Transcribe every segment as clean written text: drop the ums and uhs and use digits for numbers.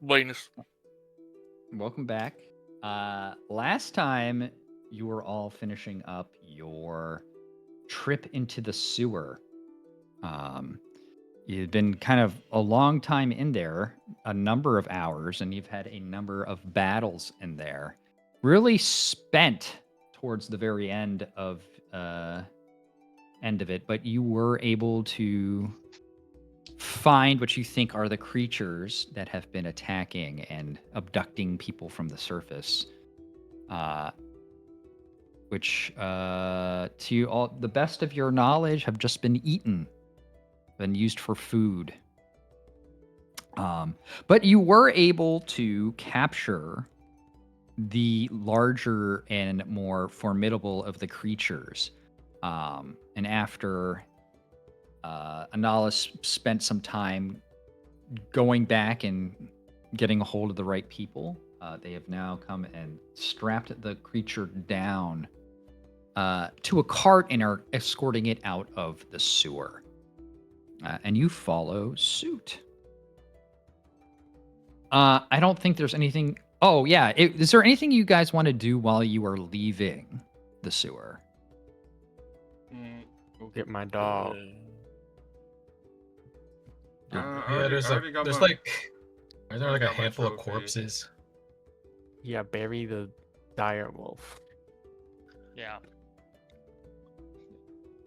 Buenas. Welcome back. Last time you were all finishing up your trip into the sewer. Um, you've been kind of a long time in there, a number of hours, and you've had a number of battles in there. Really spent towards the very uh, end of it, but you were able to find what you think are the creatures that have been attacking and abducting people from the surface. Uh, which, to all the best of your knowledge, have just been eaten, been used for food. Um, but you were able to capture the larger and more formidable of the creatures. And after Analis spent some time going back and getting a hold of the right people, they have now come and strapped the creature down to a cart and are escorting it out of the sewer. And you follow suit. I don't think there's anything. Oh, yeah. Is there anything you guys want to do while you are leaving the sewer? Go get my dog. Yeah, there's I already got there's my- like, are there like a got my handful of trophy. corpses? Yeah, bury the dire wolf. Yeah.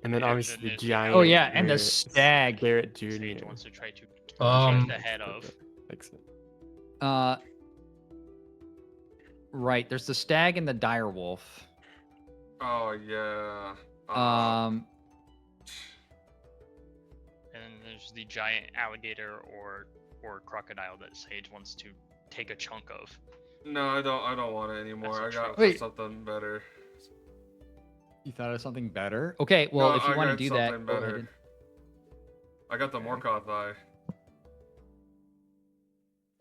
And then Yeah, obviously the then giant. Oh, yeah, and the Garrett- stag. Garrett Sage Jr. wants to try to Um, get the head of. Fix it. Right. There's the stag and the dire wolf. Oh yeah. Um, And then there's the giant alligator or crocodile that Sage wants to take a chunk of. No, I don't want it anymore. I That's a got trophy. Wait. something better. you thought of something better? Okay. Well, No, if you I want to got do that, something go ahead. better. I got the Okay. Morkoth eye.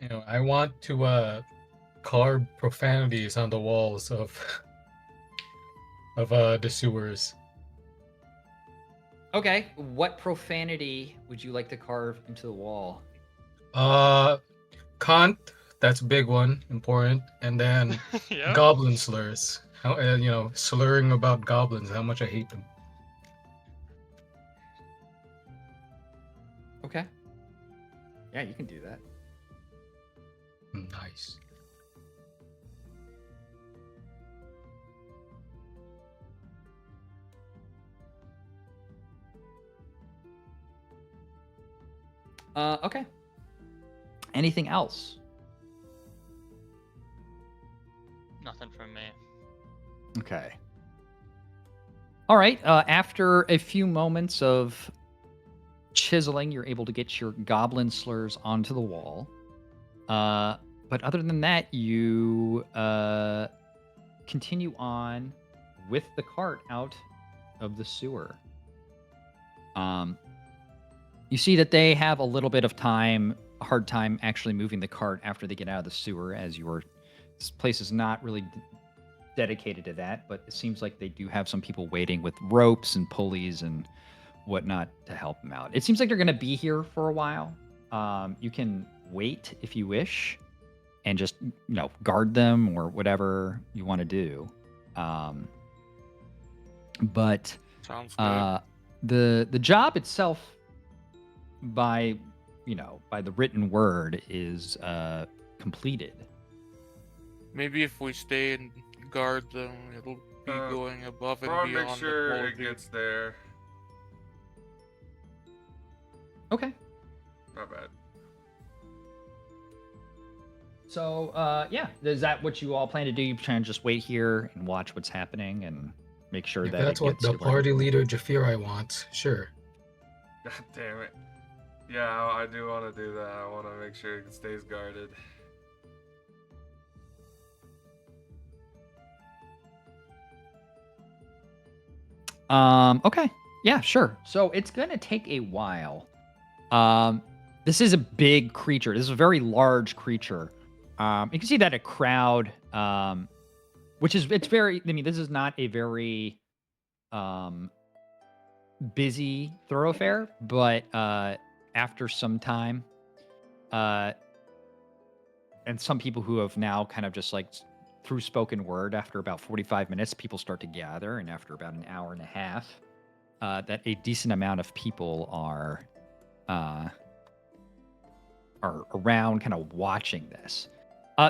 You know, I want to carve profanities on the walls of the sewers. Okay. What profanity would you like to carve into the wall? Kant, that's a big one, important, and then Yeah. goblin slurs. How, slurring about goblins, how much I hate them. Okay. Yeah, you can do that. Nice. Okay. Anything else? Nothing from me. Okay. All right. After a few moments of chiseling, you're able to get your goblin slurs onto the wall. But other than that, you continue on with the cart out of the sewer. You see that they have a little bit of a hard time actually moving the cart after they get out of the sewer, as this place is not really dedicated to that, but it seems like they do have some people waiting with ropes and pulleys and whatnot to help them out. It seems like they're going to be here for a while. You can wait if you wish and just, guard them or whatever you want to do. But Sounds good. the job itself, by the written word, is completed. Maybe if we stay and guard them, it'll be going above and I'll beyond make sure the it quality. gets there. Okay. Not bad. So, yeah, is that what you all plan to do? You plan to just wait here and watch what's happening and make sure If that that's it what gets the to where- party leader Jafirai wants, sure. God damn it. Yeah, I do want to do that. I want to make sure it stays guarded. Okay. Yeah, sure. So it's going to take a while. This is a big creature. This is a very large creature. You can see that a crowd, this is not a very busy thoroughfare, but after some time, and some people who have now kind of just like through spoken word, after about 45 minutes, people start to gather, and after about an hour and a half, that a decent amount of people are around, kind of watching this.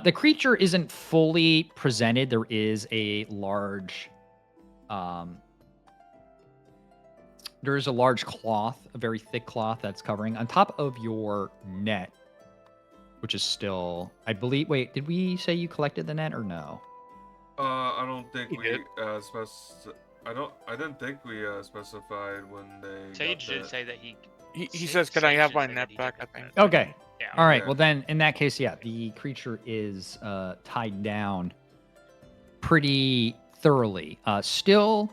The creature isn't fully presented. There is a large, cloth, a very thick cloth that's covering on top of your net, which is still, I believe. Wait, did we say you collected the net or no? I don't think He we did. I didn't think we specified when they Sage got did the... say that he. He says, "Can I have Sage my did say net that he back?" did I get think. the net. Okay. Yeah. All right. Yeah. Well, then in that case, yeah, the creature is tied down pretty thoroughly. Still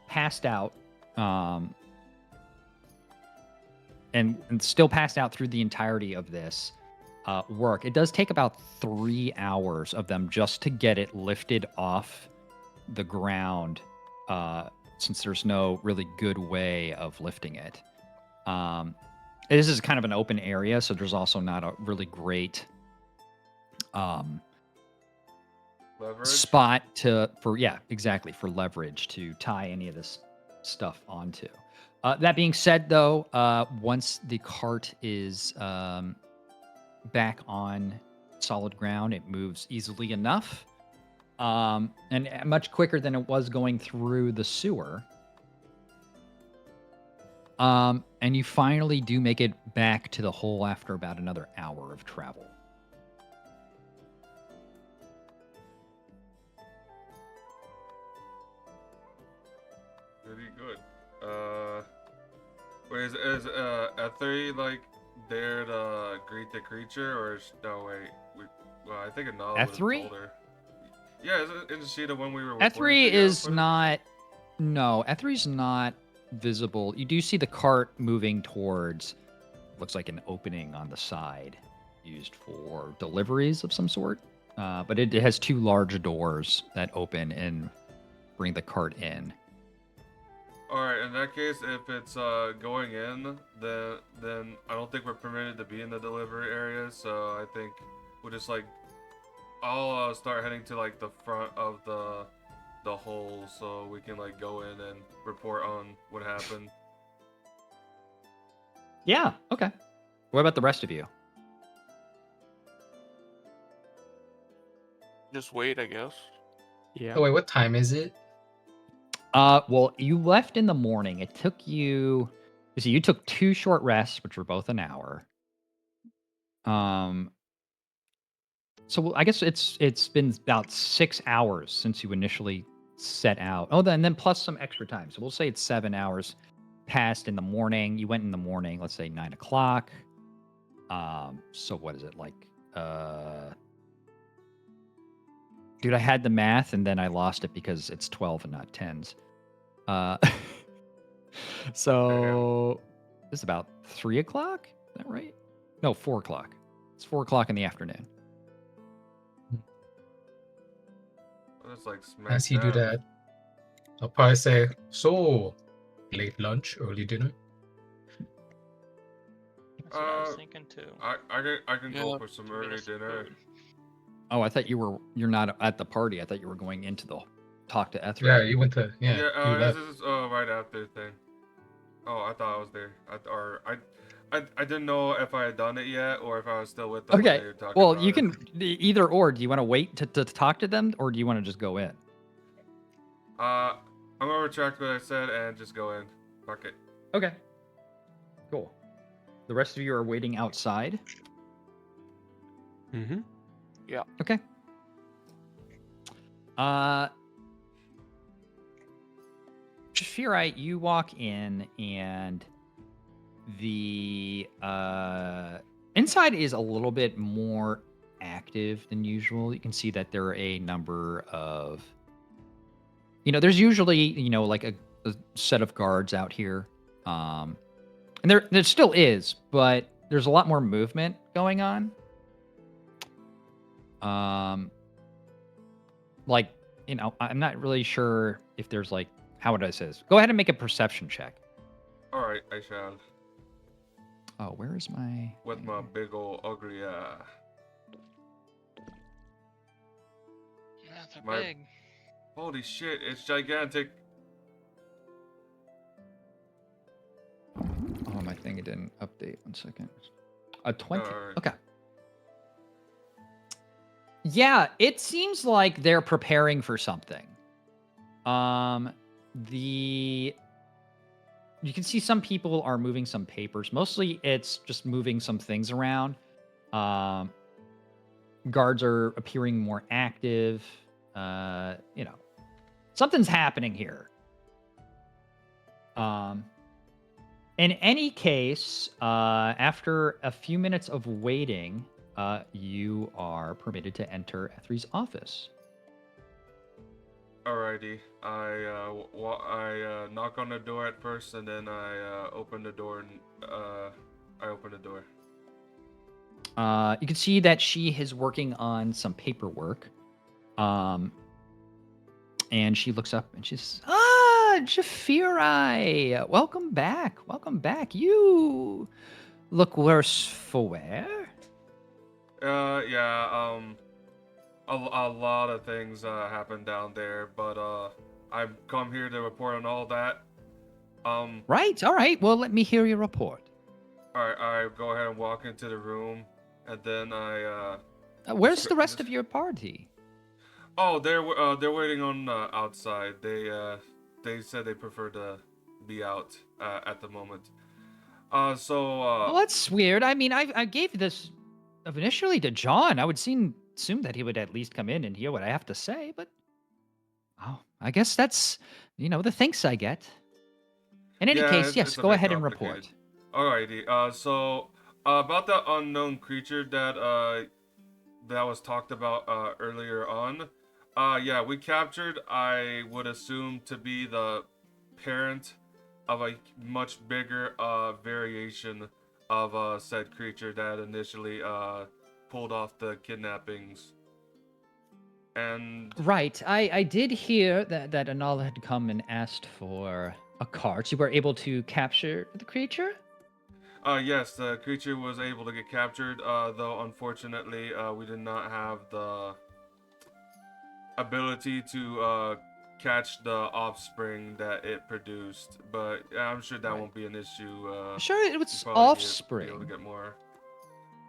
passed out, and still passed out through the entirety of this work. It does take about 3 hours of them just to get it lifted off the ground, since there's no really good way of lifting it. This is kind of an open area, so there's also not a really great Leverage? spot for leverage to tie any of this stuff onto. That being said, though, once the cart is back on solid ground, it moves easily enough, and much quicker than it was going through the sewer. And you finally do make it back to the hole after about another hour of travel. Pretty good. Wait, is Ethri like there to greet the creature, or no? Wait, well, I think Anala would have Ethri? told her. Yeah, isn't she the one we were? Ethri is not. No, Ethri's not visible. You do see the cart moving towards, looks like an opening on the side, used for deliveries of some sort. But it has 2 large doors that open and bring the cart in. All right. In that case, if it's going in, then I don't think we're permitted to be in the delivery area. So I think we'll just like I'll start heading to like the front of the hole so we can like go in and report on what happened. Yeah. Okay. What about the rest of you? Just wait, I guess. Yeah. Oh wait, what time is it? Well, you left in the morning. It took you. See, you took 2 short rests, which were both an hour. So I guess it's been about 6 hours since you initially set out. Oh, then plus some extra time. So we'll say it's 7 hours passed in the morning. You went in the morning, let's say 9 o'clock. So what is it like? Dude, I had the math and then I lost it because it's 12 and not 10s. So this is about 3 o'clock. Is that right? No, 4 o'clock. It's 4 o'clock in the afternoon. That's like smack As you do dab. that, I'll probably say, so late lunch, early dinner. That's what I was thinking too. I can go Yeah, for some Give me early this dinner. food. Oh, I thought you're not at the party. I thought you were going into the talk to Ethra. Yeah, you went to you This left. is right after thing. Oh, I thought I was there. I didn't know if I had done it yet or if I was still with them. when Okay. they were talking Well, about you it. can either or. Do you want to wait to talk to them, or do you want to just go in? I'm gonna retract what I said and just go in. Fuck it. Okay. Cool. The rest of you are waiting outside. Mm-hmm. Okay. Jafirai, you walk in and the inside is a little bit more active than usual. You can see that there are a number of, there's usually, like a set of guards out here. And there still is, but there's a lot more movement going on. I'm not really sure if there's like, how would I say this? Go ahead and make a perception check. All right, I shall. Oh, where is my? With my big old ugly Yeah, they're My- big. Holy shit, it's gigantic. Oh, my thing, it didn't update. 1 second. A 20. Alright. Okay. Yeah, it seems like they're preparing for something. The you can see some people are moving some papers. Mostly it's just moving some things around. Guards are appearing more active. Something's happening here. In any case, after a few minutes of waiting, you are permitted to enter Ethri's office. Alrighty. I knock on the door at first, and then I open the door. And I open the door. You can see that she is working on some paperwork. And she looks up and she says, Jafirai, welcome back. Welcome back. You look worse for wear. Yeah. A lot of things happened down there, but I've come here to report on all that. Right. All right. Well, let me hear your report. Alright, I go ahead and walk into the room, and then Where's the rest of your party? Oh, they're waiting on outside. They said they prefer to be out at the moment. Well, that's weird. I mean, I gave this initially to John. I would assume that he would at least come in and hear what I have to say, but I guess that's the thanks I get. In any case, yes, it's a go bit ahead and complicated. report. Alrighty. So about the unknown creature that was talked about earlier on. Yeah, we captured. I would assume to be the parent of a much bigger variation of said creature that initially pulled off the kidnappings. And Right. I did hear that Anal had come and asked for a cart. You were able to capture the creature? yes, the creature was able to get captured, though unfortunately we did not have the ability to catch the offspring that it produced. But I'm sure that Right. won't be an issue. Sure, it we'll was probably be able offspring. to get more.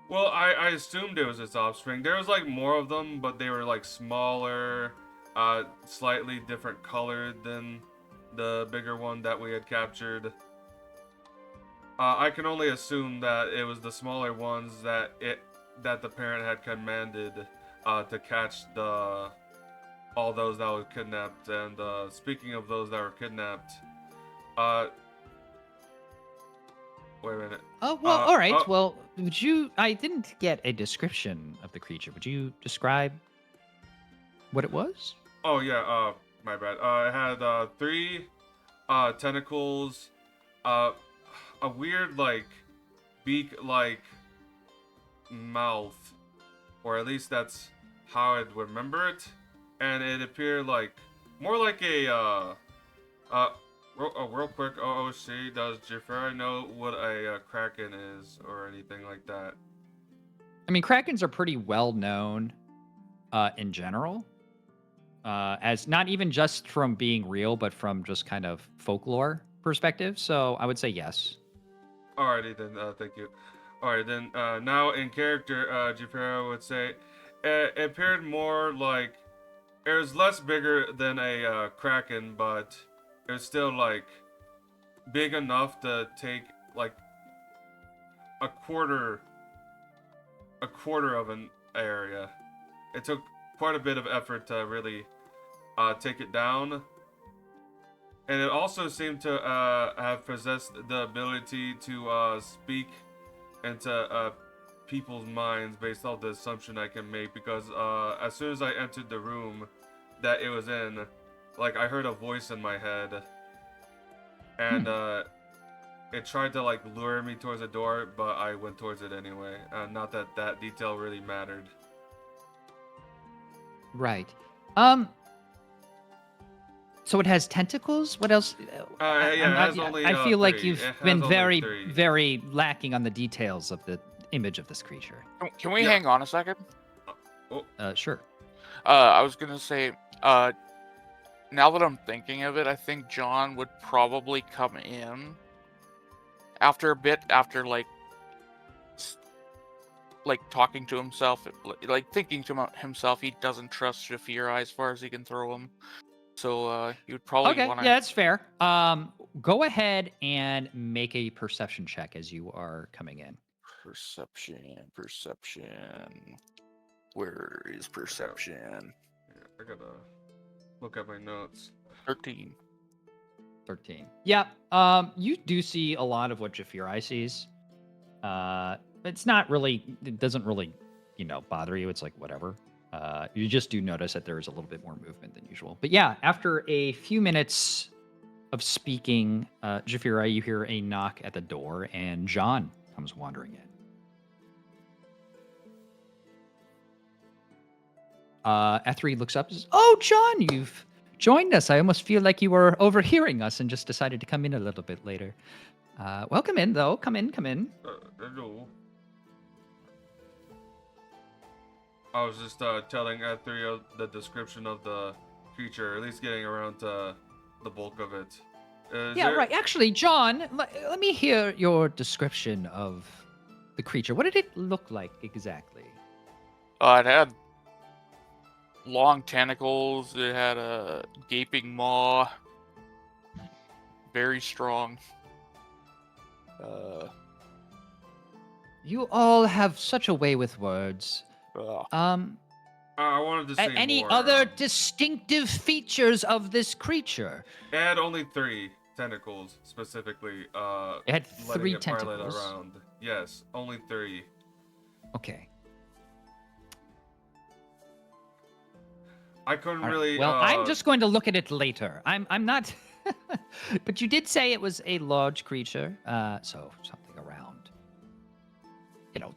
Well, I assumed it was its offspring. There was like more of them, but they were like smaller, slightly different colored than the bigger one that we had captured. I can only assume that it was the smaller ones that the parent had commanded to catch all those that were kidnapped. And speaking of those that were kidnapped, wait a minute. Oh, well, all right. Well, I didn't get a description of the creature. Would you describe what it was? Oh yeah, my bad. It had 3 tentacles, a weird like beak-like mouth, or at least that's how I'd remember it, and it appeared like more like a real quick OOC. Does Jafirai know what a kraken is or anything like that? I mean, krakens are pretty well known in general, as not even just from being real, but from just kind of folklore perspective. So I would say yes. Alrighty then, thank you. Alright then, now in character, Jafirai would say it appeared more like it was less bigger than a kraken, but it was still like big enough to take like a quarter of an area. It took quite a bit of effort to really take it down. And it also seemed to have possessed the ability to speak into people's minds based off the assumption I can make, because as soon as I entered the room that it was in, like I heard a voice in my head, and it tried to like lure me towards the door, but I went towards it anyway. Not that that detail really mattered. Right. So it has tentacles? What else? Yeah, it has only, I feel like 3. you've It has been only very, 3. very lacking on the details of the image of this creature. Can we Yeah. hang on a second? Sure. I was gonna say, now that I'm thinking of it, I think John would probably come in after a bit, after like talking to himself, like thinking to himself he doesn't trust Jafirai as far as he can throw him. So he would probably Okay, want to. yeah, that's fair. Go ahead and make a perception check as you are coming in. Perception. Where is perception? Yeah, I gotta look at my notes. 13. 13. Yeah. You do see a lot of what Jafirai sees. It's not really. It doesn't really, bother you. It's like whatever. You just do notice that there is a little bit more movement than usual. But yeah, after a few minutes of speaking, Jafirai, you hear a knock at the door, and John comes wandering in. Ethri looks up and says, "Oh, John, you've joined us. I almost feel like you were overhearing us and just decided to come in a little bit later. Welcome in, though. Come in. Hello. I was just telling Ethri the description of the creature, at least getting around to the bulk of it. Right. Actually, John, let me hear your description of the creature. What did it look like exactly?" It had long tentacles. It had a gaping maw. Very strong. You all have such a way with words. I wanted to say Any more. other distinctive features of this creature? It had only 3 tentacles, specifically. It had letting 3 it parlay tentacles. around. Yes, only 3. Okay. I couldn't All right. really. Well, I'm just going to look at it later. I'm not. But you did say it was a large creature, so something around,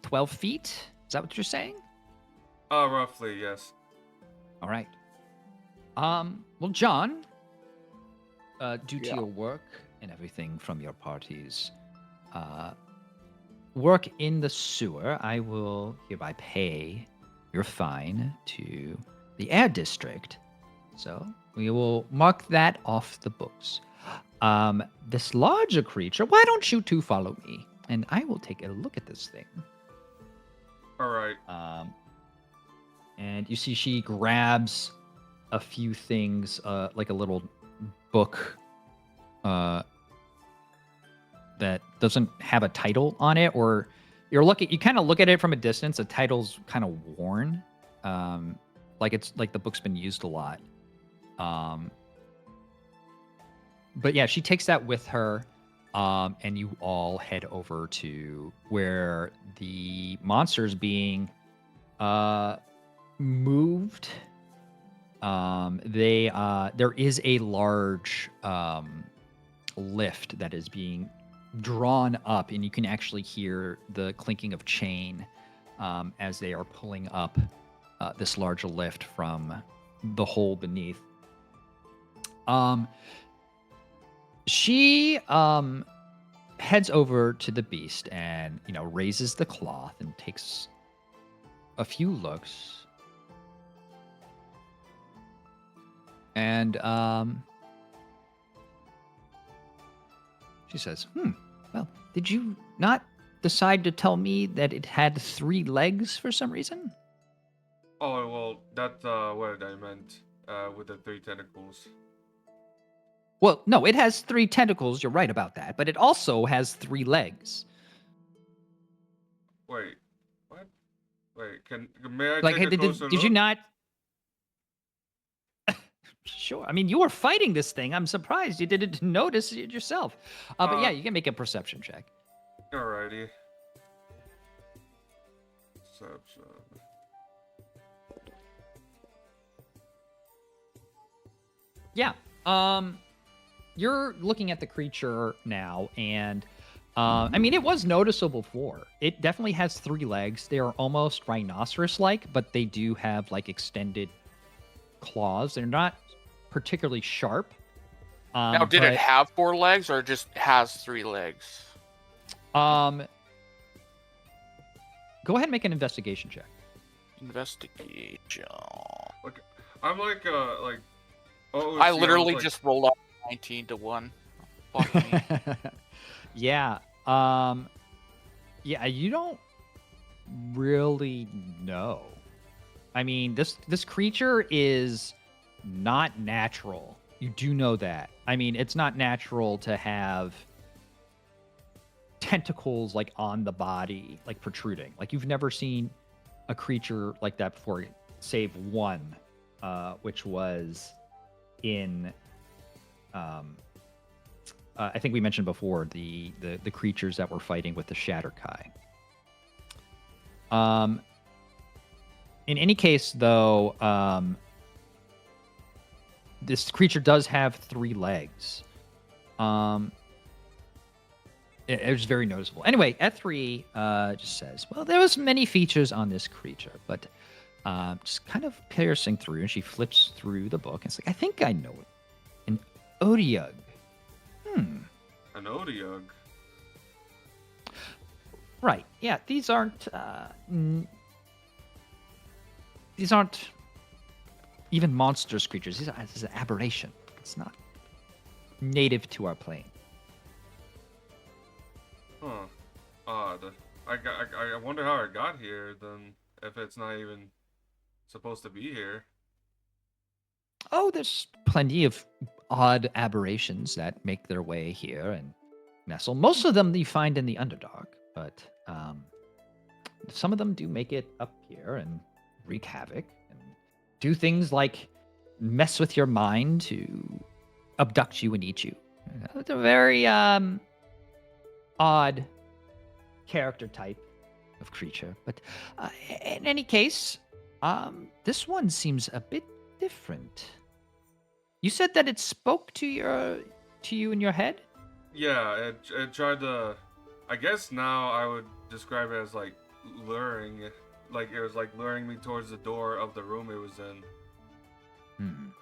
12 feet. Is that what you're saying? Roughly, yes. All right. Well, John, due to Yeah. your work and everything from your parties, work in the sewer, I will hereby pay your fine to the air district. So we will mark that off the books. This larger creature, why don't you two follow me? And I will take a look at this thing. All right. And you see she grabs a few things, like a little book that doesn't have a title on it, or you kind of look at it from a distance. The title's kind of worn, like it's like the book's been used a lot. But yeah, she takes that with her, and you all head over to where the monster's being moved. There is a large lift that is being drawn up, and you can actually hear the clinking of chain as they are pulling up this large lift from the hole beneath. She heads over to the beast and raises the cloth and takes a few looks. And she says, well, did you not decide to tell me that it had 3 legs for some reason? Oh, well, that's what I meant with the 3 tentacles. Well, no, it has 3 tentacles. You're right about that. But it also has 3 legs. Wait, what? Wait, may I Like, take a closer did you look? not? Sure. I mean, you were fighting this thing. I'm surprised you didn't notice it yourself. But yeah, you can make a perception check. Alrighty. Perception. Yeah. You're looking at the creature now, and I mean, it was noticeable before. It definitely has 3 legs. They are almost rhinoceros-like, but they do have like extended claws. They're not particularly sharp. Now, did it have 4 legs or just has 3 legs? Go ahead and make an investigation check. Investigation. I'm like oh, I see, literally was like, just rolled up 19 to 1. Fuck me. Yeah. Yeah, you don't really know. I mean, this creature is not natural. You do know that. I mean, it's not natural to have tentacles like on the body, like protruding. Like you've never seen a creature like that before, save one, which was in I think we mentioned before the creatures that were fighting with the Shatterkai. In any case, though, this creature does have 3 legs. It was very noticeable. Anyway, Ethri just says, well, there was many features on this creature, but just kind of piercing through, and she flips through the book, and it's like, I think I know it. An Odiug. an Odiug. Right. Yeah, these aren't even monstrous creatures. This is an aberration. It's not native to our plane. Huh. Odd. I wonder how it got here, then, if it's not even supposed to be here. Oh, there's plenty of odd aberrations that make their way here and nestle. Most of them you find in the Underdark, but some of them do make it up here and wreak havoc and do things like mess with your mind to abduct you and eat you. It's a very odd character type of creature. But in any case, this one seems a bit different. You said that it spoke to you in your head? Yeah, it tried to. I guess now I would describe it as like luring. Like it was like luring me towards the door of the room it was in.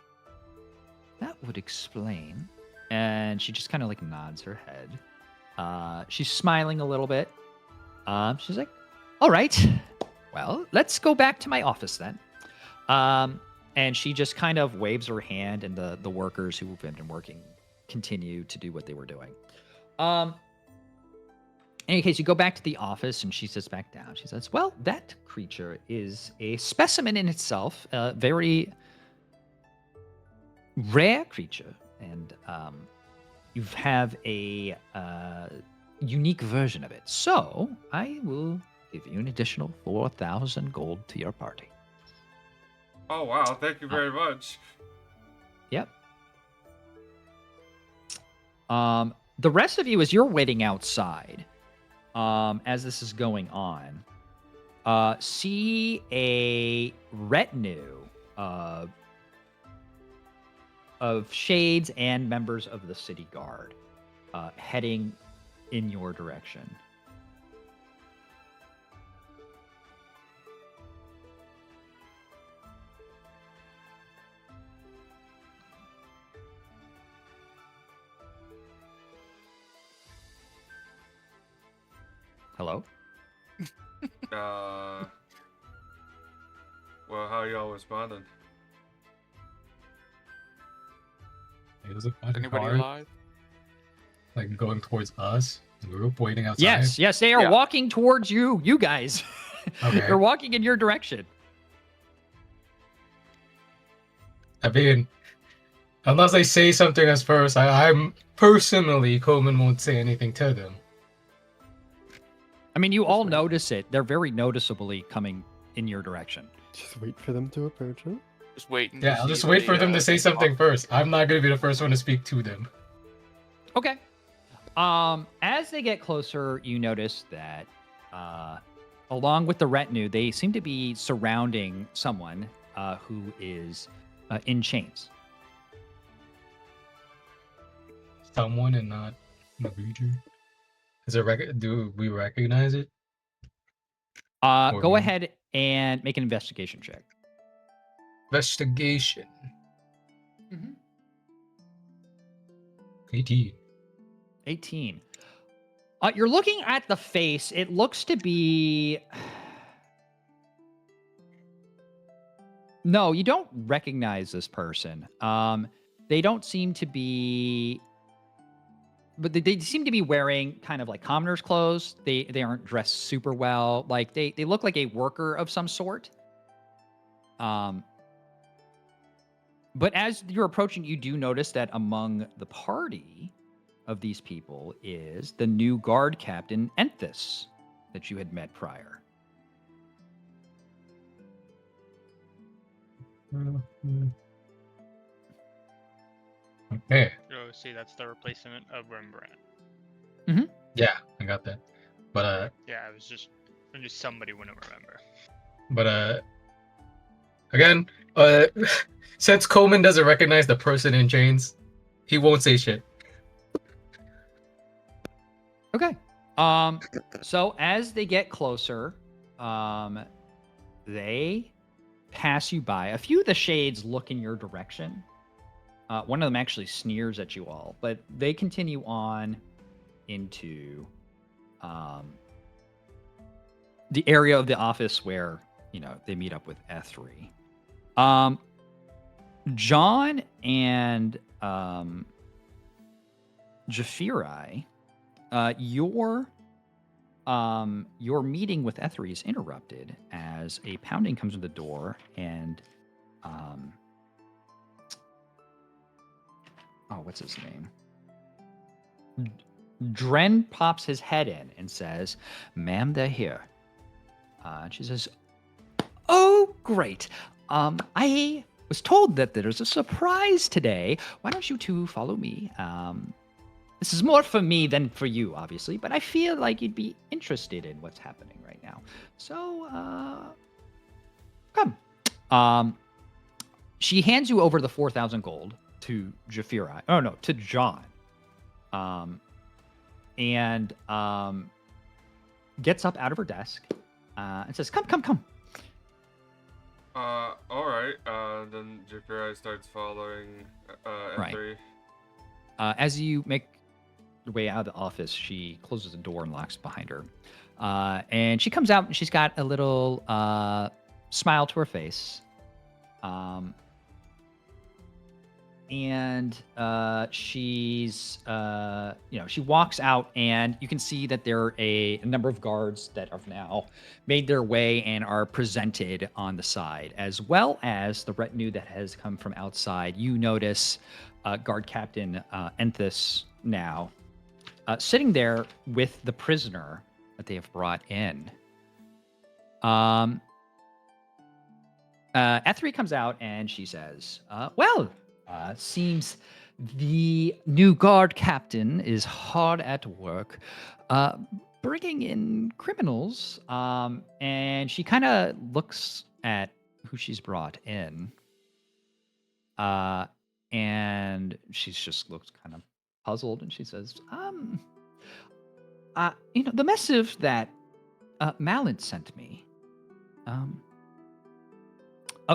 That would explain. And she just kind of like nods her head. She's smiling a little bit. She's like, all right, well, let's go back to my office then. And she just kind of waves her hand, and the workers who have been working continue to do what they were doing. In any case, you go back to the office, and she sits back down. She says, well, that creature is a specimen in itself, a very rare creature, and you have a unique version of it. So I will give you an additional 4,000 gold to your party. Oh wow! Thank you very much. Yep. The rest of you, as you're waiting outside, as this is going on, see a retinue of shades and members of the city guard heading in your direction. Hello? Well, how y'all responding? There's a fucking Anybody car, alive? like going towards us. The group waiting outside. Yes, they are Yeah. walking towards you guys. Okay. They're walking in your direction. I mean, unless they say something as first, I'm personally, Coleman won't say anything to them. I mean, you all notice it. They're very noticeably coming in your direction. Just wait for them to approach it. Just waiting. Yeah, to I'll see just if wait they, for them to say something first. I'm not going to be the first one to speak to them. Okay. As they get closer, you notice that along with the retinue, they seem to be surrounding someone who is in chains. Someone and not the creature. Is it do we recognize it? Or Go you? ahead and make an investigation check. Investigation. 18. 18. You're looking at the face. It looks to be No, you don't recognize this person. They don't seem to be, but they seem to be wearing kind of like commoners' clothes. They aren't dressed super well. Like they look like a worker of some sort. Um, but as you're approaching, you do notice that among the party of these people is the new guard captain Enthus that you had met prior. Okay. Oh, see, that's the replacement of Rembrandt. Yeah, I got that. But Yeah, it was just somebody wouldn't remember. again, since Coleman doesn't recognize the person in chains, he won't say shit. Okay. So as they get closer, they pass you by. A few of the shades look in your direction. One of them actually sneers at you all, but they continue on into the area of the office where, they meet up with Ethri. John and Jafirai, your meeting with Ethri is interrupted as a pounding comes to the door and what's his name? Dren pops his head in and says, "Ma'am, they're here." And she says, "Oh, great. I was told that there's a surprise today. Why don't you two follow me? This is more for me than for you, obviously, but I feel like you'd be interested in what's happening right now. So, come." She hands you over the 4,000 gold to Jafirai. Oh, no, to John. And gets up out of her desk and says, "Come, come, come." Alright, then jafirai starts following Right. Ethri. As you make your way out of the office, she closes the door and locks behind her. And she comes out and she's got a little smile to her face. And she's, she walks out and you can see that there are a number of guards that have now made their way and are presented on the side, as well as the retinue that has come from outside. You notice guard captain Enthus now sitting there with the prisoner that they have brought in. Ethri comes out and she says, seems the new guard captain is hard at work bringing in criminals. And she kind of looks at who she's brought in. And she's just looks kind of puzzled and she says, the missive that Malin sent me,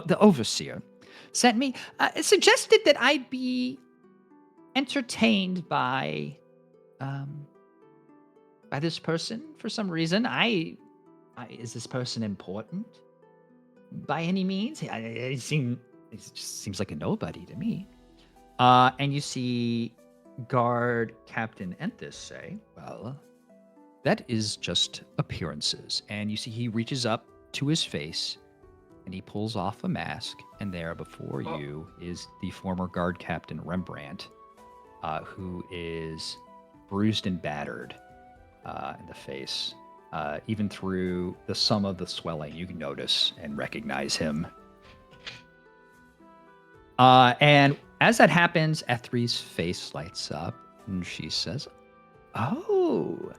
the overseer sent me, it suggested that I be entertained by this person for some reason. Is this person important by any means? It just seems like a nobody to me. And you see guard captain Enthus say, "Well, that is just appearances." And you see he reaches up to his face and he pulls off a mask, and there before you is the former guard captain Rembrandt, who is bruised and battered in the face. Even through the sum of the swelling, you can notice and recognize him. And as that happens, Ethri's face lights up, and she says, "Oh,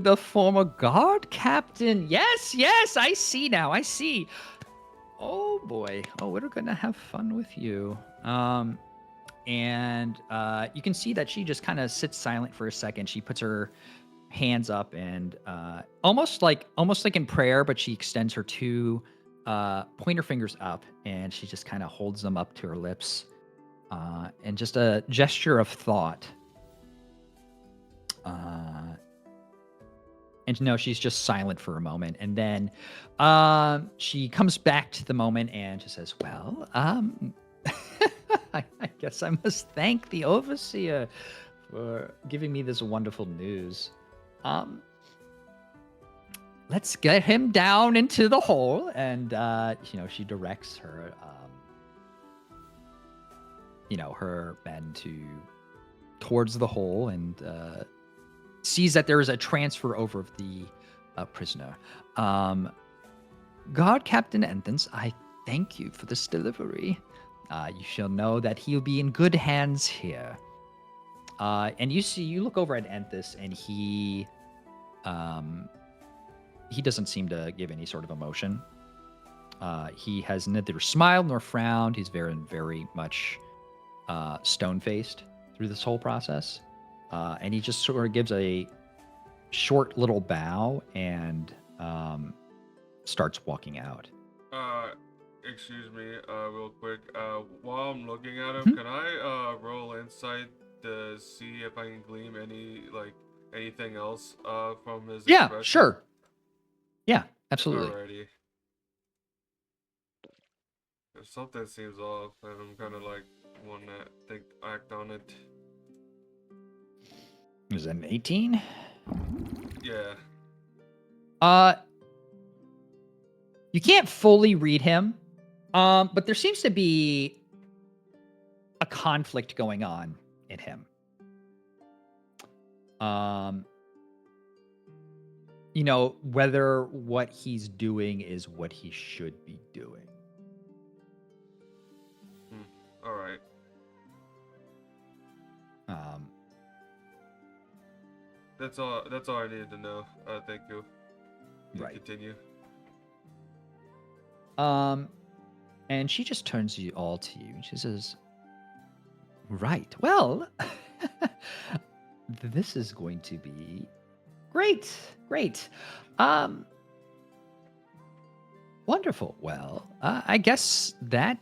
the former guard captain. Yes, I see now. I see. Oh, boy. Oh, we're going to have fun with you." And you can see that she just kind of sits silent for a second. She puts her hands up and almost like in prayer, but she extends her two pointer fingers up and she just kind of holds them up to her lips and just a gesture of thought. And no, she's just silent for a moment, and then she comes back to the moment and just says, "Well, I guess I must thank the overseer for giving me this wonderful news. Um, let's get him down into the hole." And she directs her, her men towards the hole, and sees that there is a transfer over of the prisoner. Guard Captain Enthens, I thank you for this delivery. You shall know that he'll be in good hands here. And you look over at Enthus, and he doesn't seem to give any sort of emotion. He has neither smiled nor frowned. He's very, very much stone-faced through this whole process. And he just sort of gives a short little bow and starts walking out. Excuse me, real quick. While I'm looking at him, Mhm. can I roll insight to see if I can glean anything else from his Yeah, expression? sure. Yeah, absolutely. Alrighty. If something seems off, and I'm kind of like want to act on it. Is that an 18? Yeah. You can't fully read him, but there seems to be a conflict going on in him. Whether what he's doing is what he should be doing. All right. That's all I needed to know. Thank you. You Right. Continue. And she just turns you all to you, and she says, "Right. Well, this is going to be great. Great. Wonderful. Well, I guess that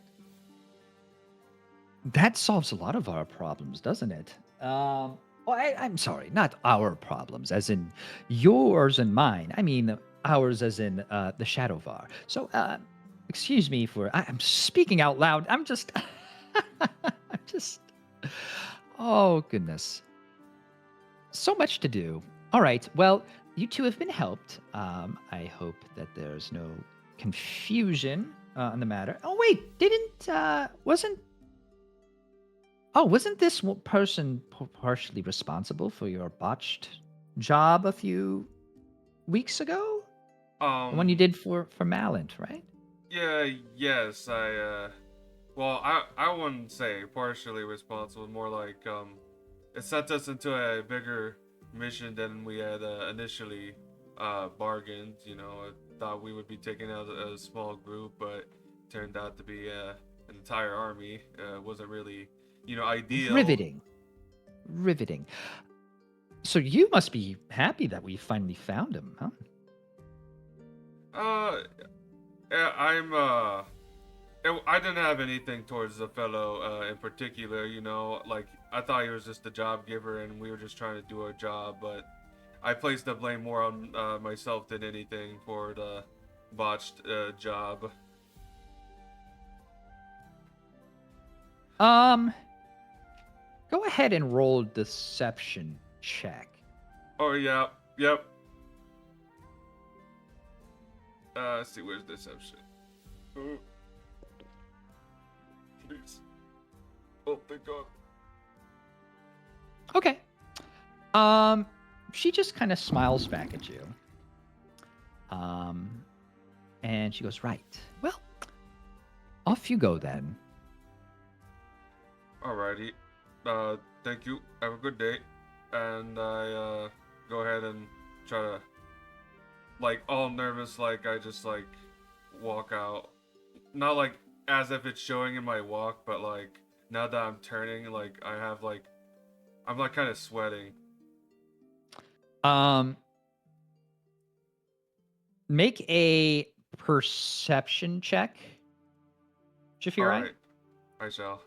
solves a lot of our problems, doesn't it? I'm sorry, not our problems, as in yours and mine. I mean, ours as in the Shadowvar. So, excuse me I'm speaking out loud. I'm just, I'm just, oh, goodness. So much to do. All right. Well, you two have been helped. I hope that there's no confusion on the matter. Oh, wait, wasn't this person partially responsible for your botched job a few weeks ago? The one you did for Malint, right? Yeah. Yes. Well, I wouldn't say partially responsible. More like it sent us into a bigger mission than we had initially bargained. I thought we would be taking out a small group, but turned out to be an entire army. Wasn't really, ideal. Riveting. So you must be happy that we finally found him, huh? Yeah, I didn't have anything towards the fellow in particular. Like I thought he was just a job giver, and we were just trying to do our job. But I placed the blame more on myself than anything for the botched job. Go ahead and roll deception check. Oh yeah, yep. Let's see, where's deception? Please. Oh, thank God. Okay. She just kind of smiles back at you. And she goes, "Right. Well, off you go then." Alrighty. Thank you. Have a good day. And I go ahead and try to, like, all nervous, like I just like walk out. Not like as if it's showing in my walk, but like now that I'm turning, like I'm like kind of sweating. Make a perception check, Jafirai. Alright. I shall.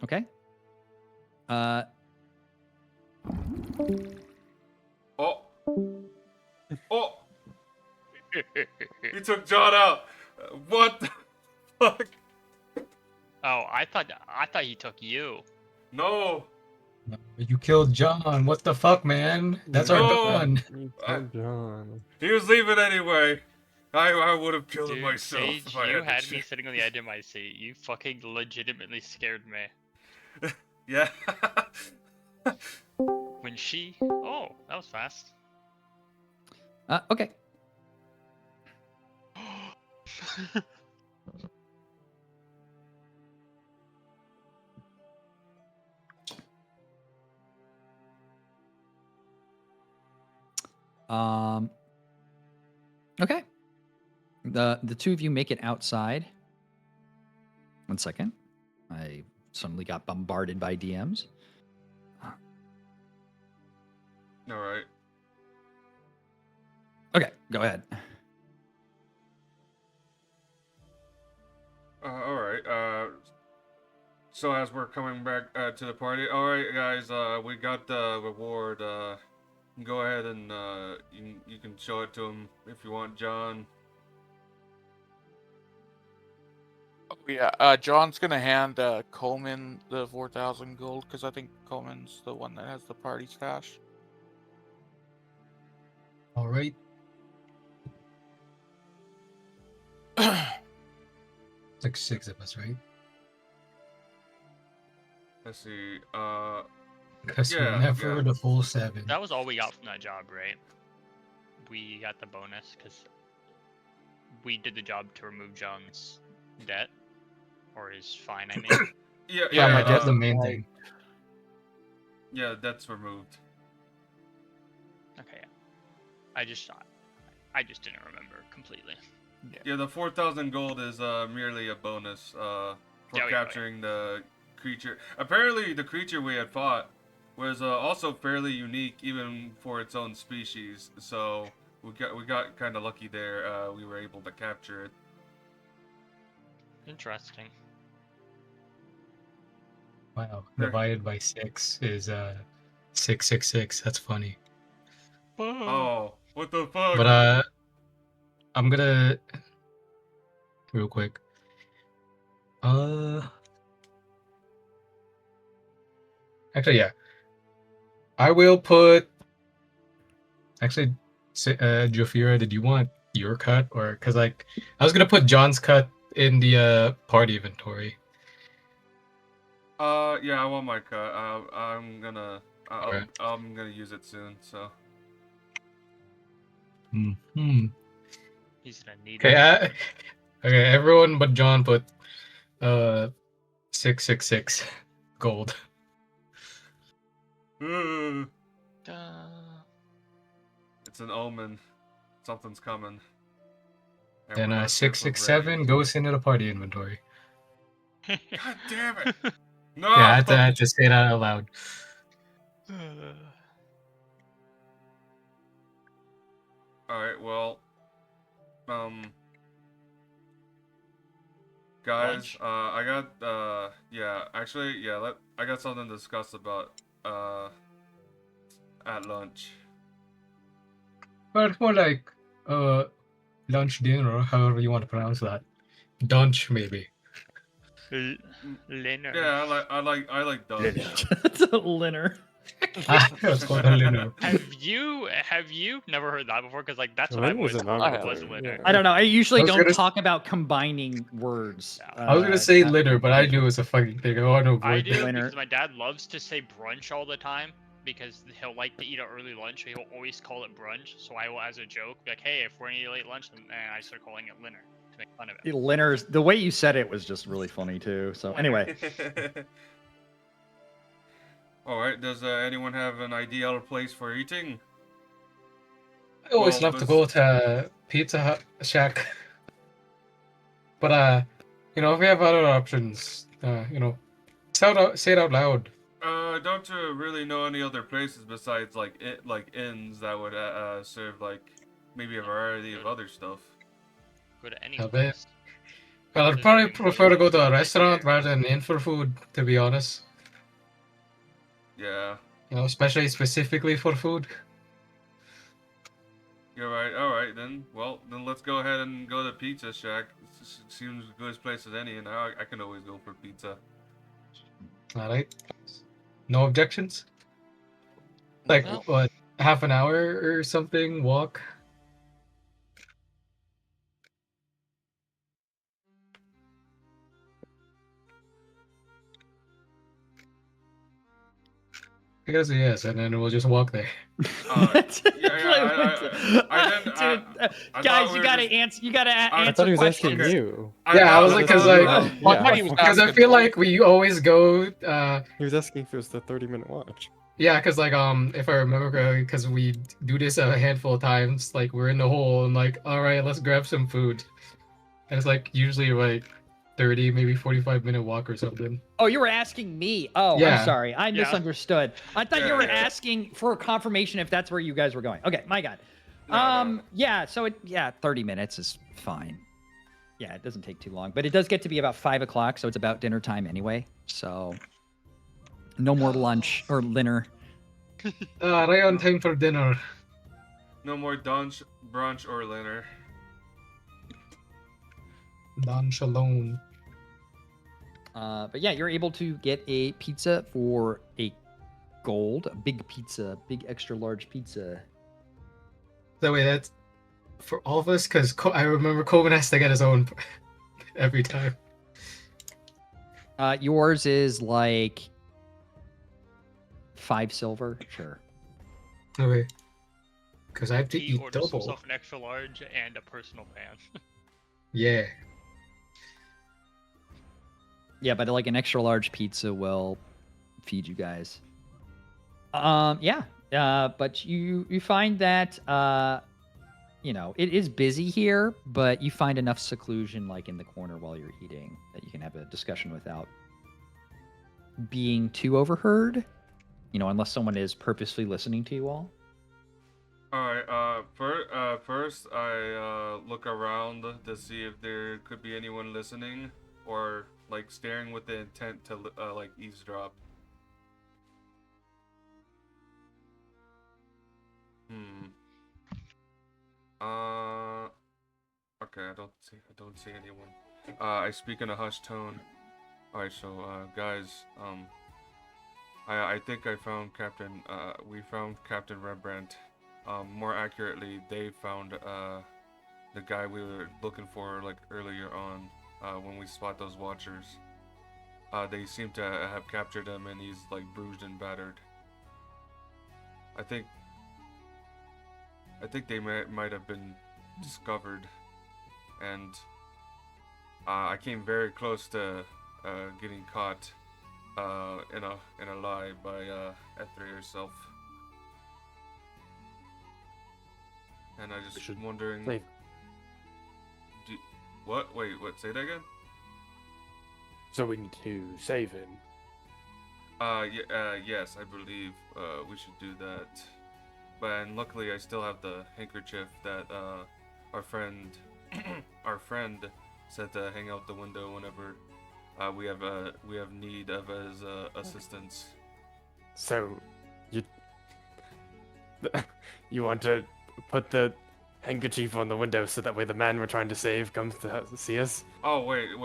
Okay. Uh, Oh. Oh. He took John out. What the fuck? Oh, I thought he took you. No. You killed John. What the fuck, man? That's our No. gun. You I- killed John. He was leaving anyway. I would have killed him Dude, myself Sage, if I you had the had me chance. sitting on the edge of my seat. You fucking legitimately scared me. Yeah. When she... Oh, that was fast. okay. Okay. The two of you make it outside. 1 second. I suddenly got bombarded by DMs. All right. Okay, go ahead. All right. So as we're coming back to the party, all right, guys. We got the reward. Go ahead and you can show it to him if you want, John. Oh, yeah, John's gonna hand Coleman the 4,000 gold because I think Coleman's the one that has the party stash. All right. It's like 6 of us, right? Let's see. Because Yeah, we're never yeah. the full 7. That was all we got from that job, right? We got the bonus because we did the job to remove John's debt. Or his fine, I mean. Yeah, Yeah, my that's debt's the main like- thing. Yeah, that's removed. Okay, yeah. I just didn't remember completely. Yeah, the 4,000 gold is merely a bonus for Yeah, capturing the creature. Apparently, the creature we had fought was also fairly unique, even for its own species. So we got kind of lucky there. We were able to capture it. Interesting. Wow. There. Divided by 6 is 666. That's funny. Oh, what the fuck? But I'm gonna real quick. Actually, yeah. I will put. Actually, Jafirai, did you want your cut or because like I was gonna put John's cut in the party inventory. Yeah, I want my cut. I'm gonna Okay. I'm gonna use it soon. So Hmm. He's gonna need Okay. it. Okay. Everyone but John put 666 gold. it's Duh. an omen. Something's coming. And Then we're not 667 goes into the party inventory. God damn it! No. Yeah, I had to say that out loud. All right. Well, guys, Lunch? I got yeah, actually, yeah, I got something to discuss about at lunch. But it's more like lunch, dinner, or however you want to pronounce that. Dunch, maybe. Leonard. Yeah, I like Dutch. It's a Linner. It's called a dinner. Have you never heard that before? Because like that's what I've Lin was always an thought uncle, was yeah. Leonard. I don't know. I usually I was don't gonna- talk about combining words. Yeah. I was gonna say that- litter, but I knew it was a fucking thing. I want to I avoid do that. Winner. because my dad loves to say brunch all the time because he'll like to eat an early lunch, so he'll always call it brunch. So I will, as a joke, be like, "Hey, if we're gonna eat late lunch," and I start calling it Linner to make fun of it. Linner's the way you said it was just really funny too. So anyway, All right. Does anyone have an ideal place for eating? I always Well, love to go to Pizza Hut Shack. But if we have other options, say it out loud. Don't you really know any other places besides like inns that would serve like maybe a variety of other stuff? Go to any Have place. Well, I'd There's probably nothing prefer to go to a right restaurant there. rather than in for food, to be honest. Yeah. You know, especially specifically for food. You're right. All right then. Well, then let's go ahead and go to Pizza Shack. Seems a good place as any, and I can always go for pizza. All right. No objections. Like No. what? Half an hour or something walk. I guess yes, and then we'll just walk there. Guys, we you were gotta just- answer. You gotta I I answer thought he was asking questions. you. Yeah, I was like, 'cause, like, I Yeah. thought he was Because I asking feel for- like we always go. He was asking if it was the 30-minute watch. Yeah, because like if I remember correctly, because we do this a handful of times. Like we're in the hole and like, all right, let's grab some food. And it's like usually like 30, maybe 45-minute walk or something. Oh, you were asking me. Oh, Yeah. I'm sorry. I Yeah. misunderstood. I thought you Yeah, were yeah. asking for confirmation if that's where you guys were going. Okay, my God. No. Yeah. So 30 minutes is fine. Yeah, it doesn't take too long, but it does get to be about 5 o'clock, so it's about dinner time anyway. So no more lunch or dinner. Right on time for dinner. No more lunch, brunch, or dinner. Don Shalom. But yeah, you're able to get a pizza for a gold, a big pizza, big extra large pizza. That way, that's for all of us, because I remember Coben has to get his own every time. Yours is like 5 silver, sure. Okay. Because I have to He eat orders double. himself an extra large and a personal pan. Yeah. Yeah, but like an extra large pizza will feed you guys. Yeah. But you find that you know, it is busy here, but you find enough seclusion like in the corner while you're eating that you can have a discussion without being too overheard. You know, unless someone is purposely listening to you all. Alright, first I look around to see if there could be anyone listening or like staring with the intent to like eavesdrop. Okay, I don't see anyone. I speak in a hushed tone. Alright, so guys, I think we found Captain Rembrandt. More accurately, they found the guy we were looking for like earlier on when we spot those watchers. They seem to have captured him, and he's like bruised and battered. I think they might have been discovered, and I came very close to getting caught in a lie by Ethri herself. And I just wondering. Save. What? Wait, what? Say that again? So we need to save him. Yes, I believe we should do that. But luckily, I still have the handkerchief that our friend said to hang out the window whenever we have need of his assistance. So you want to put the handkerchief on the window so that way the man we're trying to save comes to see us? Oh wait.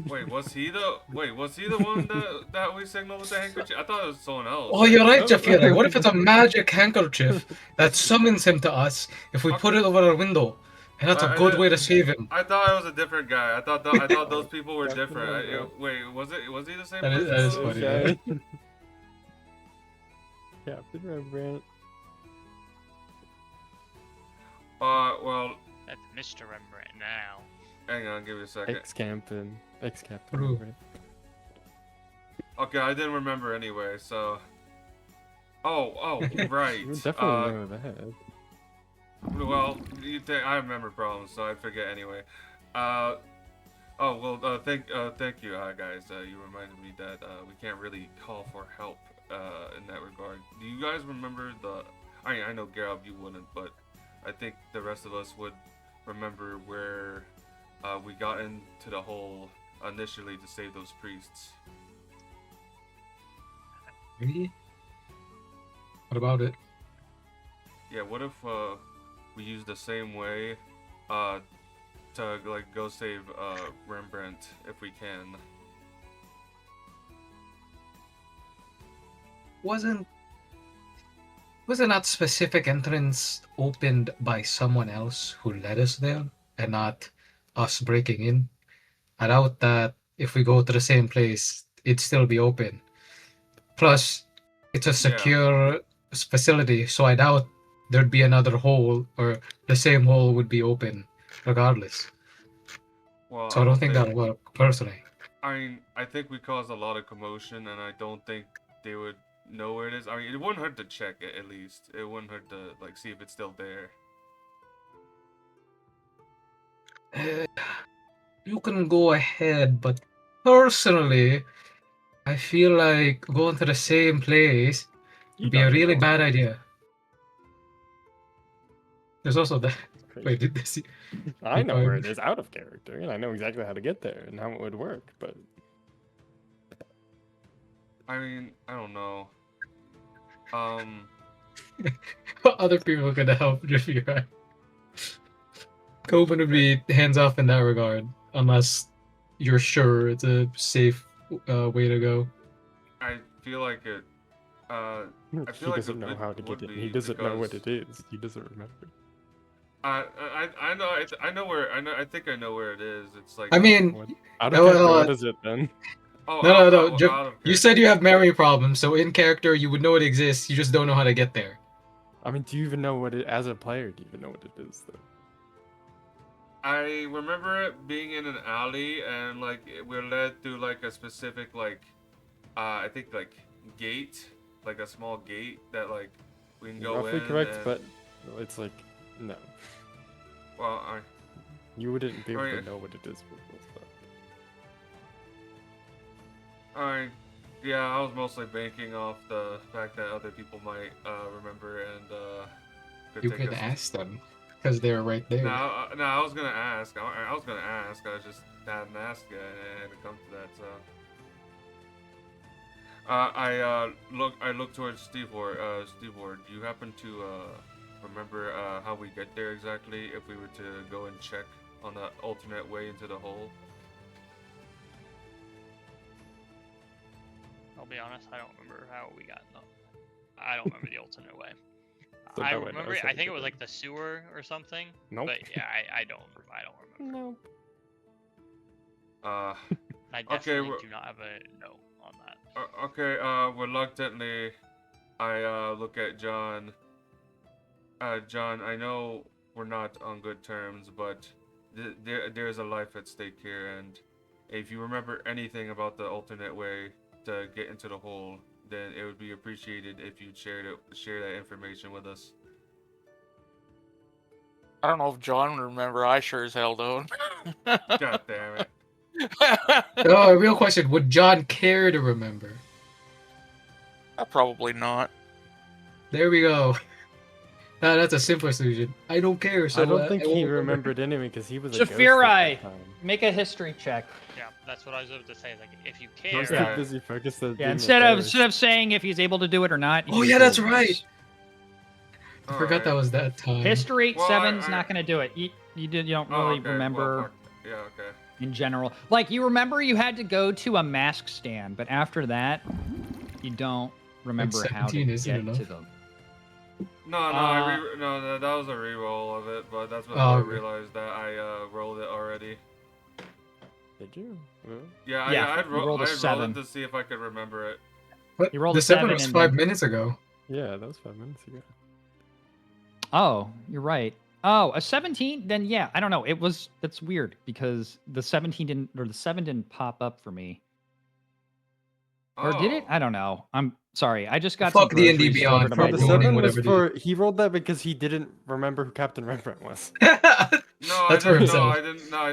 Wait, was he the one that we signaled with the handkerchief? I thought it was someone else. Oh, you're right, Jafirai. What if it's a magic handkerchief that summons him to us if we put it over our window? And that's a good way to save him. I thought it was a different guy. I thought those people were different. Wait, was he the same That person? is funny. Okay. Captain Rembrandt. Well, That's Mr. Rembrandt now. hang on, give me a second. Ex-Captain True. Rembrandt. Okay, I didn't remember anyway, so. Oh, right. You definitely remember that. Well, I remember problems, so I forget anyway. Thank you, guys. You reminded me that we can't really call for help in that regard. Do you guys remember I know Garrob, you wouldn't, but I think the rest of us would remember where we got into the hole initially to save those priests. Maybe? What about it? Yeah, what if we use the same way to like go save Rembrandt if we can? Wasn't that specific entrance opened by someone else who led us there and not us breaking in? I doubt that if we go to the same place, it'd still be open. Plus, it's a secure facility, so I doubt there'd be another hole or the same hole would be open regardless. Well, So I don't think that'll work, personally. I mean, I think we caused a lot of commotion, and I don't think they would know where it is. I mean, it wouldn't hurt to check it at least. It wouldn't hurt to like see if it's still there. You can go ahead, but personally, I feel like going to the same place would be a really bad idea. There's also that. Wait, did this? I know where it is out of character, and I know exactly how to get there and how it would work, but I mean, I don't know. Other people are gonna help jafirai. Coben would be hands off in that regard, unless you're sure it's a safe way to go. I feel like it. I feel he like doesn't know how to get it. He doesn't know what it is. He doesn't remember. I know. I know where. I think I know where it is. It's like. I mean, Out of character, what is it then? Oh, no. You said you have memory problems, so in character you would know it exists. You just don't know how to get there. I mean, do you even know what it? As a player, do you even know what it is though? I remember it being in an alley, and like we're led through like a specific like, I think like gate, like a small gate that like we can go Roughly in. correct, and... but it's like no. Well, you wouldn't be able to know what it is with that. Yeah, I was mostly banking off the fact that other people might remember and you could ask them because they're right there. No, I was gonna ask. I was gonna ask. I just hadn't asked yet, and it hadn't come to that. So I look towards Steveward. Steveward, do you happen to remember how we get there exactly? If we were to go and check on the alternate way into the hole. I'll be honest, I don't remember how we got. No, I don't remember the alternate way. So I no one remember. knows how I to think get it was there. like the sewer or something. Nope. But yeah, I don't remember. Nope. I definitely do not have a no on that. Okay. Reluctantly, I look at John. John, I know we're not on good terms, but there's a life at stake here, and if you remember anything about the alternate way to get into the hole, then it would be appreciated if you'd share that information with us. I don't know if John would remember. I sure as hell don't. God damn it. No, real question. Would John care to remember? Probably not. There we go. That's a simpler solution. I don't care. So I don't think I he won't remembered anyway because he was a ghost at Jafirai, that time. make a history check. Yeah, that's what I was about to say. Like, if you I care, was Yeah. too busy focused on Yeah, being instead a of saying if he's able to do it or not. you Oh just yeah, that's roll right. dice. I forgot that was that time. History Well, 7's I- not going to do it. You don't Oh, really okay, remember well, fuck. Yeah, okay. in general. Like you remember you had to go to a mask stand, but after that, you don't remember how to 17 get isn't enough. to them. No, that was a reroll of it, but that's when I realized that I rolled it already. Did you? Well, Yeah, Yeah, I'd you rolled a I'd 7. rolled it to see if I could remember it. What? You rolled the a 7 7 was and 5 then- minutes ago. yeah, that was 5 minutes ago. Oh, you're right. Oh, a 17? Then yeah, I don't know. That's weird because the 17 didn't or the 7 didn't pop up for me. Or did it? Oh. I don't know. I'm sorry. I just got Fuck some D&D groceries Beyond delivered to for my The ruining door. 7 was whatever for he rolled that because he didn't remember who Captain Rembrandt was. No, That's for himself. I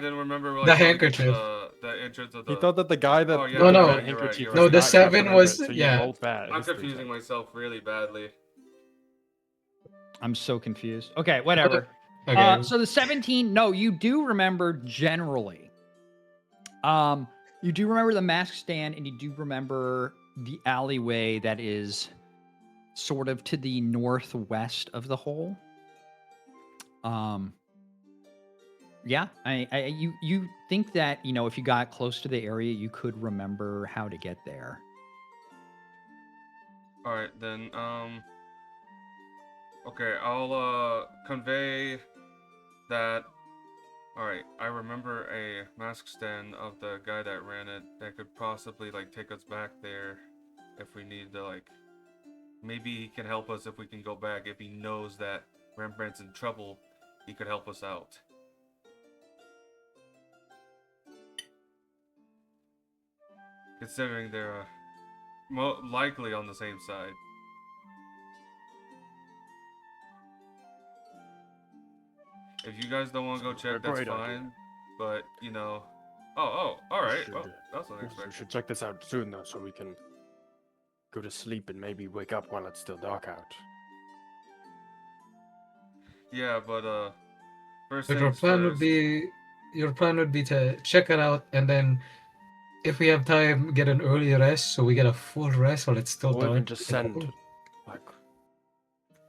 didn't remember. Like, The how to get handkerchief. the entrance of the. He thought that the guy that Oh, yeah, put the no, red you're right, handkerchief you're was right. No, the not 7 Captain was- Rembrandt, so yeah. you rolled that. I'm history confusing check. myself really badly. I'm so confused. Okay, whatever. Okay. So the 17, no, you do remember generally. You do remember the mask stand, and you do remember the alleyway that is sort of to the northwest of the hole. Yeah, you think that, if you got close to the area, you could remember how to get there. All right, then. Okay, I'll convey that. All right, I remember a mask stand of the guy that ran it that could possibly like take us back there if we need to like. Maybe he can help us if we can go back. If he knows that Rembrandt's in trouble, he could help us out. Considering they're likely on the same side. If you guys don't want to go check, that's Great idea. fine. But, Oh, alright. should, Well, that's We unexpected. should check this out soon, though, so we can go to sleep and maybe wake up while it's still dark out. Yeah, but, first But your things plan would first. be to check it out, and then if we have time, get an early rest, so we get a full rest while it's still Or dark. even just and send, open. like,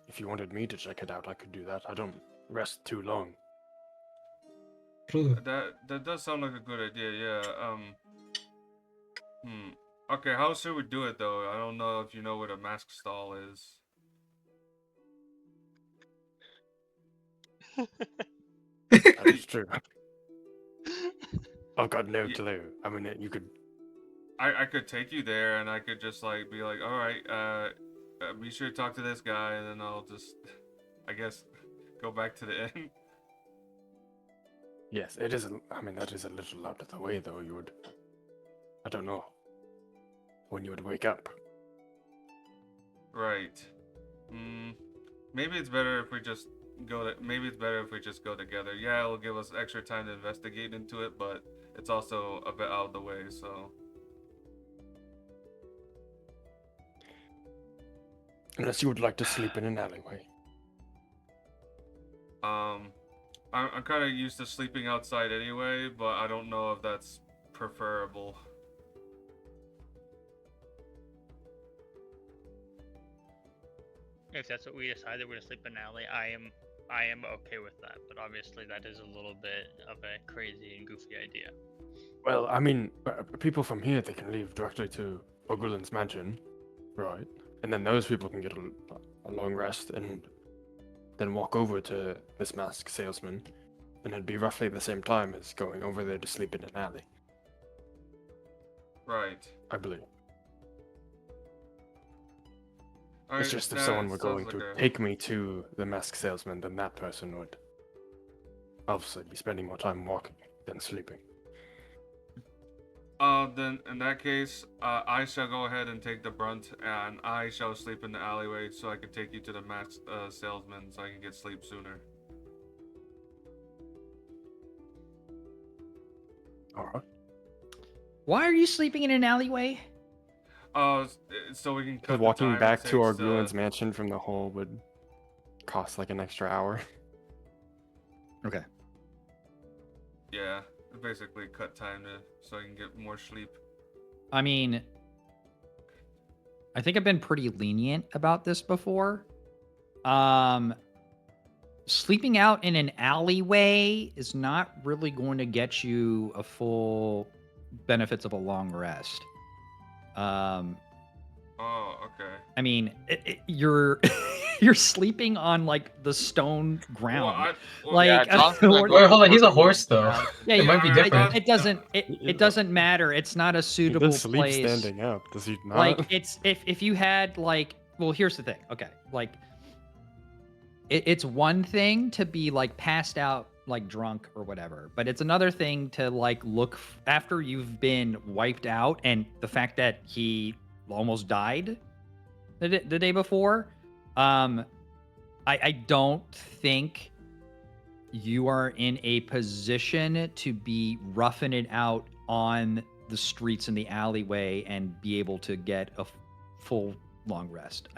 if you wanted me to check it out, I could do that. I don't rest too long. True. That does sound like a good idea, yeah. Okay, how should we do it, though? I don't know if you know what a mask stall is. That is true. I've got no Ye- clue. I mean, you could. I could take you there, and I could just, like, be like, alright, be sure to talk to this guy, and then I'll just, I guess, go back to the inn. Yes, it is. I mean, that is a little out of the way, though. You would. I don't know. When you would wake up. Right. Maybe it's better if we just maybe it's better if we just go together. Yeah, it'll give us extra time to investigate into it, but it's also a bit out of the way, so. Unless you would like to sleep in an alleyway. I'm kind of used to sleeping outside anyway, but I don't know if that's preferable. If that's what we decide that we're gonna sleep in an alley, I am okay with that. But obviously, that is a little bit of a crazy and goofy idea. Well, I mean, people from here, they can leave directly to Ogullin's mansion, right? And then those people can get a long rest and then walk over to this masked salesman. And it'd be roughly the same time as going over there to sleep in an alley, Right. I believe. Alright, It's just if that someone were sounds going like to a- take me to the masked salesman, then that person would obviously be spending more time walking than sleeping. Then in that case, I shall go ahead and take the brunt, and I shall sleep in the alleyway so I can take you to the masked salesman so I can get sleep sooner. Alright. Why are you sleeping in an alleyway? So we can cut Because the walking time it back to takes Ogullin's mansion from the hole would cost like an extra hour. Okay. Yeah, basically cut time so I can get more sleep. I mean, I think I've been pretty lenient about this before. Sleeping out in an alleyway is not really going to get you a full benefits of a long rest. Oh, okay. I mean, you're you're sleeping on like the stone ground. Like, Yeah, John's gonna or- go Wait, hold on. for He's a the horse, though. ground. yeah, It might be I different. thought- it doesn't Yeah. it doesn't matter. It's not a He suitable does sleep place. standing up, does he not? Like it's if you had like, well, here's the thing. Okay, like it's one thing to be like passed out like drunk or whatever, but it's another thing to like look after you've been wiped out, and the fact that he almost died the day before. I don't think you are in a position to be roughing it out on the streets in the alleyway and be able to get a full long rest.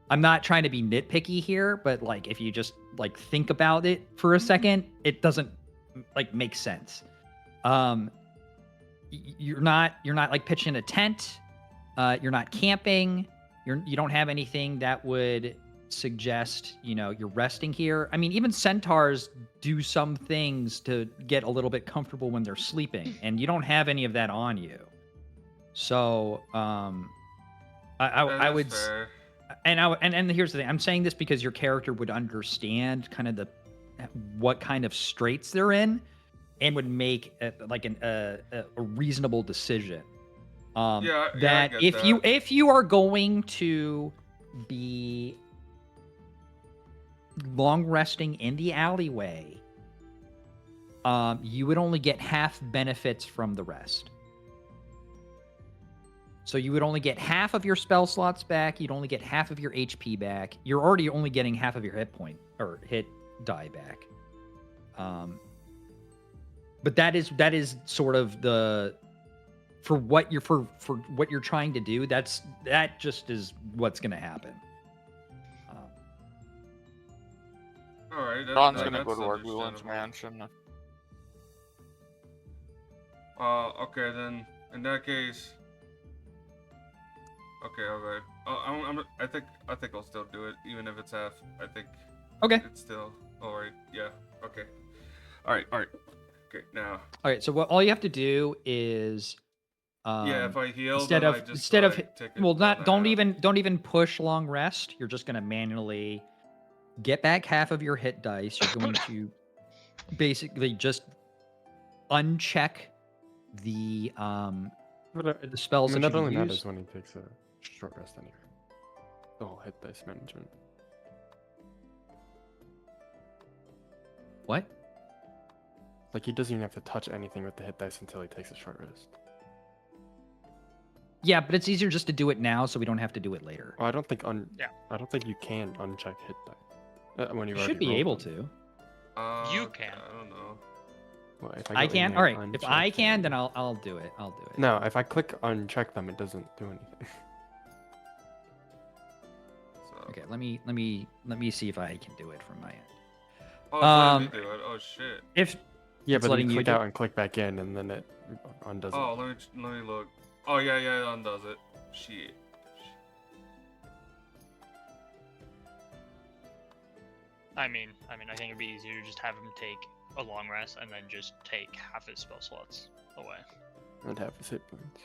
I'm not trying to be nitpicky here, but like if you just like think about it for a second, it doesn't like make sense. You're not like pitching a tent You're not camping. You don't have anything that would suggest you're resting here. I mean, even centaurs do some things to get a little bit comfortable when they're sleeping, and you don't have any of that on you. So I would. Fair. And here's the thing. I'm saying this because your character would understand kind of what kind of straits they're in, and would make a reasonable decision. I That get if you are going to be long resting in the alleyway, you would only get half benefits from the rest. So you would only get half of your spell slots back. You'd only get half of your HP back. You're already only getting half of your hit point or hit die back. But that is sort of for what you're trying to do. That just is what's going to happen. All right. John's gonna go to Argulin's mansion. Okay then. In that case. Okay, alright. I think I'll still do it, even if it's half. I think. Okay. It's still alright. Yeah. Okay. Alright. Okay. Now. All right. So all you have to do is. Yeah. If I heal, instead then of I just, instead of take it well, down not to half. don't even push long rest. You're just gonna manually get back half of your hit dice. You're going to basically just uncheck the spells I mean, that that you only use. matters when he takes a short rest anyway. The whole hit dice management. What? Like, he doesn't even have to touch anything with the hit dice until he takes a short rest. Yeah, but it's easier just to do it now, so we don't have to do it later. Oh, I don't think Yeah. I don't think you can uncheck hit dice when you You should be able to. You Okay, can. I don't know. Well, if I go can. in All and right. If uncheck I can, them- then I'll do it. I'll do it. No, if I click uncheck them, it doesn't do anything. So. Okay. Let me see if I can do it from my end. Oh, it's letting me do it. Oh shit. If Yeah, It's but then letting you you click do- out and click back in, and then it undoes Oh, it. let me look. Oh yeah, it undoes it. Shit. I mean, I think it'd be easier to just have him take a long rest and then just take half his spell slots away. And have his hit points.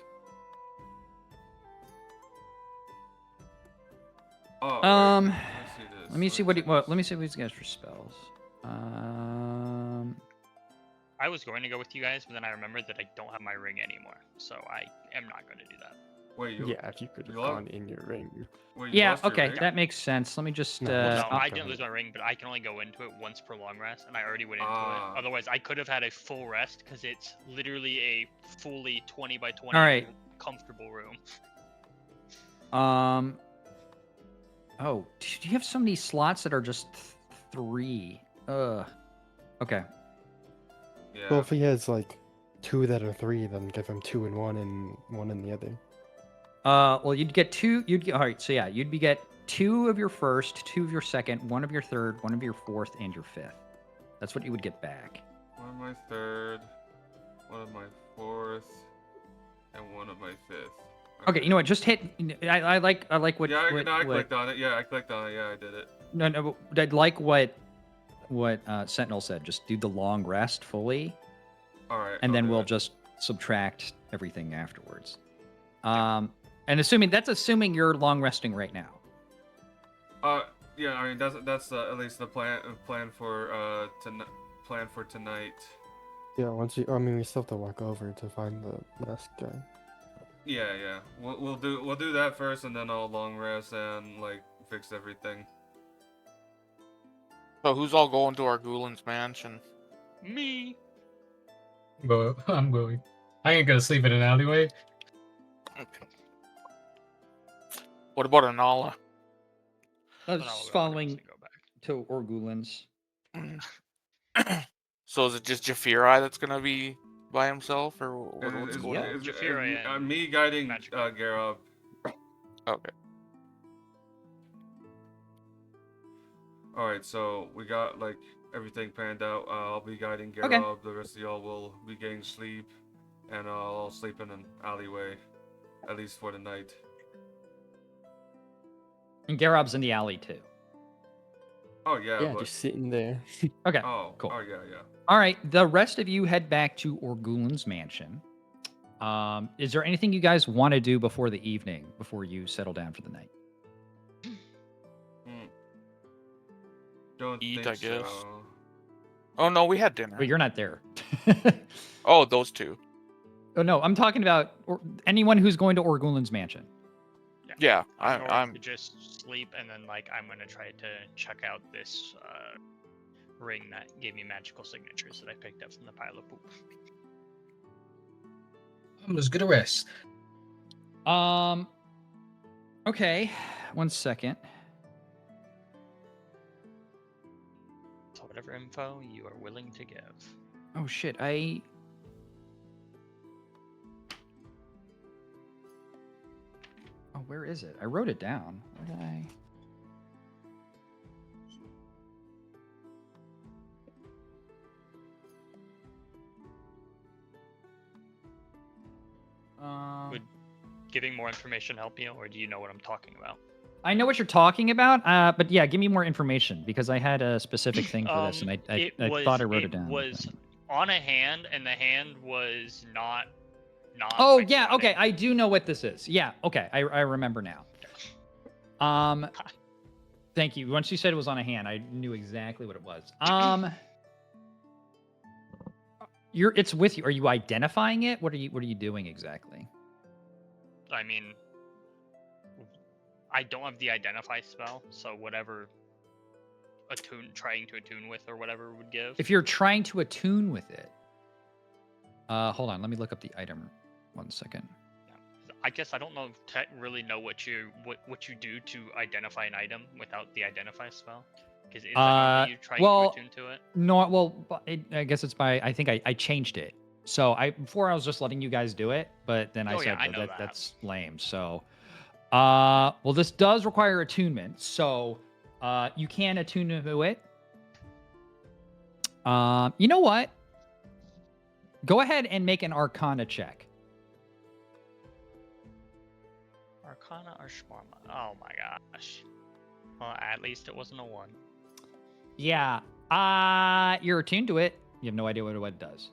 Oh, wait, Um, let me see this. let me see what check let this. me see what he's got for spells. I was going to go with you guys, but then I remembered that I don't have my ring anymore, so I am not going to do that. Wait, you? Yeah, if you could have you love- gone in your ring. Wait, you Yeah. lost your Okay. ring? That makes sense. Let me just. No, No, just I'll- I go didn't lose ahead. my ring, but I can only go into it once per long rest, and I already went into Ah. it. Otherwise, I could have had a full rest because it's literally a fully 20 by 20 All right. comfortable room. Oh, do you have so many slots that are just 3? Okay. Yeah. Well, if he has like 2 that are 3, then give him 2 in one and 1 in the other. Well, you'd get 2. All right. So yeah, you'd get 2 of your first, 2 of your second, 1 of your third, 1 of your fourth, and your fifth. That's what you would get back. One of my third, one of my fourth, and one of my fifth. Okay. You know what? Just hit. I like what. Yeah, I what, clicked what, on it. Yeah, I clicked on it. Yeah, I did it. no. I like what Sentinel said. Just do the long rest fully, All right. and I'll then do we'll it. just subtract everything afterwards. And assuming you're long resting right now. Yeah. I mean, that's at least the plan for tonight. Yeah, we still have to walk over to find the last guy. Yeah. We'll do that first, and then I'll long rest and like fix everything. So who's all going to Argulin's mansion? Me. But I'm going. I ain't gonna sleep in an alleyway. Okay. What about Anala? I Then was I'll just go following 100% go back. to Orgulin's. So is it just Jafirai that's gonna be by himself, or what's going on? Jafirai and me guiding Magic. Garrob. Okay. All right, so we got like everything planned out. I'll be guiding Garrob. Okay. The rest of y'all will be getting sleep, and I'll sleep in an alleyway. at least for the night. And Garrob's in the alley too. Oh yeah, Yeah, but just sitting there. Okay, oh, cool. oh yeah, yeah. All right, the rest of you head back to Orgulin's mansion. Is there anything you guys want to do before the evening, before you settle down for the night? Don't Eat, think I guess. so. Oh no, we had dinner. But you're not there. Oh, those two. Oh no, I'm talking about anyone who's going to Orgulin's mansion. Yeah, I'm going I'm. to just sleep, and then like I'm gonna try to check out this ring that gave me magical signatures that I picked up from the pile of poop. I'm just gonna rest. Okay, 1 second. So whatever info you are willing to give. Oh shit, Oh, where is it? I wrote it down. Where did I? Would giving more information help you, or do you know what I'm talking about? I know what you're talking about, but yeah, give me more information because I had a specific thing for this, and I thought I wrote it down. It was on a hand, and the hand was not. Oh like, yeah, rotting. okay, I do know what this is. Yeah, okay, I remember now. Thank you. Once you said it was on a hand, I knew exactly what it was. It's with you. Are you identifying it? What are you doing exactly? I mean, I don't have the identify spell, so whatever trying to attune with or whatever would give. If you're trying to attune with it, hold on. Let me look up the item. 1 second. I guess I don't know really know what you do to identify an item without the identify spell. Because is that only you trying to attune to it? No, well, I guess it's by. I think I changed it. So before I was just letting you guys do it, but then I said I know that's lame. So, well, this does require attunement. So, you can attune to it. You know what? Go ahead and make an Arcana check. Arcana or Shawarma? Oh my gosh. Well, at least it wasn't a 1. Yeah. You're attuned to it. You have no idea what it does.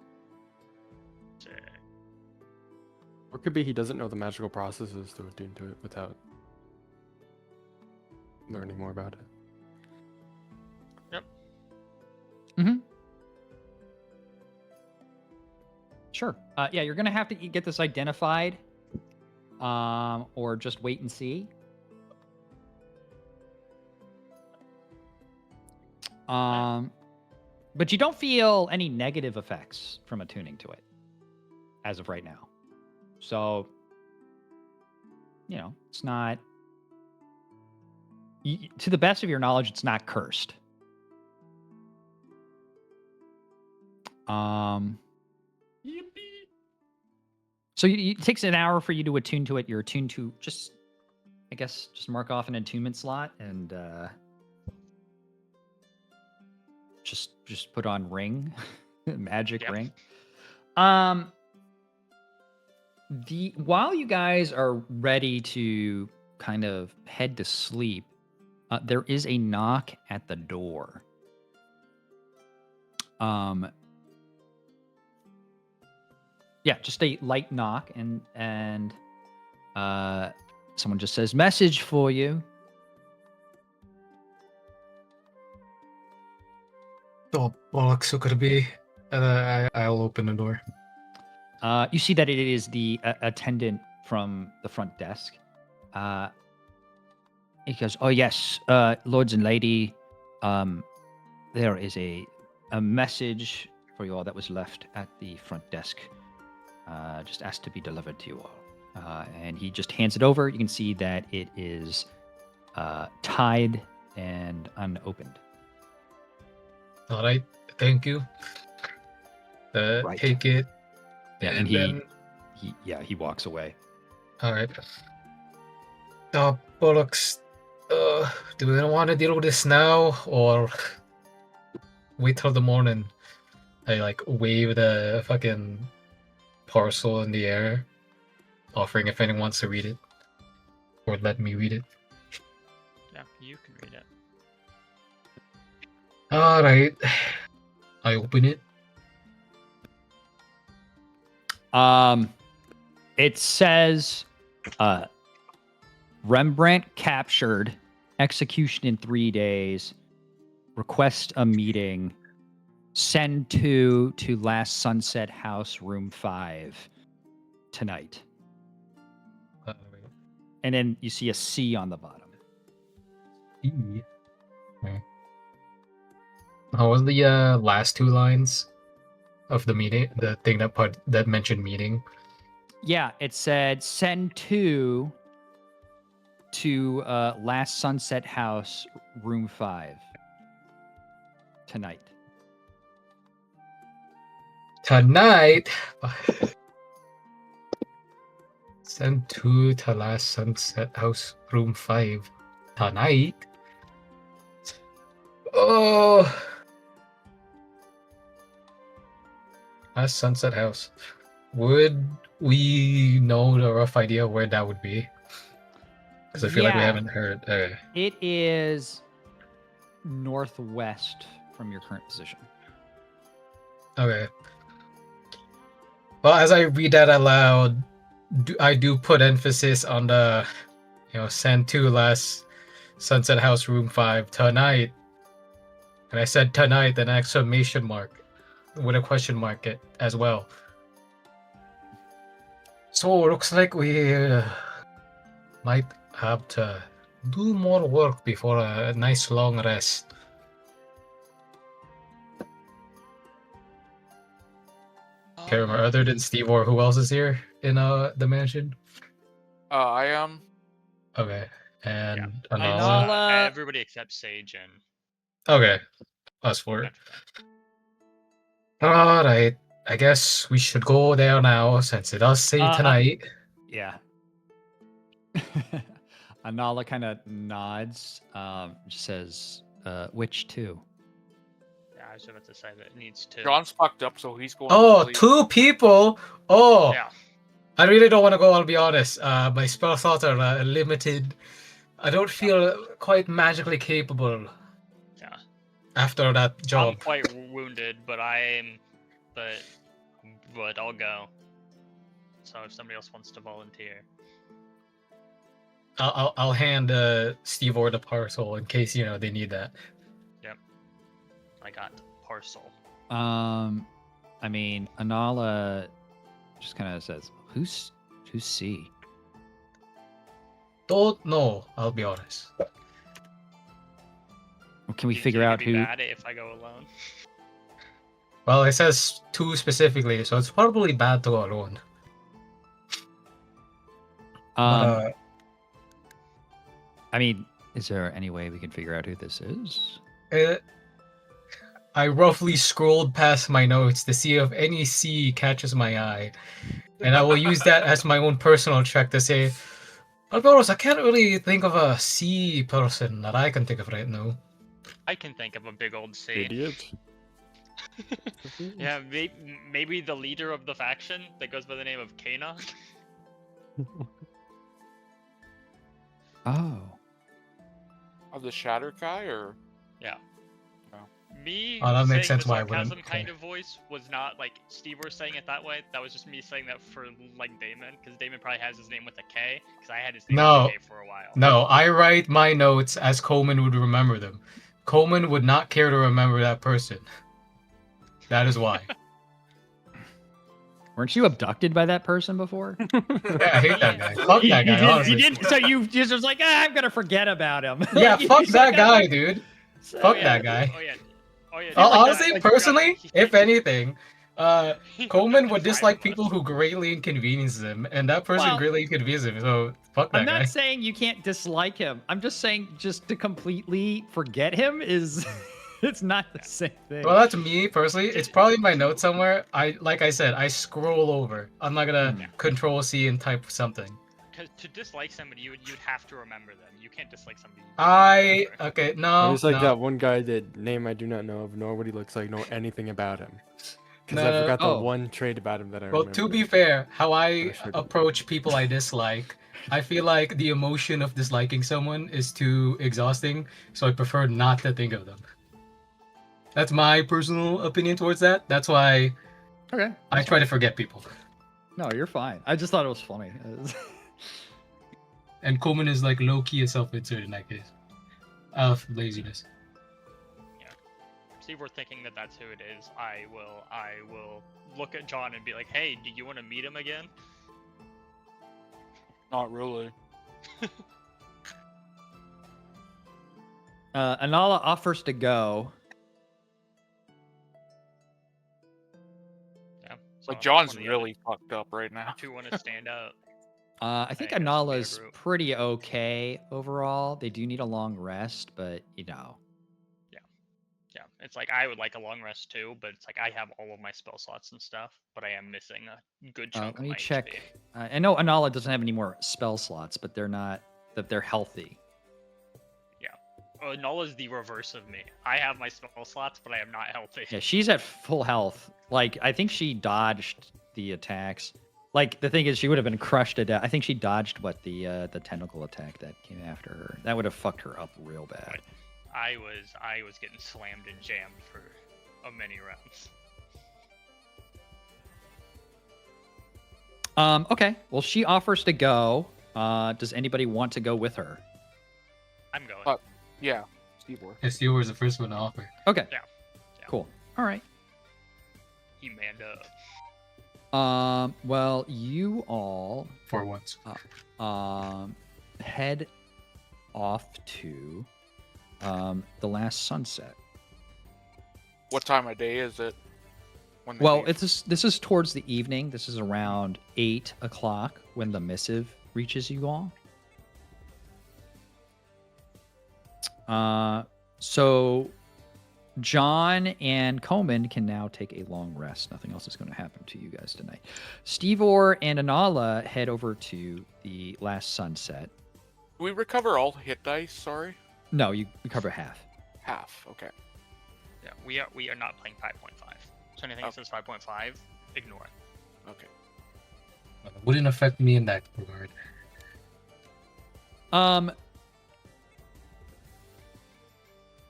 Or it could be he doesn't know the magical processes to attune to it without learning more about it. Yep. Mm-hmm. Sure. Yeah, you're gonna have to get this identified, or just wait and see. But you don't feel any negative effects from attuning to it as of right now. So, it's not, to the best of your knowledge, it's not cursed. So it takes an hour for you to attune to it. You're attuned to just mark off an attunement slot and just put on ring, magic ring. While you guys are ready to kind of head to sleep, there is a knock at the door. Yeah, just a light knock, and someone just says, "Message for you." Oh, bollocks, who could it be? And I'll open the door. You see that it is the attendant from the front desk. He goes, "Oh yes, lords and lady, there is a message for you all that was left at the front desk. Just asked to be delivered to you all." And he just hands it over. You can see that it is tied and unopened. All right, thank you. Right. Take it. Yeah, and then... he walks away. All right. Oh, bollocks. Do we want to deal with this now or wait till the morning? I wave the fucking parcel in the air offering if anyone wants to read it. Or let me read it. Yeah, you can read it. Alright. I open it. It says, Rembrandt captured, execution in 3 days, request a meeting, send to Last Sunset House, room 5 tonight. And then you see a C on the bottom. E. Okay. How was the last 2 lines of the meeting? The thing that mentioned meeting. Yeah, it said send to Last Sunset House, room 5 tonight. Tonight. Send 2 to Last Sunset House, room 5 tonight. Oh. Last Sunset House. Would we know the rough idea where that would be? Because I feel like we Yeah. haven't heard. It is northwest from your current position. Okay. Well, as I read that aloud, I do put emphasis on the, send to Last Sunset House, room 5 tonight. And I said tonight, an exclamation mark with a question mark as well. So it looks like we might have to do more work before a nice long rest. Can't remember, other than Steve or who else is here in the mansion? I am. Okay. And Yeah. Anala? Anala- Everybody except Sage and Okay. Us four. Alright. I guess we should go there now since it does say tonight. Yeah. Anala kind of nods, just says, which 2? Yeah, I was about to say that it needs to. John's fucked up, so he's going to Oh, sleep. 2 people? Oh! Yeah. I really don't want to go, I'll be honest. My spell slots are limited. I don't feel quite magically capable Yeah. after that I'm job. quite wounded, but but I'll go. So if somebody else wants to volunteer. I'll hand Steve or the parcel in case they need that. I got parcel. I mean, Anala just kind of says, who's C? Don't know, I'll be honest. Or can we Do you figure think out it'd be who? bad if I go alone? Well, it says 2 specifically, so it's probably bad to go alone. But, I mean, is there any way we can figure out who this is? I roughly scrolled past my notes to see if any C catches my eye, and I will use that as my own personal check to say, Alvaros, I can't really think of a C person that I can think of right now. I can think of a big old C. Idiot. Yeah, maybe the leader of the faction that goes by the name of Kana. Oh. Of the Shatter guy, or Yeah. Oh. Me Oh, that makes saying sense the why I wouldn't sarcasm kind care. of voice was not like Steve was saying it that way. That was just me saying that for like Damon, because Damon probably has his name with a K, because I had his name No. with a K for a while. No, I write my notes as Coleman would remember them. Coleman would not care to remember that person. That is why. Weren't you abducted by that person before? Yeah, I hate that guy. Fuck that guy, honestly. You didn't, so you just was like, I'm gonna forget about him. Yeah, Like, fuck he's that like, guy, dude. So, Fuck yeah. that guy. Oh yeah. Oh yeah. Honestly, like, personally, if anything, he Coleman would deprived dislike us. people who greatly inconvenience him, and that person Well, greatly inconvenienced him, so fuck that I'm not guy. saying you can't dislike him. I'm just saying just to completely forget him is it's not the same thing. Well, that's me personally. It's probably in my notes somewhere. Like I said, I scroll over. I'm not gonna Control C and type something. Because to dislike somebody, you'd have to remember them. You can't dislike somebody. you I don't remember. okay, no. I just like no. that one guy that name I do not know of, nor what he looks like, nor anything about him. Because I forgot the Oh. one trait about him that I Well, remember. to be fair, how I should- approach people I dislike, I feel like the emotion of disliking someone is too exhausting, so I prefer not to think of them. That's my personal opinion towards that. That's why Okay. I try to forget people. No, you're fine. I just thought it was funny. And Coleman is like low-key a self-insert in that case. Out of laziness. See, we're thinking that that's who it is. I will look at John and be like, "Hey, do you want to meet him again?" Not really. Anala offers to go. Yeah. Like so John's one of the really fucked up right now. other two want to stand out. I think I guess we'll be a Anala's group. pretty okay overall. They do need a long rest, but you know. Yeah, it's like I would like a long rest too, but it's like I have all of my spell slots and stuff, but I am missing a good chunk Let of me my check. HP. I know Anala doesn't have any more spell slots, but they're not that they're healthy. Nola's the reverse of me. I have my spell slots, but I am not healthy. Yeah, she's at full health. Like I think she dodged the attacks. Like the thing is, she would have been crushed to death. I think she dodged the tentacle attack that came after her. That would have fucked her up real bad. I was getting slammed and jammed for many rounds. Okay. Well, she offers to go. Does anybody want to go with her? I'm going. Yeah, Steve. And Steel was the first one to offer. Okay. Yeah. Cool. All right. He manned up. Well, you all For once. head off to the last sunset. What time of day is it? When they Well, leave? this is towards the evening. This is around 8 o'clock when the missive reaches you all. So John and Coleman can now take a long rest. Nothing else is going to happen to you guys tonight. Stevor and Anala head over to the last sunset. Do we recover all hit dice? Sorry, No, you cover half. half. Okay. Yeah, we are not playing 5.5. So anything that says 5.5, ignore it. Okay. Wouldn't affect me in that regard.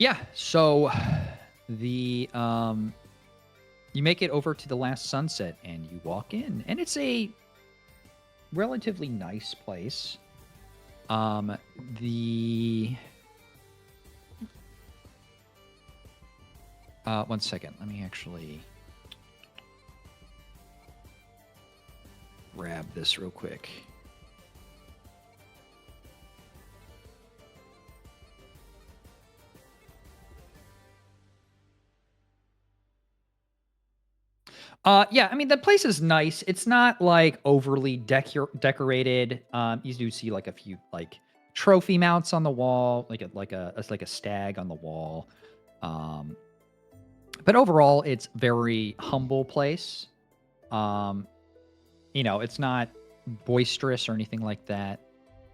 Yeah, so the you make it over to the last sunset and you walk in, and it's a relatively nice place. The one second, let me actually grab this real quick. Yeah, I mean the place is nice. It's not like overly decorated. You do see like a few like trophy mounts on the wall, like a stag on the wall. But overall, it's very humble place. It's not boisterous or anything like that.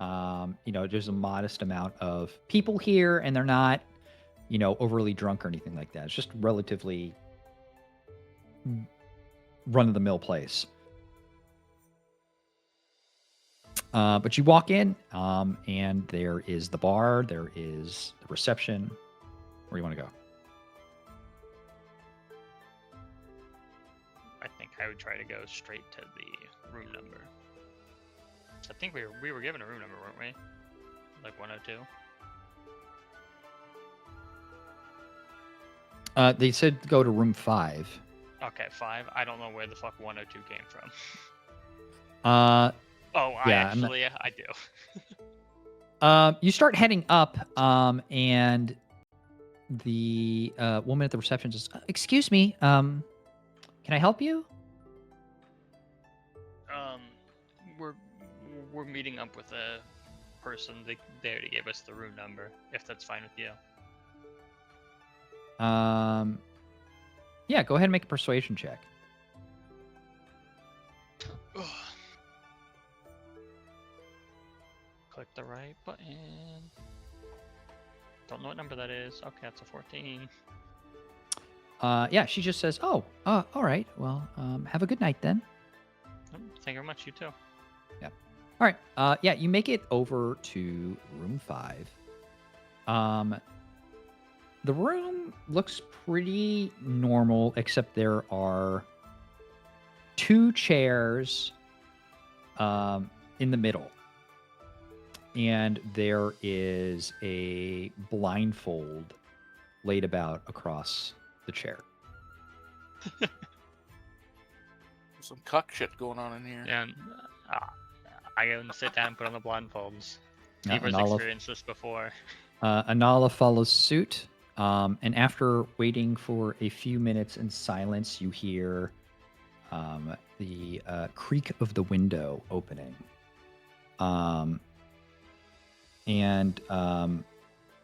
There's a modest amount of people here, and they're not, overly drunk or anything like that. It's just relatively run-of-the-mill place. But you walk in, and there is the bar, there is the reception. Where do you want to go? I think I would try to go straight to the room number. I think we were given a room number, weren't we? Like 102. They said go to room 5. Okay, 5. I don't know where the fuck 102 came from. Yeah, I do. You start heading up, and the woman at the reception says, "Excuse me, can I help you?" We're meeting up with a person. They already gave us the room number. If that's fine with you. Yeah, go ahead and make a persuasion check. Click the right button. Don't know what number that is. Okay, that's a 14. Yeah, she just says, "Oh, all right. Well, have a good night then." Thank you very much. You too. All right. Yeah, you make it over to room 5. The room looks pretty normal, except there are 2 chairs in the middle, and there is a blindfold laid about across the chair. Some cuck shit going on in here. And I go and sit down and put on the blindfolds. Tiber's Anala, experienced this before. Anala follows suit, and after waiting for a few minutes in silence, you hear the creak of the window opening. And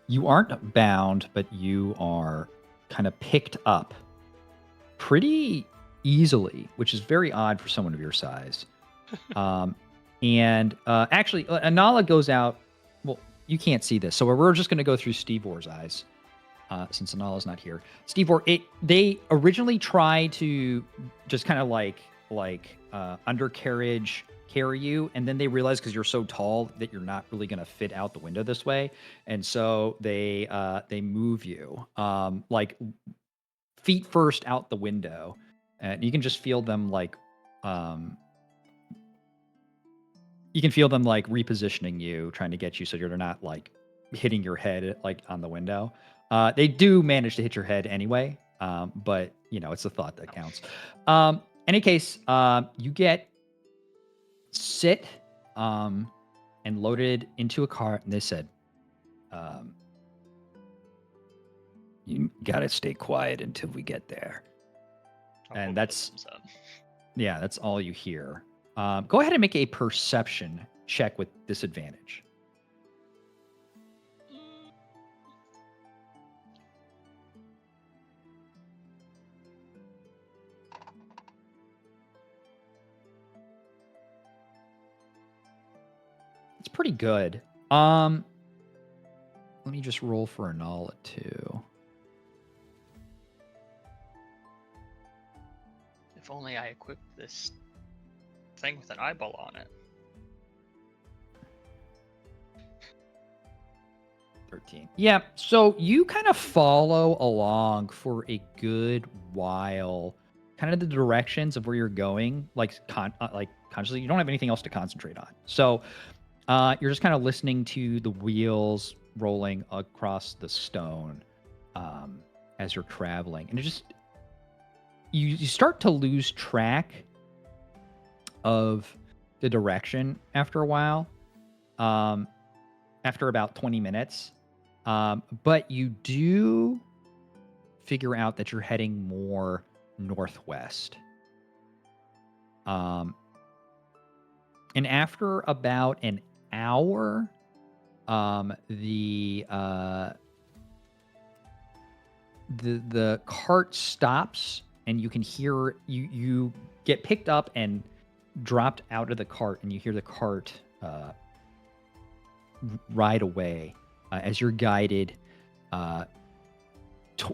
you aren't bound, but you are kind of picked up pretty easily, which is very odd for someone of your size. And actually, Anala goes out. Well, you can't see this, so we're just going to go through Stevor's eyes, since Anala's not here. Stevor, they originally tried to just kind of like undercarriage carry you, and then they realized because you're so tall that you're not really going to fit out the window this way, and so they move you like feet first out the window, and you can just feel them like repositioning you, trying to get you so you're not like hitting your head like on the window. They do manage to hit your head anyway, but it's the thought that counts. Any case, you get sit and loaded into a car, and they said, "You gotta stay quiet until we get there." And that's all you hear. Go ahead and make a perception check with disadvantage. It's pretty good. Let me just roll for Anala too. If only I equipped this thing with an eyeball on it. 13. Yeah, so you kind of follow along for a good while, kind of the directions of where you're going, like consciously. You don't have anything else to concentrate on. So you're just kind of listening to the wheels rolling across the stone as you're traveling. And it just, you start to lose track of the direction after a while, after about 20 minutes. But you do figure out that you're heading more northwest. And after about an hour, the cart stops, and you can hear you get picked up and dropped out of the cart, and you hear the cart ride away as you're guided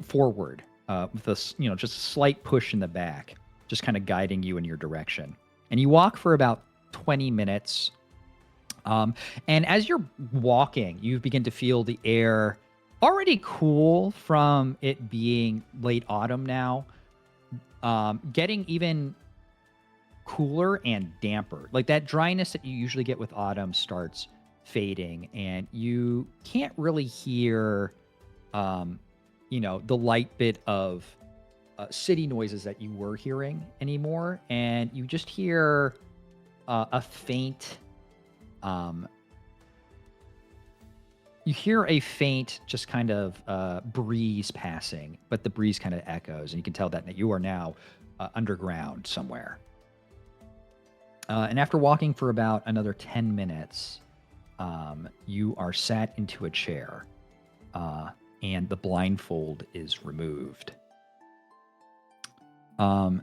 forward with a just a slight push in the back, just kind of guiding you in your direction. And you walk for about 20 minutes. And as you're walking, you begin to feel the air already cool from it being late autumn now, getting even cooler and damper. Like that dryness that you usually get with autumn starts fading, and you can't really hear, the light bit of city noises that you were hearing anymore. And you just hear a faint, just kind of breeze passing, but the breeze kind of echoes, and you can tell that you are now underground somewhere. And after walking for about another 10 minutes, you are sat into a chair, and the blindfold is removed. And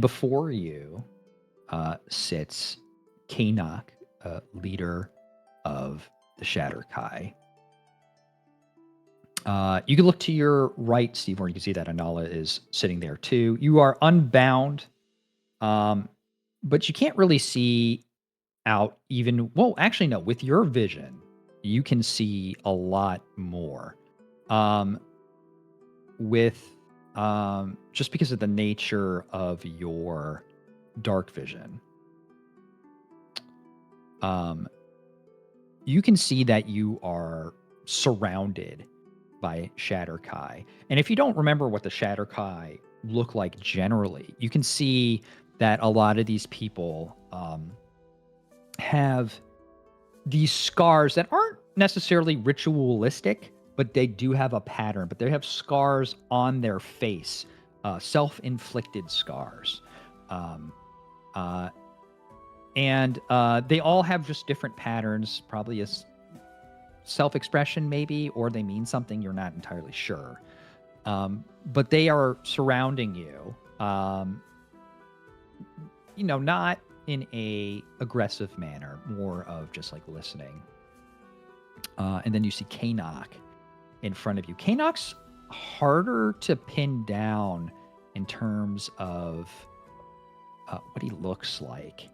before you sits Kanak, leader of the Shatterkai. You can look to your right, Steve, where you can see that Anala is sitting there too. You are unbound, but you can't really see out even. Well, actually, no. With your vision, you can see a lot more. With just because of the nature of your dark vision, you can see that you are surrounded by Shatterkai. And if you don't remember what the Shatterkai look like generally, you can see that a lot of these people have these scars that aren't necessarily ritualistic, but they do have a pattern. But they have scars on their face, self-inflicted scars. And they all have just different patterns, probably a self-expression maybe, or they mean something, you're not entirely sure. But they are surrounding you, not in a aggressive manner, more of just like listening. And then you see Kanok in front of you. Kanok's harder to pin down in terms of what he looks like.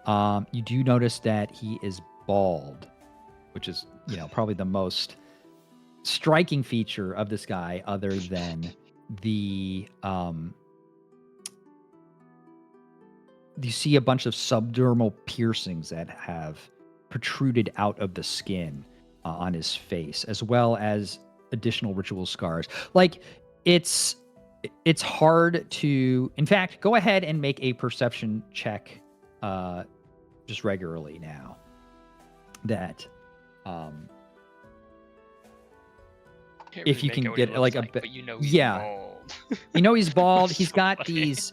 You do notice that he is bald, which is, probably the most striking feature of this guy, other than the you see a bunch of subdermal piercings that have protruded out of the skin on his face, as well as additional ritual scars. Like, it's hard to, in fact, go ahead and make a perception check just regularly now. That if you can get like a bit, but he's yeah, bald. he's bald. He's So got funny. these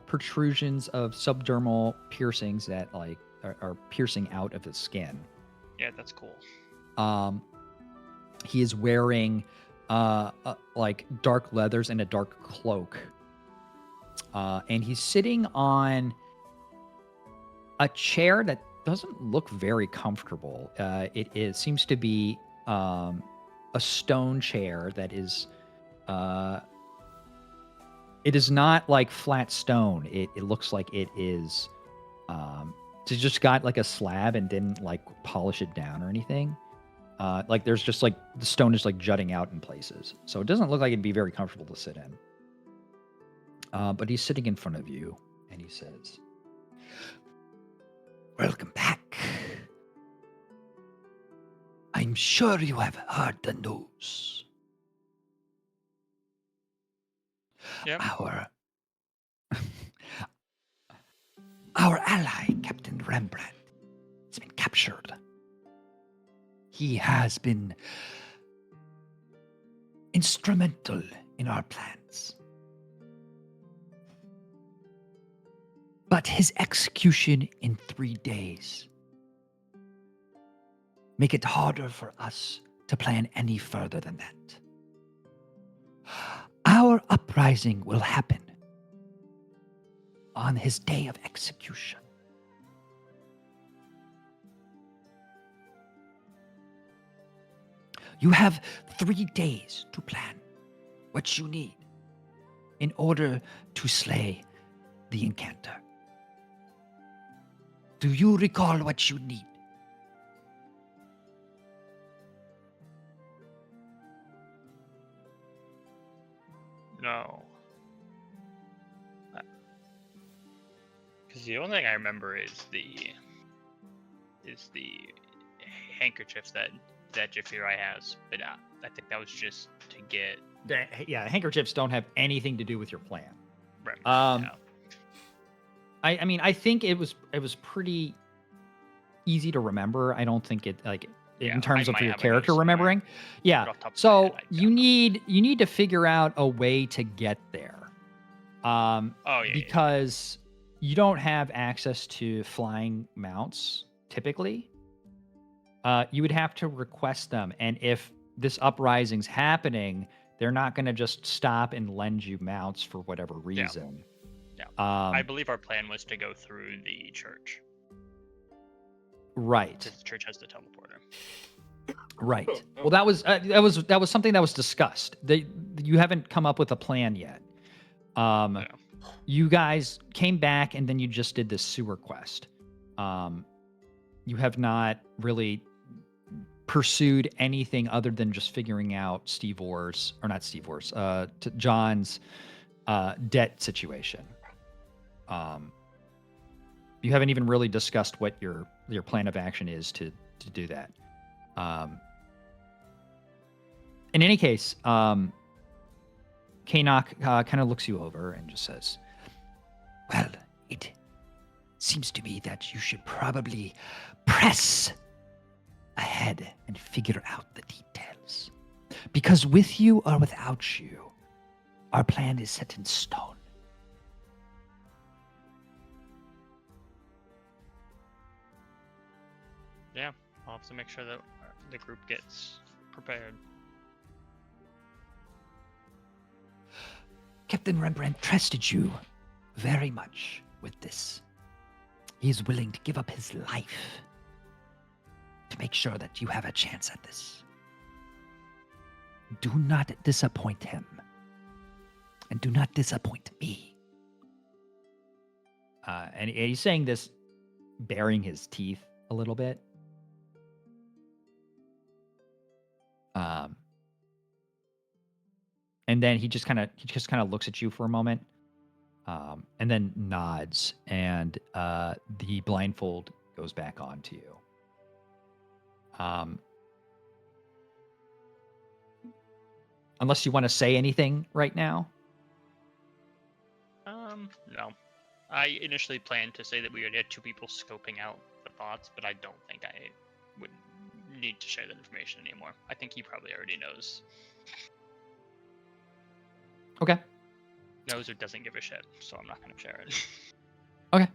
protrusions of subdermal piercings that like are piercing out of his skin. Yeah, that's cool. He is wearing like dark leathers and a dark cloak, and he's sitting on a chair that doesn't look very comfortable. It seems to be a stone chair that is. It is not like flat stone. It looks like it is. It just got like a slab and didn't like polish it down or anything. Like there's just like the stone is like jutting out in places, so it doesn't look like it'd be very comfortable to sit in. But he's sitting in front of you, and he says, "Welcome back. I'm sure you have heard the news. Yep. Our ally, Captain Rembrandt, has been captured. He has been instrumental in our plans. But his execution in 3 days make it harder for us to plan any further than that. Our uprising will happen on his day of execution. You have 3 days to plan what you need in order to slay the incantor. Do you recall what you need?" No. Because the only thing I remember is the handkerchiefs that Jafirai has, but I think that was just to get. Yeah, handkerchiefs don't have anything to do with your plan. Right. Yeah. I mean, I think it was pretty easy to remember. I don't think it like in terms of your character remembering. Yeah. So you need to figure out a way to get there. Because you don't have access to flying mounts typically. You would have to request them, and if this uprising's happening, they're not going to just stop and lend you mounts for whatever reason. Yeah. I believe our plan was to go through the church. Right. Because the church has the teleporter. Right. Oh, Well, that was something that was discussed. You haven't come up with a plan yet. Yeah. You guys came back and then you just did this sewer quest. You have not really pursued anything other than just figuring out John's debt situation. You haven't even really discussed what your plan of action is to do that. In any case, Kanok kind of looks you over and just says, Well, it seems to me that you should probably press ahead and figure out the details. Because with you or without you, our plan is set in stone. Yeah, I'll have to make sure that the group gets prepared. Captain Rembrandt trusted you very much with this. He is willing to give up his life to make sure that you have a chance at this. Do not disappoint him. And do not disappoint me. and he's saying this, baring his teeth a little bit. And then he just kind of looks at you for a moment, and then nods, and the blindfold goes back on to you. Unless you want to say anything right now. No. I initially planned to say that we already had two people scoping out the thoughts, but I don't think I would need to share that information anymore. I think he probably already knows. Okay. Knows or doesn't give a shit, so I'm not going to share it. Okay.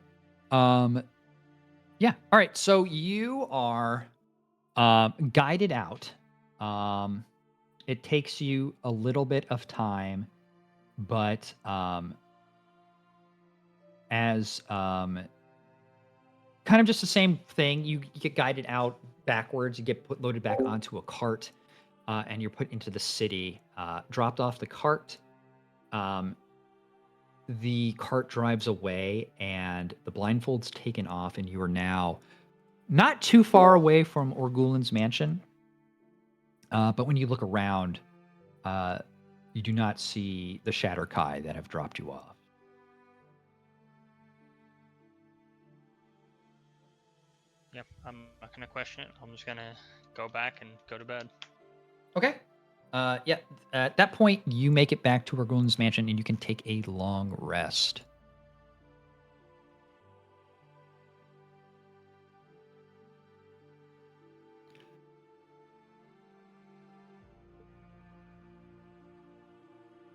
Yeah. All right. So you are guided out. It takes you a little bit of time, but as kind of just the same thing. You get guided out backwards. You get loaded back onto a cart, and you're put into the city. Dropped off the cart. The cart drives away, and the blindfold's taken off, and you are now not too far away from Orgulin's mansion. But when you look around, you do not see the Shatterkai that have dropped you off. Yep, I'm not going to question it. I'm just going to go back and go to bed. Okay. Yeah. At that point, you make it back to Orgulin's mansion, and you can take a long rest.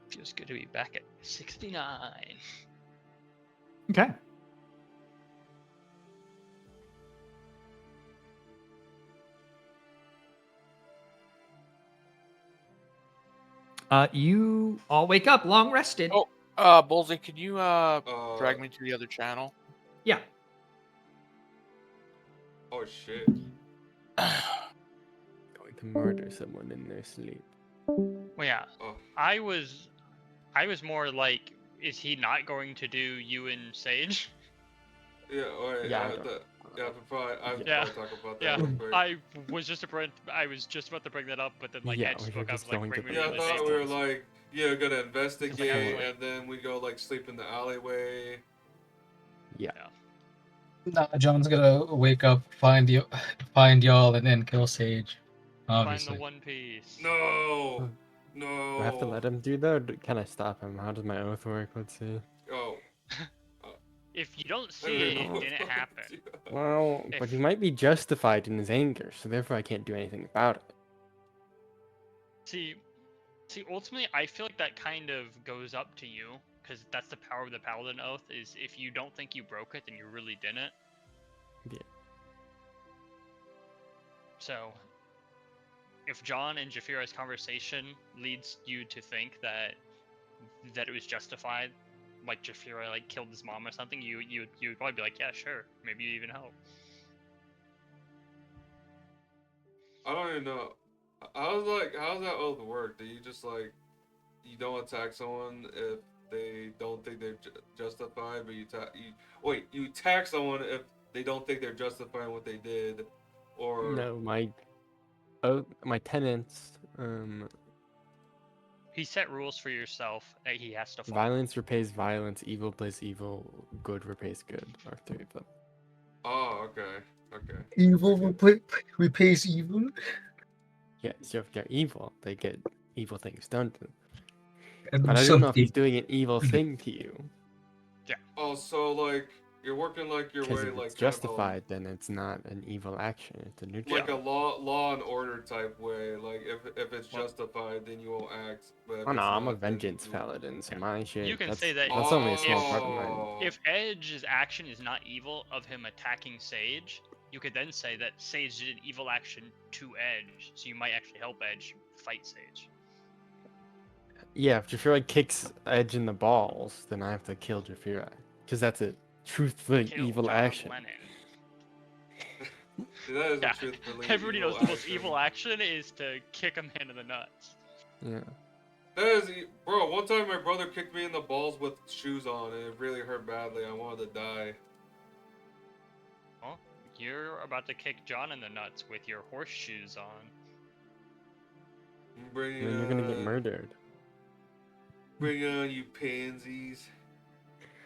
Feels good to be back at 69. Okay. You all wake up long rested. Oh, Bullseye, can you drag me to the other channel? Yeah. Oh shit. Going to murder someone in their sleep. Well, yeah. Oh. I was more like, is he not going to do you and Sage? Yeah. Alright. Yeah, I Yeah. don't- Yeah. Probably. I should Yeah. probably talk about that. Yeah, real quick. I was just about to bring that up, but then like Yeah, Edge we were spoke up just like going to bring me bring Yeah, I to it the thought up. we table. were like, gonna investigate, like, and then we go like sleep in the alleyway. Yeah. Nah, John's gonna wake up, find y'all, and then kill Sage. Find Obviously. the One Piece. No. No. Do I have to let him do that, or can I stop him? How does my oath work? Let's see. Oh. If you don't I see don't it, know it what didn't fucking happen. do. Well, but he might be justified in his anger, so therefore I can't do anything about it. See, ultimately, I feel like that kind of goes up to you, because that's the power of the Paladin Oath, is if you don't think you broke it, then you really didn't. Yeah. So, if John and Jafirai's conversation leads you to think that it was justified, like Jafirai like killed his mom or something, you would probably be like, yeah, sure, maybe you even help. I don't even know. How's that oath work? Do you just like, you don't attack someone if they don't think they're justified, but you attack someone if they don't think they're justified in what they did, or No, my tenants, He set rules for yourself that he has to follow. violence repays violence, evil plays evil, good repays good. Are three of them. oh, okay, okay. Evil repays evil. Yeah, so if they're evil, they get evil things done to them. And But I so don't know if he's evil. doing an evil thing to you. Oh, so like you're working like your Because way if like it's kind of justified, then it's not an evil action. It's a neutral. like a law and order type way. Like if it's justified, then you will act. But if Oh no, it's I'm a not, then vengeance you- paladin, so my shit. You can that's, say that That's only a small if- part of mine. Oh. If Edge's action is not evil of him attacking Sage, you could then say that Sage did an evil action to Edge, so you might actually help Edge fight Sage. Yeah, if Jafirai kicks Edge in the balls, then I have to kill Jafirai. Because that's a truthfully Kill evil John action. Lennon. That is Yeah, a truthfully everybody knows evil the most action. evil action is to kick him in the nuts. Yeah. That is, bro. One time my brother kicked me in the balls with shoes on, and it really hurt badly. I wanted to die. Well, you're about to kick John in the nuts with your horseshoes on. Bring And then you're gonna get murdered. Bring on, you pansies.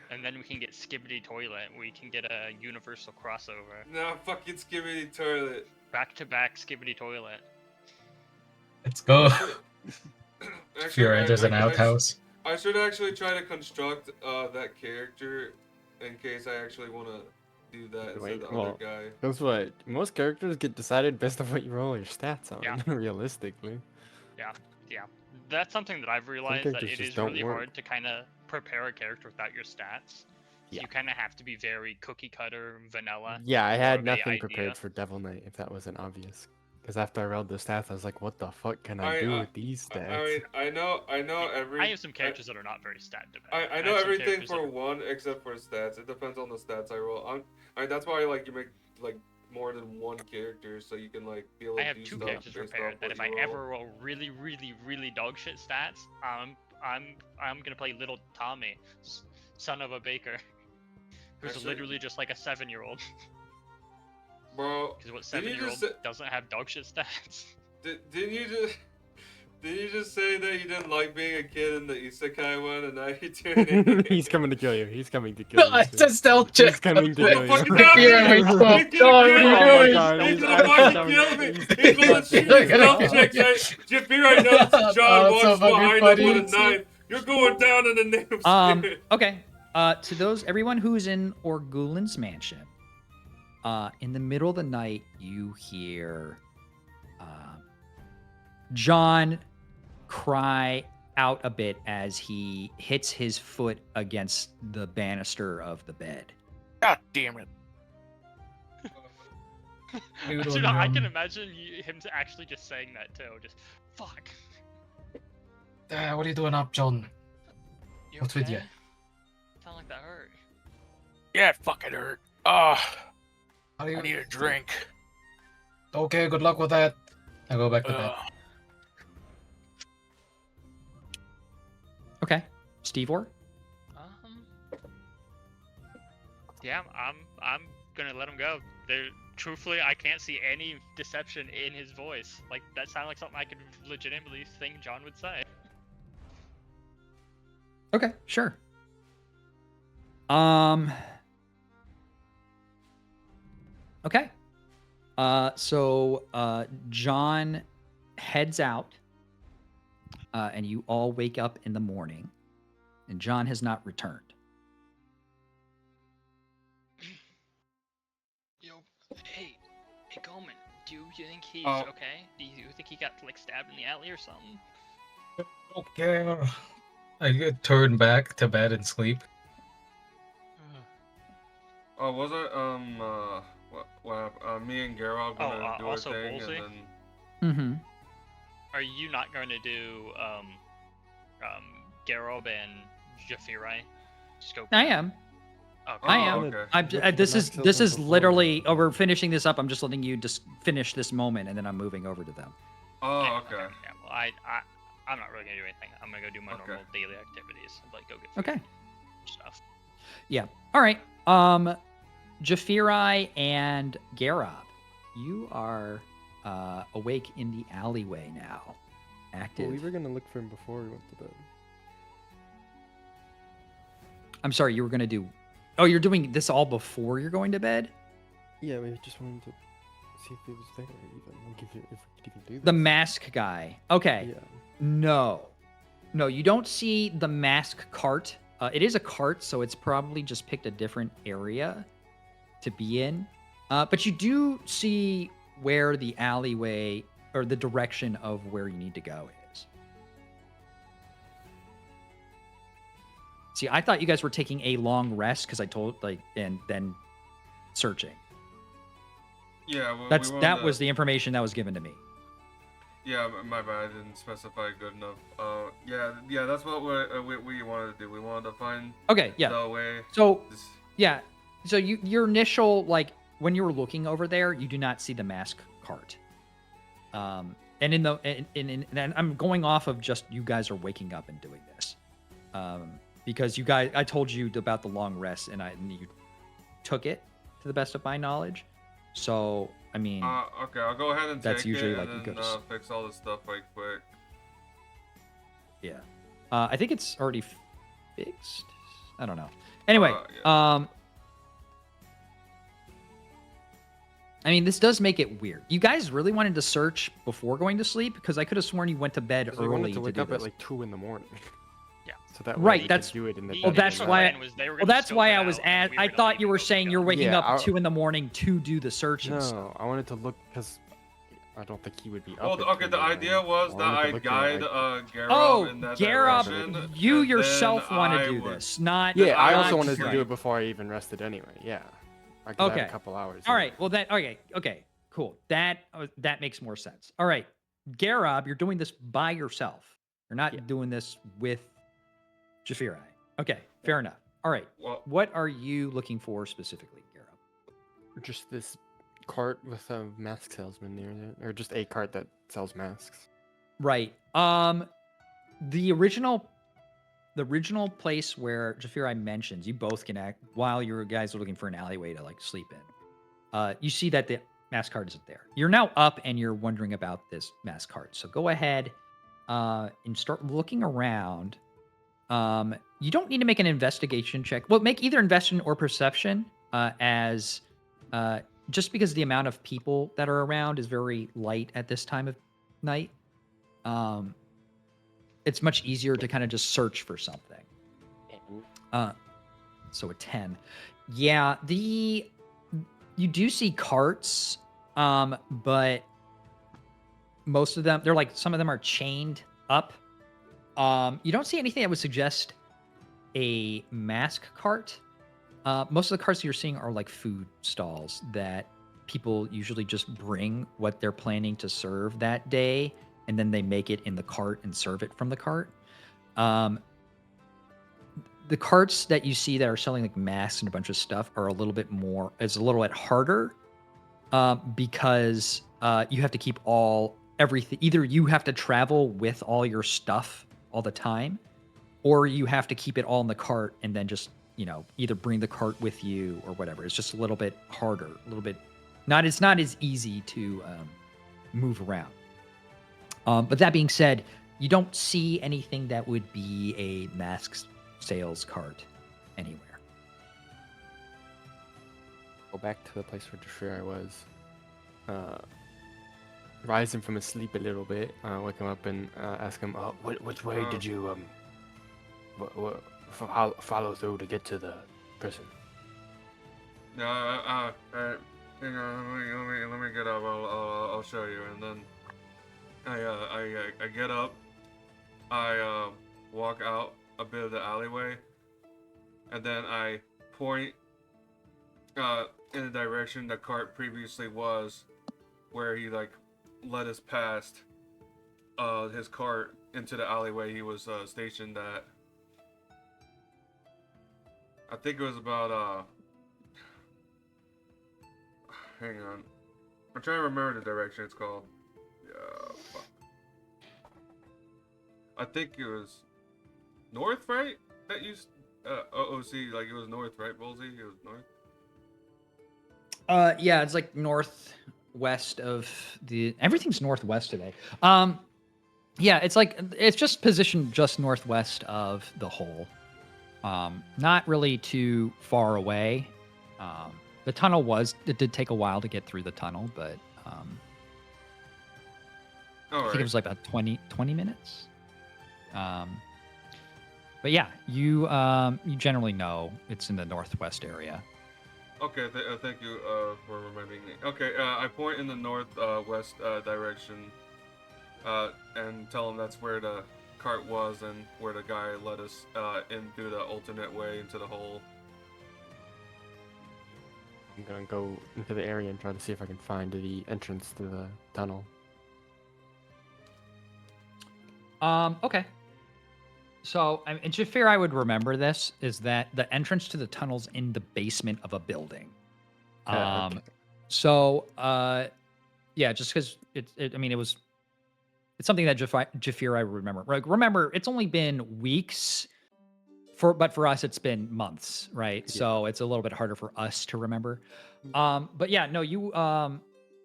And then we can get Skibbity Toilet. We can get a universal crossover. Nah, fucking skibbity toilet. Back to back Skibbity Toilet. Let's go. Actually, Fear enters an outhouse. I should actually try to construct that character in case I actually want to do that instead Wait, of the well, other guy. That's what most characters get decided based on what you roll your stats on, Yeah. realistically. Yeah. That's something that I've realized that characters it just is don't really work. hard to kind of prepare a character without your stats. Yeah. You kind of have to be very cookie cutter, vanilla. Yeah, I more had of a nothing idea. prepared for Devil Knight, if that wasn't obvious. Because after I rolled the stats, I was like, what the fuck can I do with these stats? I mean, I know every. I have some characters that are not very stat dependent. I know have some everything characters that for are- one except for stats. It depends on the stats I roll. That's why like you make like more than one character so you can like be able to I have do two stuff characters based prepared off that what if I you ever roll really, really, really dog shit stats, I'm gonna play little Tommy, son of a baker, who's Actually- literally just like a 7-year-old. Bro, Because what Did you 7-year-old just say- doesn't have dog shit stats? didn't you just say that you didn't like being a kid in the isekai one, and now you're doing it? He's coming to kill you. He's coming to kill you. It's soon. a stealth He's check. coming to What kill the you. fuck is Fear happening? me, stop. He's John, what are gonna you kill doing? me. God, He's he's gonna fucking actually kill me. coming. He's gonna shoot Look his at stealth him. checks. Jafirai knows John Oh, so walks fucking behind him funny. with a knife. You're going down in the name of spirit. Okay. To those everyone who's in Orgulin's mansion, in the middle of the night, you hear John cry out a bit as he hits his foot against the banister of the bed. God damn it. Actually, no, I can imagine him actually just saying that too. Just fuck. What are you doing up, John? You What's with okay? ya? Sound like that hurt. Yeah, it fucking hurt. Ah, How are you? I need a drink. Okay, good luck with that. I go back to bed. Okay. Steve Orr? Yeah, I'm gonna let him go. There, truthfully, I can't see any deception in his voice. Like that sounded like something I could legitimately think John would say. Okay, sure. Okay. So John heads out, and you all wake up in the morning, and John has not returned. Yo, hey, Goldman, do you think he's Oh. okay? Do you think he got like stabbed in the alley or something? Okay. I get turned back to bed and sleep. Oh, was it me and Garrob gonna do our also thing, Woolsey? and then Mm-hmm. Are you not going to do garrob and jafirai scope? I am. Okay. Oh, I am. Okay. I'm. Look for the This is mask this salesman is before literally. Oh, we're finishing this up. I'm just letting you just finish this moment, and then I'm moving over to them. Oh, okay. Yeah. Well, I'm not really gonna do anything. I'm gonna go do my Okay. normal daily activities, like go get food Okay. and stuff. Yeah. All right. Jafirai and Garrob, you are awake in the alleyway now. Active. Well, we were gonna look for him before we went to bed. I'm sorry, you were gonna do. Oh, you're doing this all before you're going to bed? Yeah, we just wanted to see if he was there even, like if we could even do this. The mask guy. Okay. Yeah. No. No, you don't see the mask cart. It is a cart, so it's probably just picked a different area to be in. But you do see where the alleyway or the direction of where you need to go is. See, I thought you guys were taking a long rest because I told and then searching. Yeah. Well, That wanted was to- the information that was given to me. Yeah, my bad. I didn't specify good enough. Yeah. That's what we wanted to do. We wanted to find Okay, yeah. the way. So This, yeah, so your initial when you were looking over there, you do not see the mask cart. And and I'm going off of just you guys are waking up and doing this, because you guys I told you about the long rest and you took it to the best of my knowledge. So I mean, okay, I'll go ahead and that's take usually it like and you then go fix all this stuff right quick. yeah, I think it's already fixed. I don't know. Anyway, Yeah. I mean, this does make it weird. You guys really wanted to search before going to sleep because I could have sworn you went to bed 'Cause we early wanted to to wake do up this. at like 2 in the morning. Yeah. So that Right, way we that's- could do it in the The Well, dead of that's the initial why- night. plan was they were Well, gonna that's scope why it I was out, and at. we were I gonna thought leave you and were go saying pick you're up. waking Yeah, up at I- 2 in the morning to do the search and stuff. No, I wanted to look because I don't think he would be up. Well, at okay. 2 The in morning. idea was I that wanted to I'd look for, guide like- Garrob Oh, in that Garrob, direction. you and yourself then want to I do would- this, not. Yeah, I not also wanted to Jafirai. do it before I even rested anyway. Yeah. I could have Okay. a couple hours. All in. right. Well, okay, cool. That makes more sense. All right, Garrob, you're doing this by yourself. You're not Yeah. doing this with Jafirai. Okay, fair enough. All right. Well, What are you looking for specifically, Garrob? Just this cart with a mask salesman near it, or just a cart that sells masks. Right. The original place where Jafirai mentions you both can act while you guys are looking for an alleyway to sleep in. You see that the mask card isn't there. You're now up and you're wondering about this mask card. So go ahead and start looking around. You don't need to make an investigation check. Well, make either investigation or perception, as just because the amount of people that are around is very light at this time of night. It's much easier to kind of just search for something. So a 10. Yeah, you do see carts, but most of them, some of them are chained up. You don't see anything that would suggest a mask cart. Most of the carts you're seeing are like food stalls that people usually just bring what they're planning to serve that day, and then they make it in the cart and serve it from the cart. The carts that you see that are selling like masks and a bunch of stuff are a little bit harder, because you have to keep everything. Either you have to travel with all your stuff all the time, or you have to keep it all in the cart and then just either bring the cart with you or whatever. It's just a little bit harder, a little bit it's not as easy to move around. But that being said, you don't see anything that would be a mask sales cart anywhere. Go back to the place where Jafirai was. Rise him from his sleep a little bit. Wake him up and ask him, which way did you follow through to get to the prison? hang on, let me get up. I'll show you. And then I get up. I walk out a bit of the alleyway, and then I point in the direction the cart previously was, where he led us past his cart into the alleyway he was stationed at. I think it was about hang on. I'm trying to remember the direction it's called. Fuck. I think it was north, right? That used OOC, like it was north, right, Bolsey? It was north. Yeah, it's like northwest of the. Everything's northwest today. Yeah, it's just positioned just northwest of the hole. Not really too far away. The tunnel it did take a while to get through the tunnel, but I think it was like about 20 minutes. But yeah, you generally know it's in the northwest area. Okay, thank you for reminding me. Okay, I point in the northwest direction and tell him that's where the cart was and where the guy led us in through the alternate way into the hole. I'm gonna go into the area and try to see if I can find the entrance to the tunnel. Okay. So, and Jafir, I would remember this, is that the entrance to the tunnel's in the basement of a building. Okay. So, yeah, just because it's something that Jafir, I remember. Like, remember, it's only been weeks, but for us, it's been months, right? Yeah. So it's a little bit harder for us to remember. But yeah, no, you're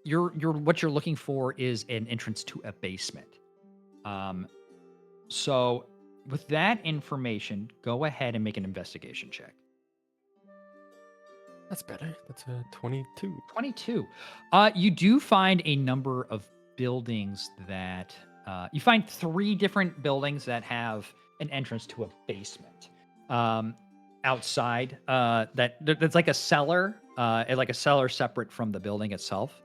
what you're looking for is an entrance to a basement. So with that information, go ahead and make an investigation check. That's better. That's a 22. 22. You do find a number of buildings that you find 3 different buildings that have an entrance to a basement. Outside, that's like a cellar, like a cellar separate from the building itself.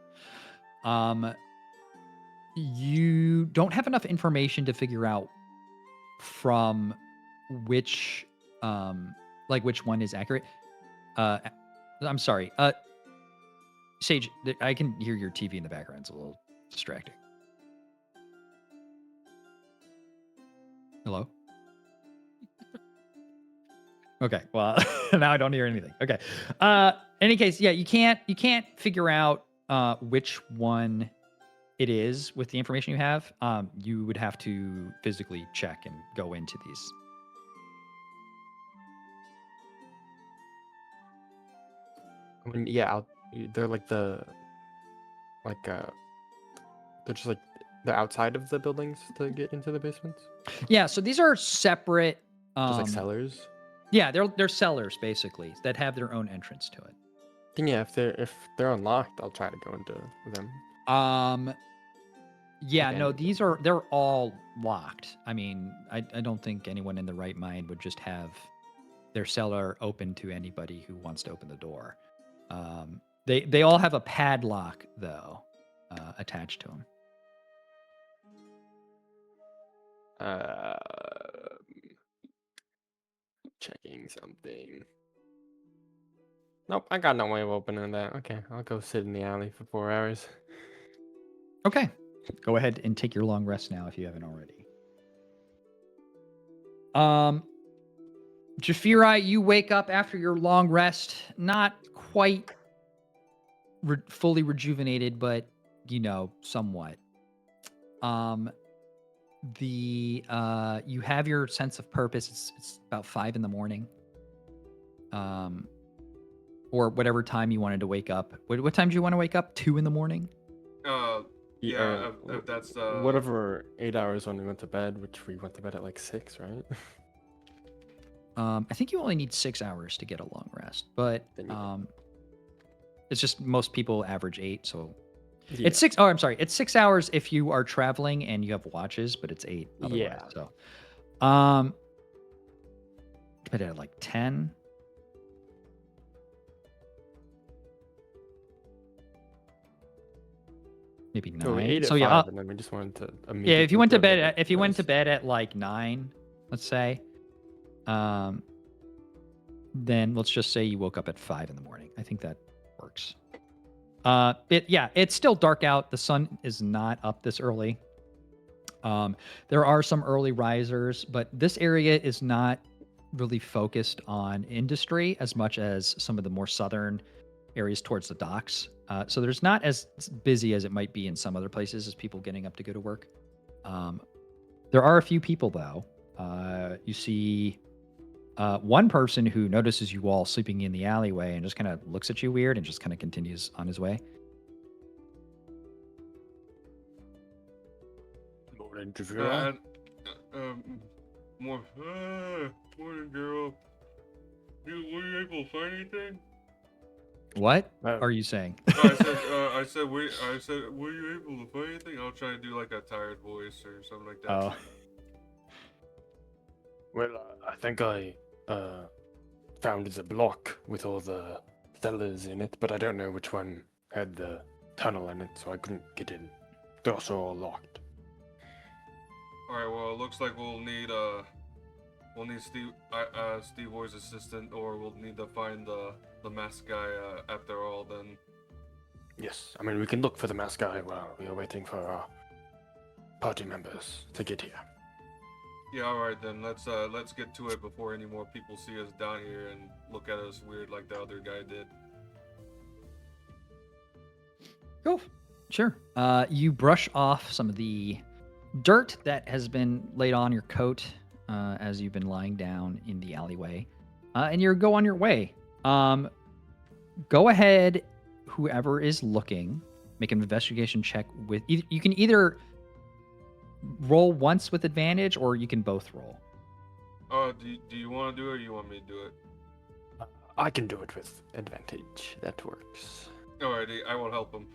You don't have enough information to figure out from which one is accurate. I'm sorry. Sage, I can hear your TV in the background. It's a little distracting. Hello? Okay. Well, now I don't hear anything. Okay. Any case, yeah, you can't figure out which one it is with the information you have. You would have to physically check and go into these. I mean, yeah, they're like they're just like the outside of the buildings to get into the basements. Yeah. So these are separate. Just like cellars. Yeah, they're cellars basically that have their own entrance to it. Then yeah, if they're unlocked, I'll try to go into them. Yeah, Okay. no, they're all locked. I mean, I don't think anyone in the right mind would just have their cellar open to anybody who wants to open the door. They all have a padlock though, attached to them. Checking something. Nope, I got no way of opening that. Okay, I'll go sit in the alley for 4 hours. Okay, go ahead and take your long rest now if you haven't already. Jafirai, you wake up after your long rest, not quite fully rejuvenated, but somewhat. You have your sense of purpose. It's about 5 in the morning. Or whatever time you wanted to wake up. What time do you want to wake up? 2 in the morning? Yeah, if that's whatever 8 hours when we went to bed, which we went to bed at like 6, right? I think you only need 6 hours to get a long rest, but it's just most people average 8, so Yeah. it's 6. Oh, I'm sorry. It's 6 hours if you are traveling and you have watches, but it's 8 otherwise. Yeah. So, but at like 10. Maybe 9. So we ate at so 5, yeah, and then we just wanted to. yeah. If you went to bed, rest. at like 9, let's say, then let's just say you woke up at 5 in the morning. I think that works. It's still dark out. The sun is not up this early. There are some early risers, but this area is not really focused on industry as much as some of the more southern areas towards the docks. So there's not as busy as it might be in some other places as people getting up to go to work. Um, there are a few people though. You see one person who notices you all sleeping in the alleyway and just kind of looks at you weird and just kind of continues on his way. Morning, jafirai. And, more, morning, girl. Were you able to find anything? What Oh. are you saying? I said, were you able to find anything? I'll try to do like a tired voice or something like that. Oh, Well, I think I found the block with all the cellars in it, but I don't know which one had the tunnel in it, so I couldn't get in. They're also all locked. All right. Well, it looks like we'll need Steve Ward's assistant, or we'll need to find the masked guy after all. Then. Yes, I mean we can look for the masked guy while we are waiting for our party members to get here. Yeah. All right. Then let's get to it before any more people see us down here and look at us weird like the other guy did. cool. Sure. You brush off some of the dirt that has been laid on your coat as you've been lying down in the alleyway, and you go on your way. Go ahead, whoever is looking, make an investigation check with. You can either roll once with advantage, or you can both roll. Do you want to do it, or you want me to do it? I can do it with advantage. That works. Alrighty, I will help him.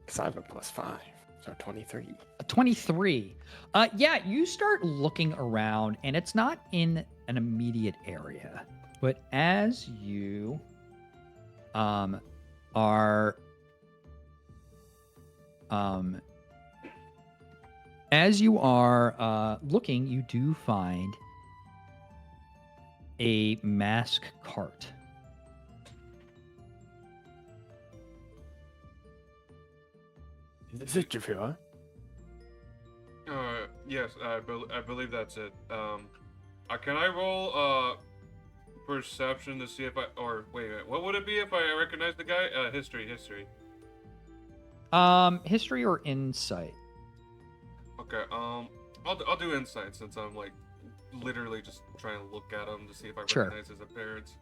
Because I have a +5, so 23. A 23. Yeah, you start looking around, and it's not in an immediate area, but as you are looking, you do find a mask cart. Is it jafirai? Yes, I believe that's it. Can I roll perception to see if wait, what would it be if I recognize the guy? History. History or insight? Okay, I'll do insight since I'm like literally just trying to look at him to see if I Sure. recognize his appearance.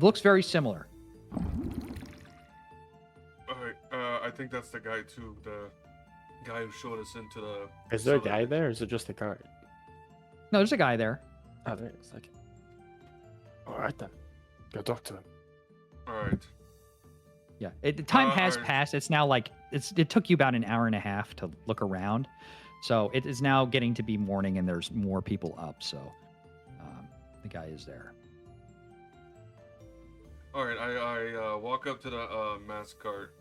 Looks very similar. Alright, I think that's the guy too, the guy who showed us into the... Is there a southern- guy there, or is it just a cart? No, there's a guy there. Oh, there is. Okay. Alright then. Go talk to him. Alright. Yeah, the time has alright. passed. It's now like it took you about an hour and a half to look around, so it is now getting to be morning, and there's more people up. So the guy is there. Alright, I walk up to the mask cart.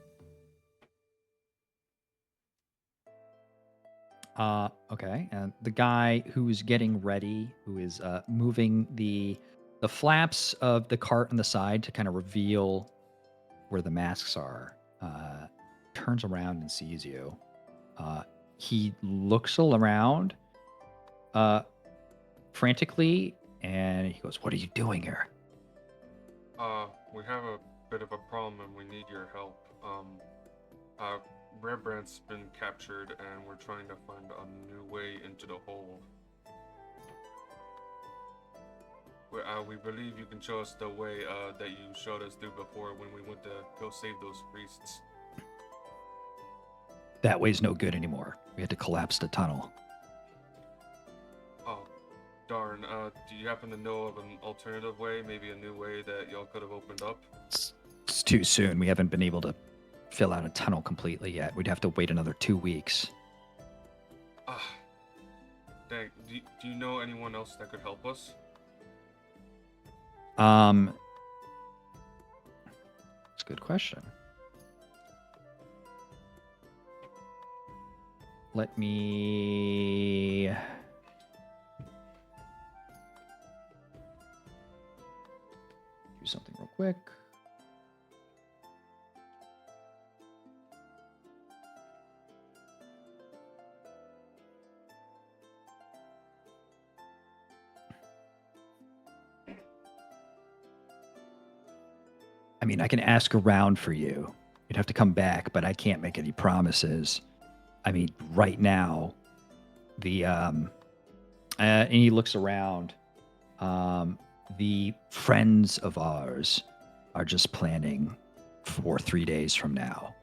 Okay, and the guy who is getting ready, who is moving the flaps of the cart on the side to kind of reveal where the masks are, turns around and sees you. He looks around frantically, and he goes, "What are you doing here?" We have a bit of a problem and we need your help. Rembrandt's been captured and we're trying to find a new way into the hold. We believe you can show us the way that you showed us through before when we went to go save those priests. That way's no good anymore. We had to collapse the tunnel. Oh, darn. Do you happen to know of an alternative way, maybe a new way that y'all could have opened up? It's too soon. We haven't been able to fill out a tunnel completely yet. We'd have to wait another 2 weeks. Dang. Do you know anyone else that could help us? It's a good question. Let me do something real quick. I mean, I can ask around for you. You'd have to come back, but I can't make any promises. I mean, right now, and he looks around. The friends of ours are just planning for 3 days from now.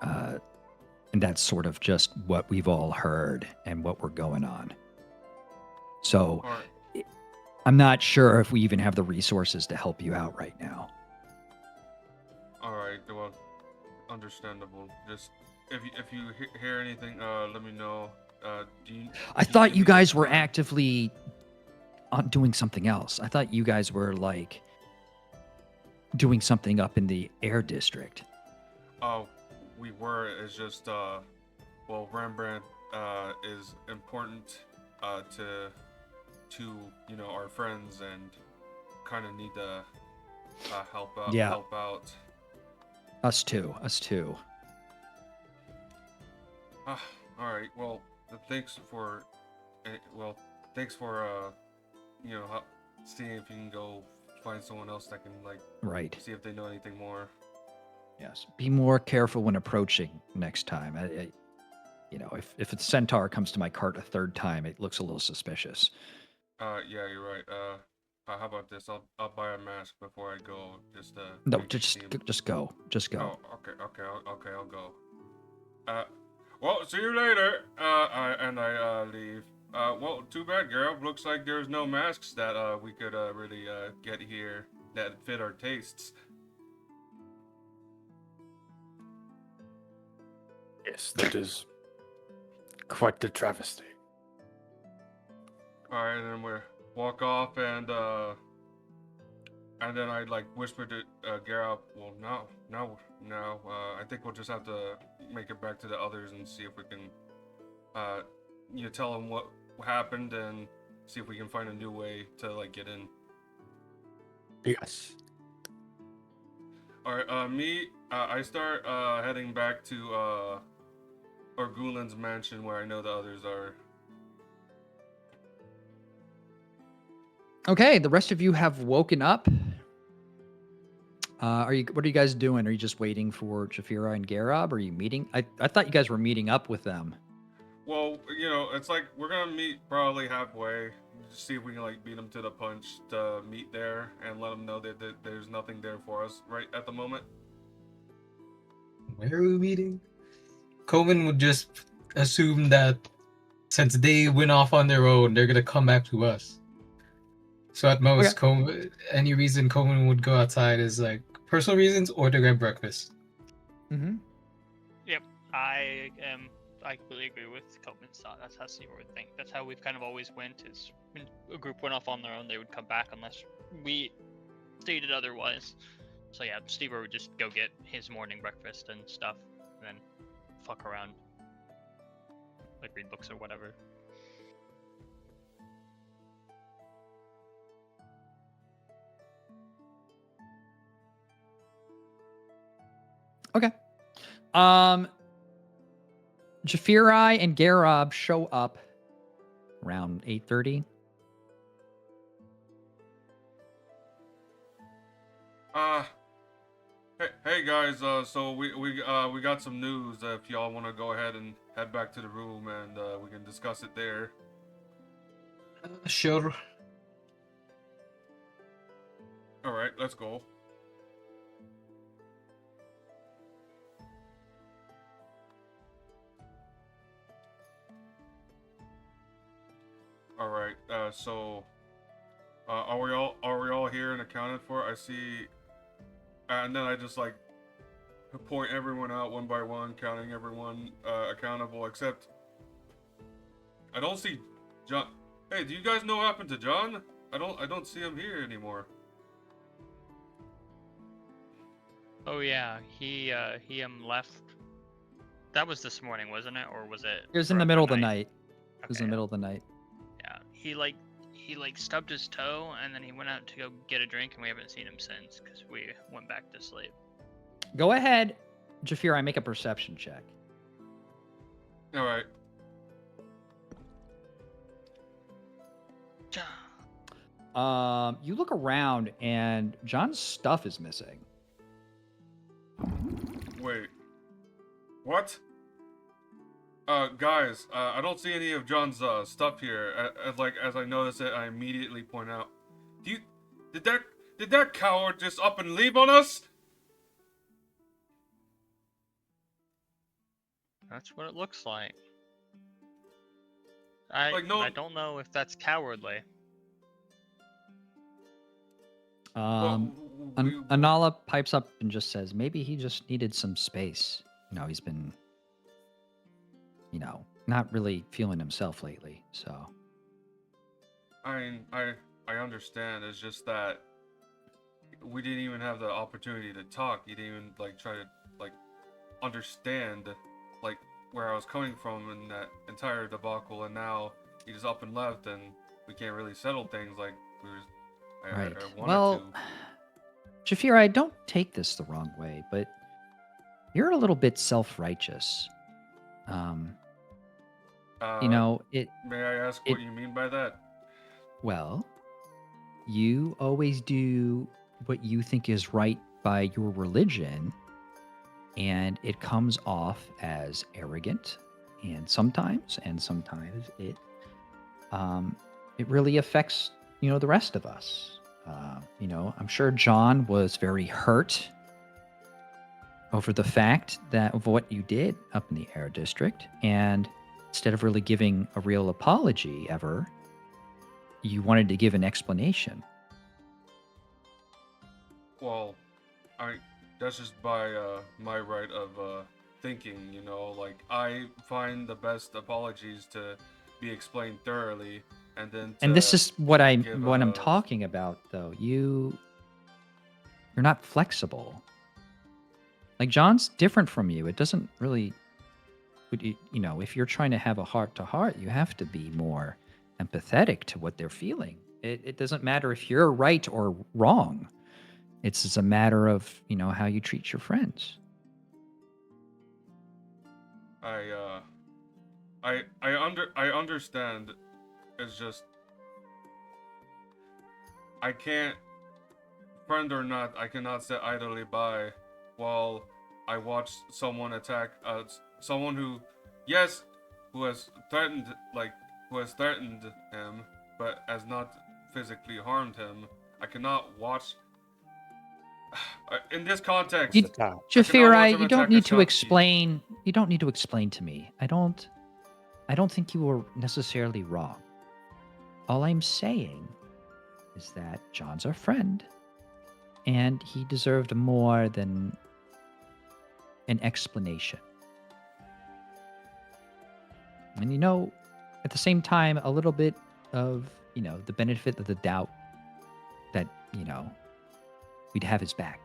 And that's sort of just what we've all heard and what we're going on. So All right. I'm not sure if we even have the resources to help you out right now. All right. Well, understandable. Just if you hear anything, let me know. I thought you guys were actively doing something else. I thought you guys were like doing something up in the air district. Oh, we were. It's just well, Rembrandt is important to our friends and kind of need to help out. Yeah. Help out. Us too. All right. Well, thanks for seeing if you can go find someone else that can Right. see if they know anything more. Yes. Be more careful when approaching next time. If a centaur comes to my cart a third time, it looks a little suspicious. Yeah, you're right. How about this? I'll buy a mask before I go. No, make it just seem- go. Just go. Oh, okay, I'll go. Well, see you later. I leave. Well, too bad, Garrob. Looks like there's no masks that we could really get here that fit our tastes. Yes, that is quite the travesty. All right, then we walk off, and then I whisper to Garrob. Well, now, I think we'll just have to make it back to the others and see if we can, tell them what happened and see if we can find a new way to get in. Yes. All right, I start heading back to Orgulin's mansion where I know the others are. Okay, the rest of you have woken up. What are you guys doing? Are you just waiting for Jafirai and Garrob? Are you meeting? I thought you guys were meeting up with them. Well, it's like we're gonna meet probably halfway, see if we can beat them to the punch to meet there and let them know that there's nothing there for us right at the moment. Where are we meeting? Coleman would just assume that since they went off on their own, they're gonna come back to us. So at most, any reason Coleman would go outside is personal reasons or to get breakfast. Mm-hmm. Yep, I completely agree with Coleman's thought. That's how Steve would think. That's how we've kind of always went. Is when a group went off on their own, they would come back unless we stated otherwise. So yeah, Steve would just go get his morning breakfast and stuff, and then fuck around, read books or whatever. Okay. Jafirai and Garrob show up around 8:30. Hey guys, so we got some news. If y'all want to go ahead and head back to the room and we can discuss it there. Sure. All right, let's go. All right. So, are we all here and accounted for? I see, and then I just point everyone out one by one, counting everyone accountable. Except, I don't see John. Hey, do you guys know what happened to John? I don't see him here anymore. Oh yeah, he left. That was this morning, wasn't it, or was it? It was in the middle of the night. It was in the middle of the night. Yeah, he stubbed his toe and then he went out to go get a drink and we haven't seen him since because we went back to sleep. Go ahead, Jafirai, make a perception check. All right. You look around and John's stuff is missing. Wait. What? Guys, I don't see any of John's stuff here. As I notice it, I immediately point out. Did that coward just up and leave on us? That's what it looks like. I don't know if that's cowardly. Anala pipes up and just says, maybe he just needed some space. He's been, not really feeling himself lately. So. I understand. It's just that we didn't even have the opportunity to talk. You didn't even try to understand where I was coming from in that entire debacle, and now he just up and left, and we can't really settle things like we were. Right. I wanted to. Jafirai, don't take this the wrong way, but you're a little bit self-righteous. May I ask what you mean by that? Well, you always do what you think is right by your religion, and it comes off as arrogant, and sometimes it really affects the rest of us. I'm sure John was very hurt over the fact of what you did up in the Air District, and instead of really giving a real apology ever, you wanted to give an explanation. Well, that's just by my right of thinking, I find the best apologies to be explained thoroughly, and then and this is what I'm talking about, though. You're not flexible. John's different from you. It doesn't really, if you're trying to have a heart-to-heart, you have to be more empathetic to what they're feeling. It doesn't matter if you're right or wrong. It's just a matter of, how you treat your friends. I understand. It's just I can't, friend or not, I cannot sit idly by while I watch someone attack someone who has threatened him, but has not physically harmed him. I cannot watch. In this context, Jafirai, you don't need to explain. You don't need to explain to me. I don't think you were necessarily wrong. All I'm saying is that John's our friend, and he deserved more than an explanation. And at the same time, a little bit of the benefit of the doubt that we'd have his back.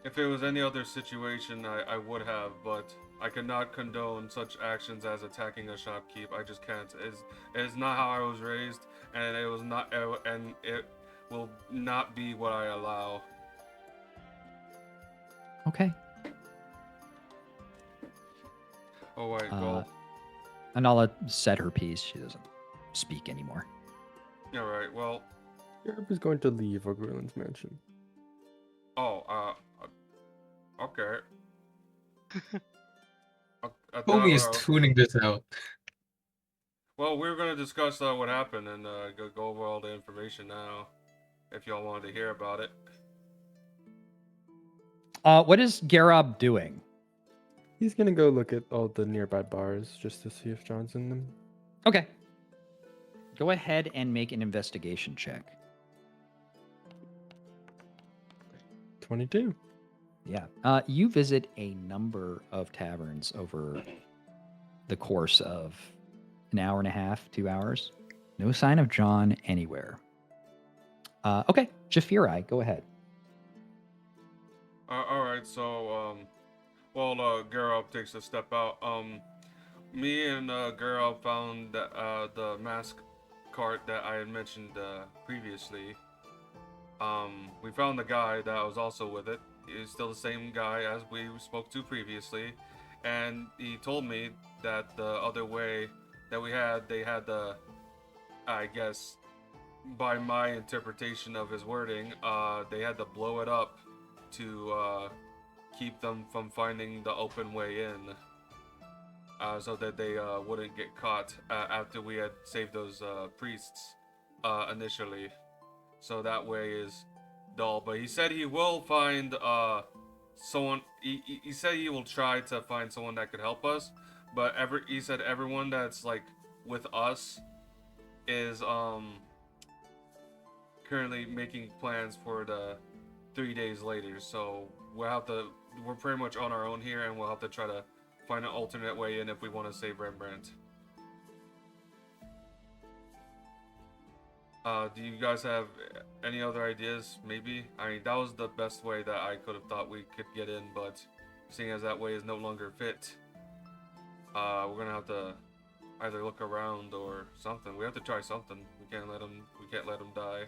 If it was any other situation, I would have, but I cannot condone such actions as attacking a shopkeep. I just can't. It is not how I was raised, and it will not be what I allow. Okay. Oh wait, well. Anala said her piece. She doesn't speak anymore. Yeah, right. Well, Garrob is going to leave Ogrulin's mansion. Oh, okay. Homie is tuning this out. Well, we're gonna discuss what happened and go over all the information now, if y'all wanted to hear about it. What is Garrob doing? He's gonna go look at all the nearby bars just to see if John's in them. Okay. Go ahead and make an investigation check. 22. Yeah. You visit a number of taverns over the course of an hour and a half, 2 hours. No sign of John anywhere. Okay. Jafirai, go ahead. All right. So, Garrob takes a step out. Me and Garrob found the mask cart that I had mentioned previously. We found the guy that was also with it. He's still the same guy as we spoke to previously, and he told me that the other way that we had, they had the, I guess, by my interpretation of his wording, they had to blow it up to keep them from finding the open way in, so that they wouldn't get caught after we had saved those priests initially. So that way is dull. But he said he will find someone. He said he will try to find someone that could help us. But he said everyone that's like with us is currently making plans for the 3 days later. So we're pretty much on our own here, and we'll have to try to find an alternate way in if we want to save Rembrandt. Do you guys have any other ideas? Maybe? I mean, that was the best way that I could have thought we could get in, but seeing as that way is no longer fit, we're gonna have to either look around or something. We have to try something. We can't let him die.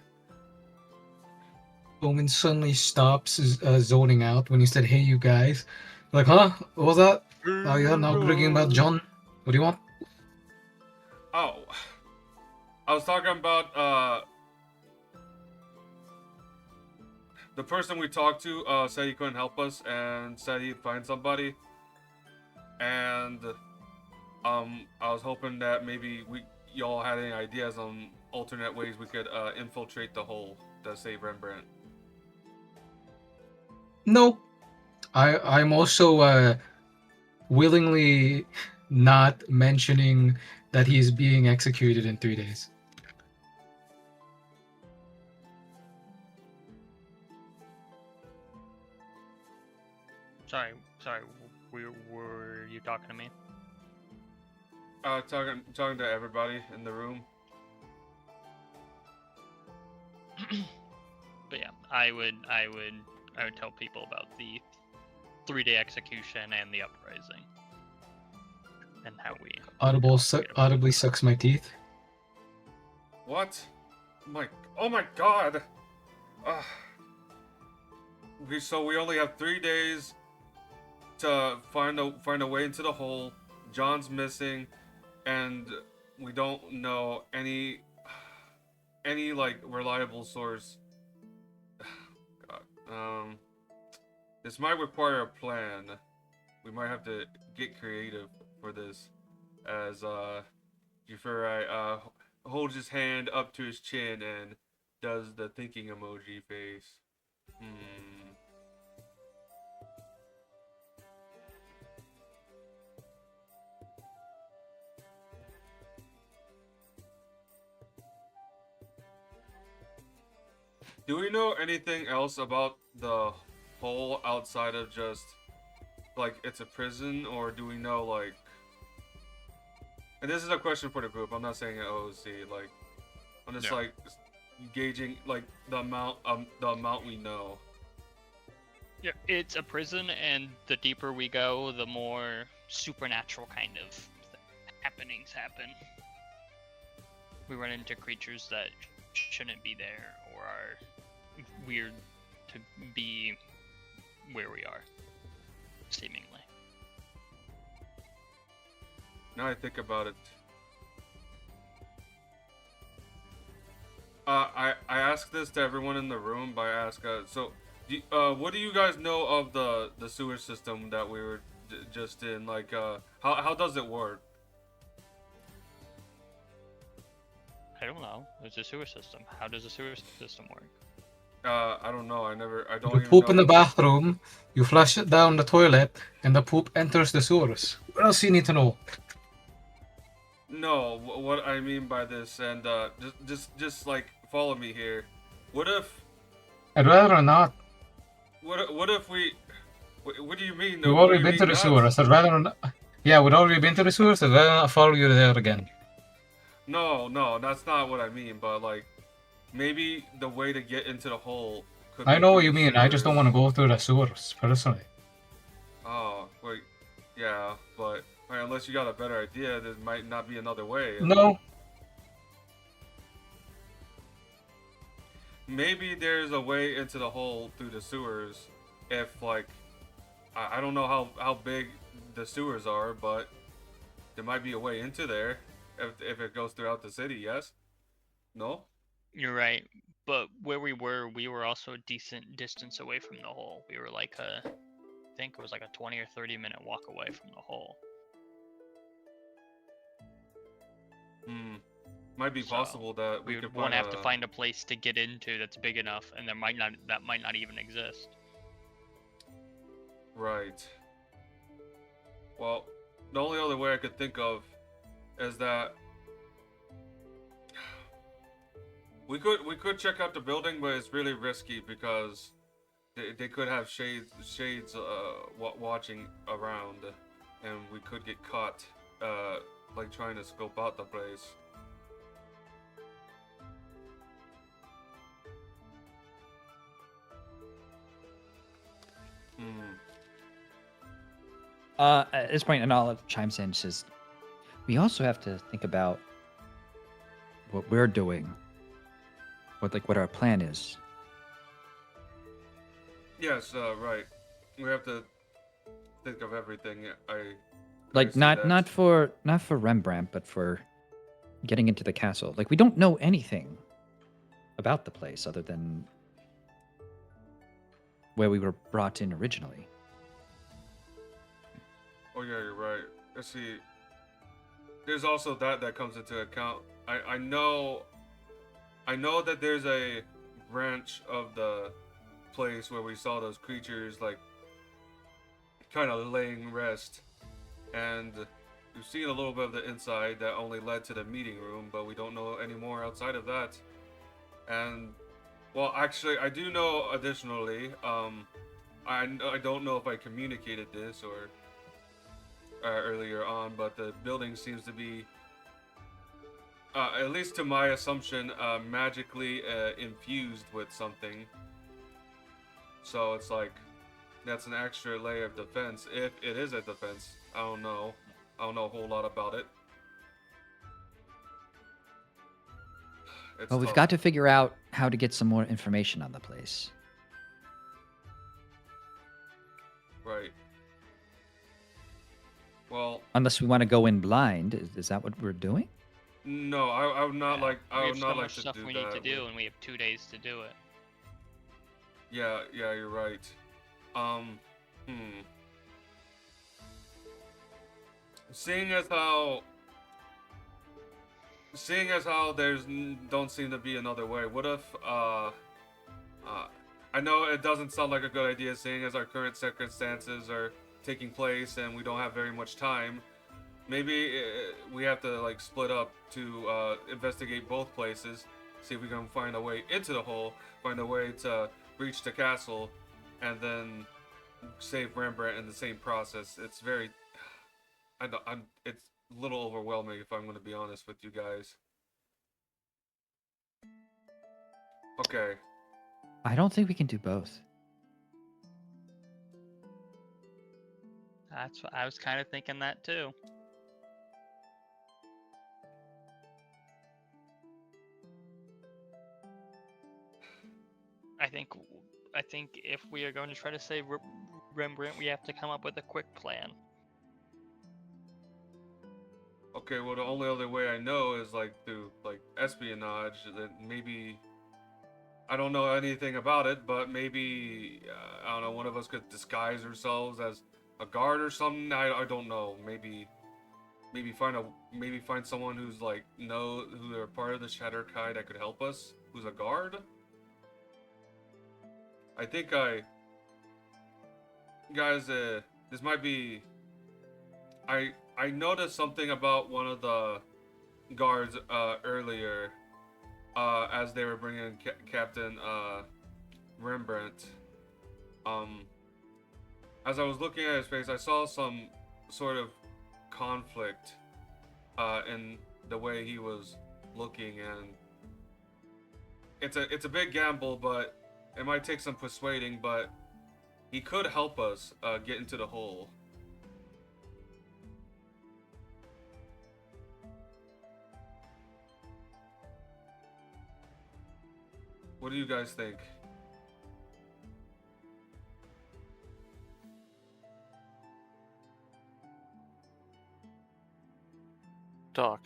Bowman suddenly stops zoning out when he said, "Hey, you guys." Like, huh? What was that? Oh, yeah, now talking about John. What do you want? Oh, I was talking about the person we talked to said he couldn't help us and said he'd find somebody, and I was hoping that maybe y'all had any ideas on alternate ways we could infiltrate the hole to save Rembrandt. No, I'm also willingly not mentioning that he's being executed in 3 days. Sorry. Were you talking to me? Talking to everybody in the room. But yeah, I would tell people about the 3-day execution and the uprising, and how we Audibly sucks my teeth. What? Oh my god! So we only have 3 days to find a way into the hole. John's missing, and we don't know any like reliable source. God. This might require a plan. We might have to get creative for this, as jafirai holds his hand up to his chin and does the thinking emoji face. Do we know anything else about the hole outside of just, like, it's a prison, or do we know, like... And this is a question for the group, I'm not saying an OOC, like... I'm just, like, gauging, like, the amount we know. Yeah, it's a prison, and the deeper we go, the more supernatural kind of happenings happen. We run into creatures that shouldn't be there, or are weird to be where we are, seemingly. Now I think about it. I asked this to everyone in the room, but I ask, what do you guys know of the sewer system that we were just in? Like, how does it work? I don't know. It's a sewer system. How does a sewer system work? I don't know. I don't You even poop know. in the bathroom, you flush it down the toilet, and the poop enters the sewers. What else do you need to know? No, what I mean by this, and just like follow me here. What if? I'd rather not. What if we? What do you mean? We've What do already you been mean to the not? sewers. I'd rather not. Yeah, we'd already been to the sewers. I'd rather not follow you there again. No, that's not what I mean. But like, maybe the way to get into the hole. Could I be know through what you the mean. I just don't sewers. want to go through the sewers personally. Oh wait, yeah, but unless you got a better idea, there might not be another way. No. Maybe there's a way into the hole through the sewers. If like, I don't know how big the sewers are, but there might be a way into there. if it goes throughout the city, yes? No? You're right, but where we were also a decent distance away from the hole. We were like I think it was like a 20 or 30-minute walk away from the hole. Hmm. Might be So, possible that we we could would want find to have to find a place to get into that's big enough, and that might not even exist. Right. Well, the only other way I could think of is that we could check out the building, but it's really risky because they could have shades watching around, and we could get caught like trying to scope out the place. Hmm. At this point, and Olive chimes in and says, "We also have to think about what we're doing, what our plan is. Yes, right. We have to think of everything. I Like see not that. not for Rembrandt, but for getting into the castle. Like we don't know anything about the place other than where we were brought in originally. Oh yeah, you're right. Let's see. There's also that comes into account. I know that there's a branch of the place where we saw those creatures like kind of laying rest, and we've seen a little bit of the inside that only led to the meeting room, but we don't know any more outside of that. And well, actually, I do know additionally. I don't know if I communicated this or earlier on, but the building seems to be, at least to my assumption, magically infused with something. So it's like that's an extra layer of defense. If it is a defense, I don't know. I don't know a whole lot about it. It's Well, we've tough. got to figure out how to get some more information on the place. Right. Well, Unless we want to go in blind, is that what we're doing? no, I would not Yeah, like. I we would have so not like much to stuff do we that. need to do, and we have 2 days to do it. Yeah, you're right. Hmm. Seeing as how there's don't seem to be another way. What if I know it doesn't sound like a good idea, seeing as our current circumstances are taking place and we don't have very much time. Maybe we have to like split up to investigate both places, see if we can find a way into the hole, find a way to reach the castle, and then save Rembrandt in the same process. It's very, it's a little overwhelming if I'm going to be honest with you guys. Okay. I don't think we can do both. That's what I was kind of thinking that too. I think if we are going to try to save Rembrandt, we have to come up with a quick plan. Okay, well the only other way I know is like through like espionage. That maybe I don't know anything about it, but maybe I don't know. One of us could disguise ourselves as a guard or something. I don't know. Maybe find someone who's like who are part of the Shatter Kai that could help us. Who's a guard? I think guys, this might be. I noticed something about one of the guards earlier, as they were bringing Captain Rembrandt. As I was looking at his face, I saw some sort of conflict in the way he was looking, and it's a big gamble, but it might take some persuading. But he could help us get into the hole. What do you guys think? Doc,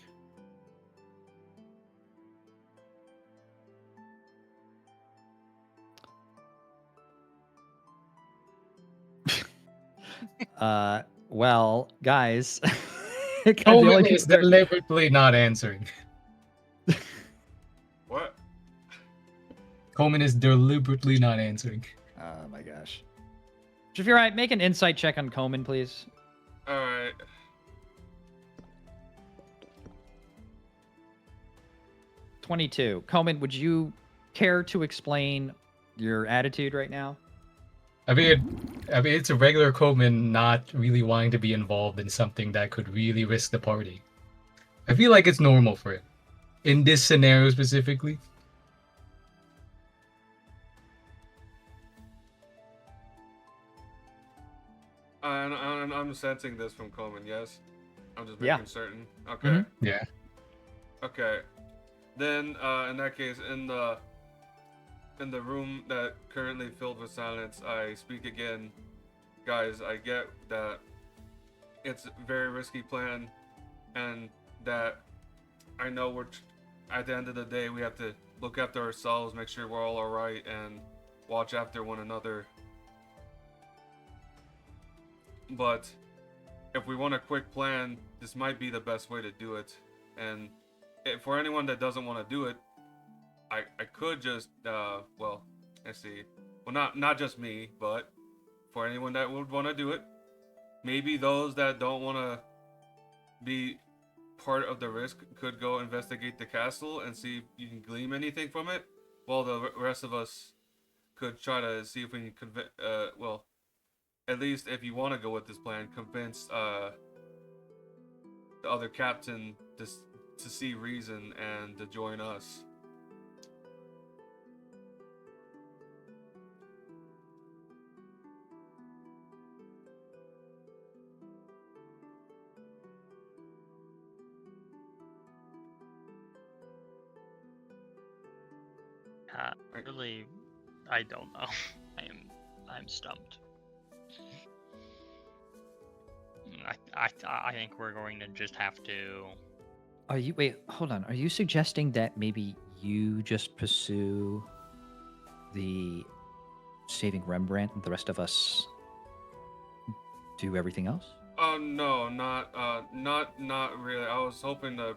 Well, guys, the Coleman only is people there- deliberately not answering. What? Coleman is deliberately not answering. Oh my gosh. Jafirai, make an insight check on Coleman, please. All right. 22. Coleman, would you care to explain your attitude right now? I mean, it's a regular Coleman not really wanting to be involved in something that could really risk the party. I feel like it's normal for him. In this scenario specifically. And I'm sensing this from Coleman, yes? I'm just Yeah. making certain. Okay. Mhm. Yeah. Okay. Then, in that case, in the room that currently filled with silence, I speak again. Guys, I get that it's a very risky plan, and that I know at the end of the day, we have to look after ourselves, make sure we're all alright, and watch after one another. But if we want a quick plan, this might be the best way to do it. And for anyone that doesn't want to do it, I could just well, let's see. Well, not just me, but for anyone that would want to do it, maybe those that don't want to be part of the risk could go investigate the castle and see if you can glean anything from it, while the rest of us could try to see if we can convince. Well, at least if you want to go with this plan, convince the other captain to see reason and to join us. Really, I don't know. I'm stumped. I think we're going to just have to. Wait, hold on. Are you suggesting that maybe you just pursue the saving Rembrandt and the rest of us do everything else? No, not really. I was hoping to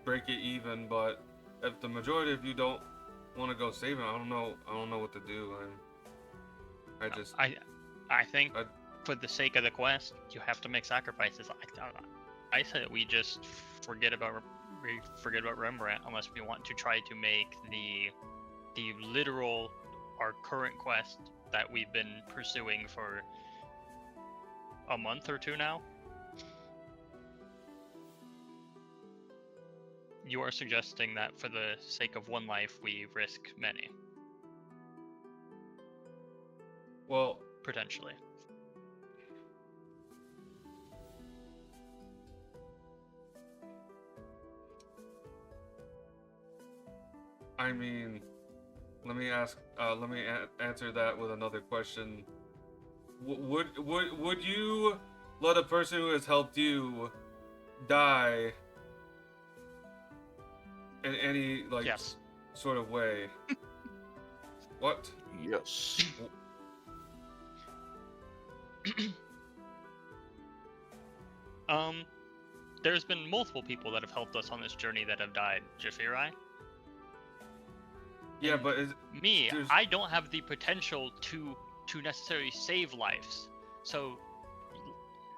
break it even, but if the majority of you don't want to go save him, I don't know what to do. I think for the sake of the quest, you have to make sacrifices. I say that we just forget about Rembrandt unless we want to try to make the literal our current quest that we've been pursuing for a month or two now. You are suggesting that for the sake of one life, we risk many. Well, potentially. I mean, let me answer that with another question. Would you let a person who has helped you die in any yes. sort of way? What? Yes. There's been multiple people that have helped us on this journey that have died, Jafirai. Yeah, but I don't have the potential to necessarily save lives. So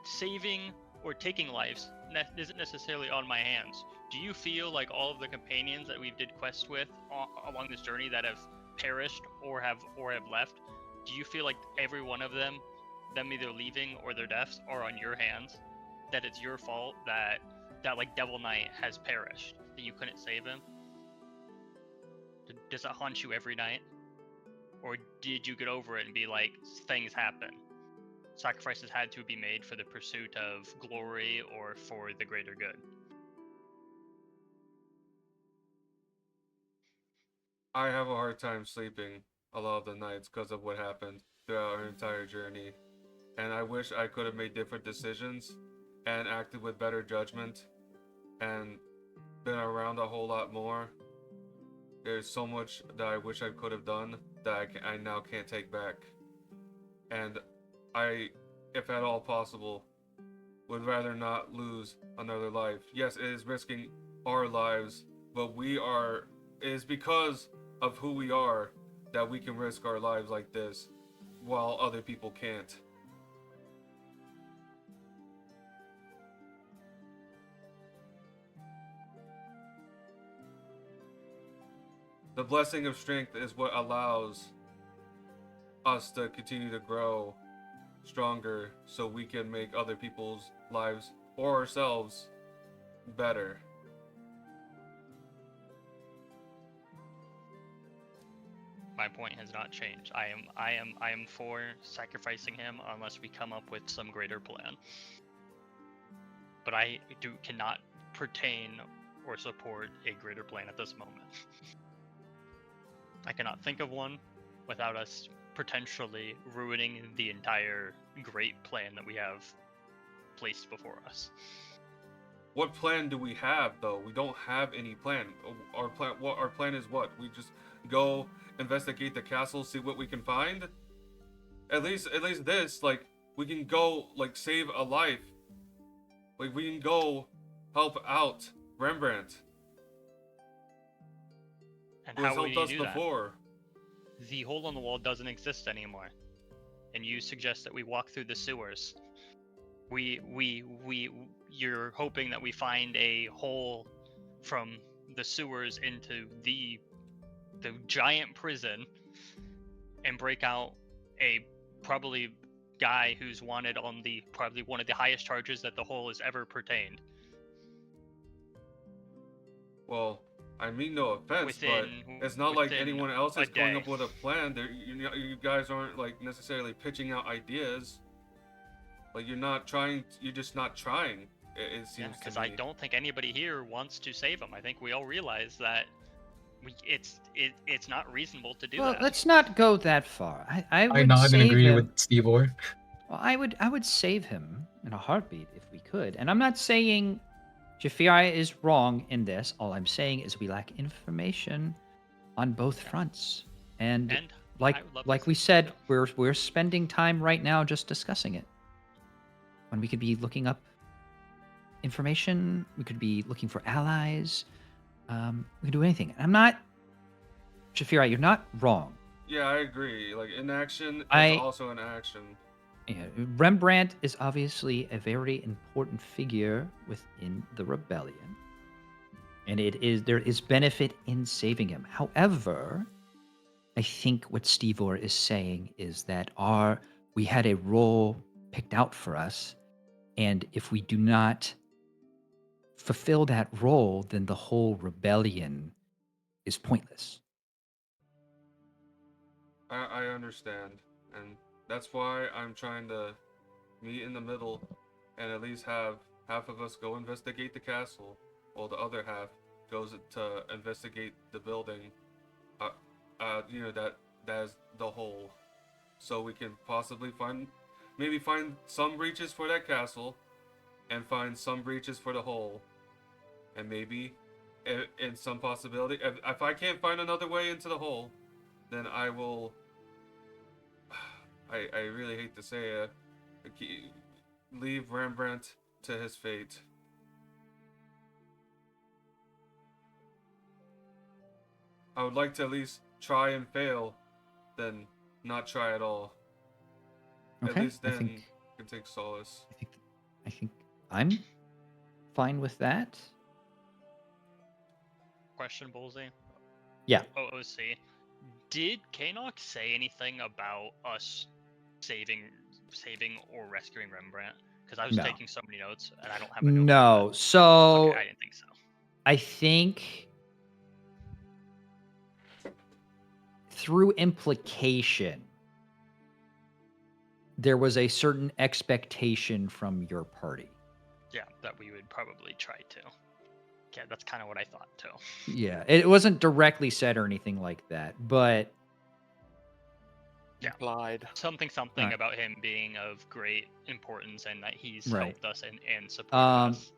saving or taking lives isn't necessarily on my hands. Do you feel like all of the companions that we did quests with along this journey that have perished or have left, do you feel like every one of them either leaving or their deaths are on your hands? That it's your fault that like Devil Knight has perished, that you couldn't save him? Does it haunt you every night? Or did you get over it and be like, things happen? Sacrifices had to be made for the pursuit of glory or for the greater good. I have a hard time sleeping a lot of the nights because of what happened throughout our entire journey. And I wish I could have made different decisions and acted with better judgment and been around a whole lot more. There's so much that I wish I could have done that I now can't take back. And if at all possible, would rather not lose another life. Yes, it is risking our lives, but it is because of who we are that we can risk our lives like this while other people can't. The blessing of strength is what allows us to continue to grow stronger so we can make other people's lives or ourselves better. My point has not changed. I am for sacrificing him unless we come up with some greater plan. But I cannot pertain or support a greater plan at this moment. I cannot think of one without us potentially ruining the entire great plan that we have placed before us. What plan do we have, though? We don't have any plan. Our plan is what? We just go investigate the castle, see what we can find. At least this, like, we can go, like, save a life. Like, we can go help out Rembrandt, And who has how will helped you us do that? before. The hole in the wall doesn't exist anymore, and you suggest that we walk through the sewers. You're hoping that we find a hole from the sewers into the giant prison and break out a probably guy who's wanted on the probably one of the highest charges that the hole has ever pertained. Well, I mean no offense, Within- but it's not like within anyone else a is coming day. up with a plan. You guys aren't like necessarily pitching out ideas. Like you're just not trying. It seems to Because me. I don't think anybody here wants to save him. I think we all realize that it's not reasonable to do Well, that. let's not go that far. I I would nod and save agree him. with Steve Orr. Well, I would save him in a heartbeat if we could. And I'm not saying Jafirai is wrong in this. All I'm saying is we lack information on both fronts. And And like I would love to like we see- said, we're spending time right now just discussing it. When we could be looking up information, we could be looking for allies. We could do anything. I'm not Jafirai, you're not wrong. Yeah, I agree. Like inaction is I- also an action. Yeah, Rembrandt is obviously a very important figure within the rebellion, and there is benefit in saving him. However, I think what Steve Orr is saying is that we had a role picked out for us, and if we do not fulfill that role, then the whole rebellion is pointless. I understand, and that's why I'm trying to meet in the middle, and at least have half of us go investigate the castle, while the other half goes to investigate the building. That is the whole, so we can possibly find some breaches for that castle, and find some breaches for the hole, and maybe, in some possibility, if I can't find another way into the hole, then I will. I really hate to say it. Leave Rembrandt to his fate. I would like to at least try and fail, then not try at all. At Okay, least I then think can take solace. I think I'm fine with that. Question, Bullseye. Yeah. OOC. Did Kanok say anything about us saving or rescuing Rembrandt? Because I was No. taking so many notes and I don't have a note. No. So Okay, I didn't think so. I think through implication, there was a certain expectation from your party. Yeah, that we would probably try to. Yeah, that's kind of what I thought too. Yeah, it wasn't directly said or anything like that, but Yeah. Implied. Something Right. about him being of great importance and that he's Right. helped us and supported Um, us.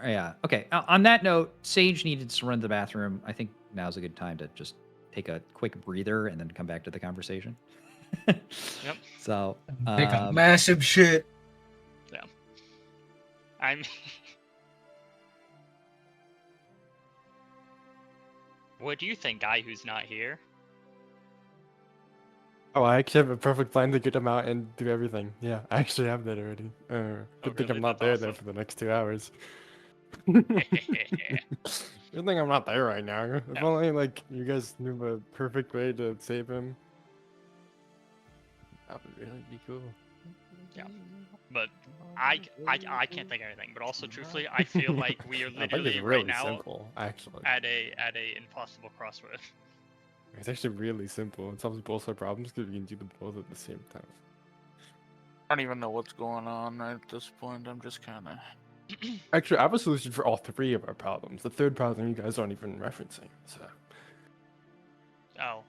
yeah. Okay. On that note, Sage needed to run to the bathroom. I think now's a good time to just take a quick breather and then come back to the conversation. Yep. So, Make a massive shit. I'm. What do you think, guy who's not here? Oh, I actually have a perfect plan to get him out and do everything. Yeah, I actually have that already. Good thing really? I'm not That's there awesome. for the next 2 hours. Good thing I'm not there right now. If Yeah. only like you guys knew the perfect way to save him. That would really be cool. Yeah. But I can't think of anything. But also, truthfully, I feel like we are I think it's literally really right now simple, actually. at a impossible crossroad. It's actually really simple. It solves both our problems because we can do them both at the same time. I don't even know what's going on at this point. I'm just kind of. Actually, I have a solution for all 3 of our problems. The third problem you guys aren't even referencing. So Oh,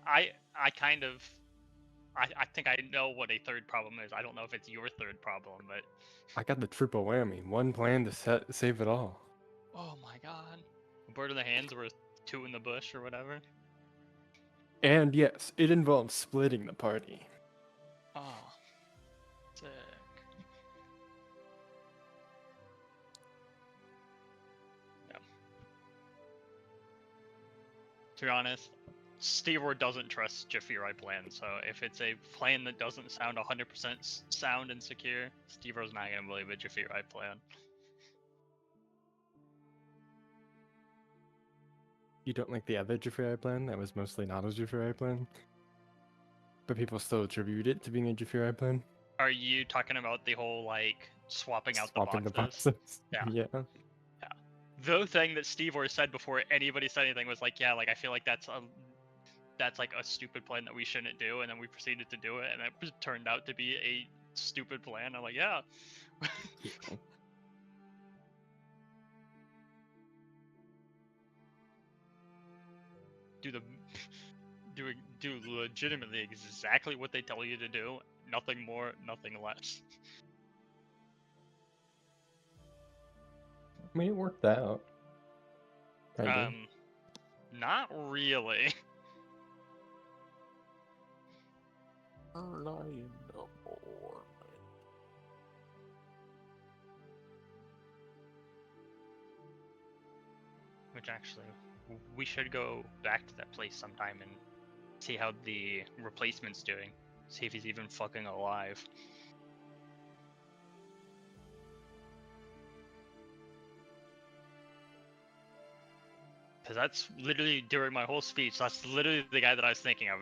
I kind of. I think I know what a third problem is. I don't know if it's your third problem, but. I got the triple whammy. One plan to save it all. Oh my god. A bird in the hand's worth 2 in the bush or whatever. And yes, it involves splitting the party. Oh. Sick. Yeah. To be honest, Stevor doesn't trust Jafirai plan, so if it's a plan that doesn't sound 100% sound and secure, Stevor's not gonna believe a Jafirai plan. You don't like the other Jafirai plan that was mostly not a Jafirai plan? But people still attribute it to being a Jafirai plan? Are you talking about the whole, like, swapping out Swapping the boxes? the boxes. Yeah. Yeah. The thing that Stevor said before anybody said anything was like, yeah, like, I feel like that's like a stupid plan that we shouldn't do, and then we proceeded to do it, and it turned out to be a stupid plan. I'm like, yeah. Yeah. do legitimately exactly what they tell you to do, nothing more, nothing less. I mean, it worked out. Kinda. Not really. Which actually, we should go back to that place sometime and see how the replacement's doing. See if he's even fucking alive. Because that's literally, during my whole speech, that's literally the guy that I was thinking of,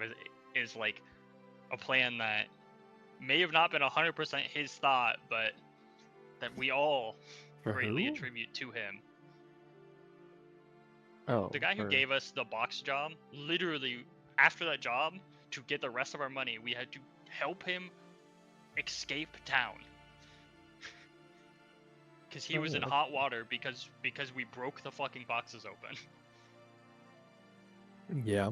is like a plan that may have not been 100% his thought, but that we all For greatly who? attribute to him. Oh. The guy who gave us the box job, literally, after that job, to get the rest of our money, we had to help him escape town. Because he was in hot water because we broke the fucking boxes open. Yeah.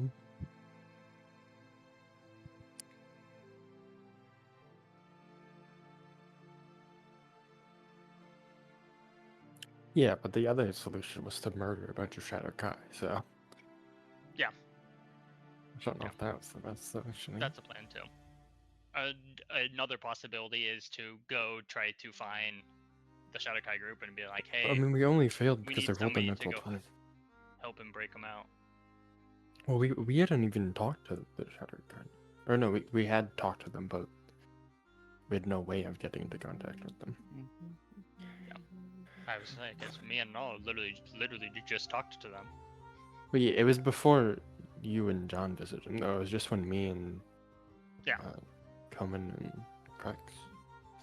Yeah, but the other solution was to murder a bunch of Shadow Kai, so. Yeah. I don't know if that was the best solution. That's a plan too. Another possibility is to go try to find the Shadow Kai group and be like, hey, I mean, we only failed we because need they rolled a somebody to mental go 20. help him break them out. Well, we hadn't even talked to the Shadow Kai. Or no, we had talked to them, but we had no way of getting into contact with them. I was like, because me and Noah literally just talked to them. But yeah, it was before you and John visited him. No, it was just when me and Coleman and Crux.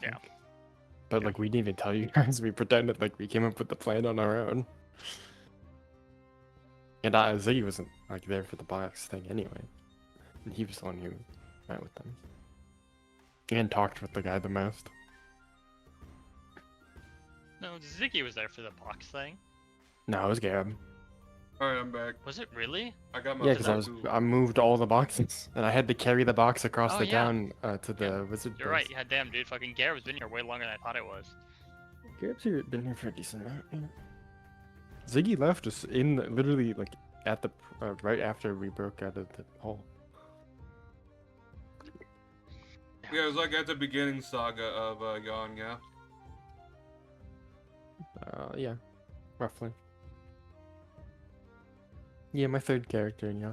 Yeah. But like we didn't even tell you guys. We pretended like we came up with the plan on our own. And Ziggy wasn't like there for the box thing anyway. And he was the one who met with them. And talked with the guy the most. No, Ziggy was there for the box thing. No, it was Garrob. Alright, I'm back. Was it really? I got my Yeah, because I moved all the boxes, and I had to carry the box across Oh, the yeah. town to the wizard. You're right. Yeah, damn, dude. Fucking Garrett's been here way longer than I thought it was. Garrett's been here for a decent amount. Yeah. Ziggy left us in literally like at the right after we broke out of the hole. Yeah, it was like at the beginning saga of Yon, yeah. Yeah, roughly. Yeah, my third character, yeah.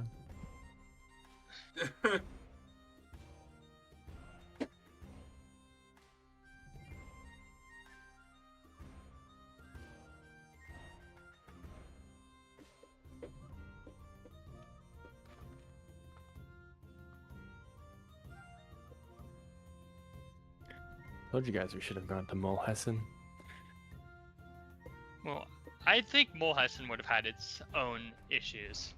Told you guys we should have gone to Mulhessen. Well, I think Mulhessen would have had its own issues.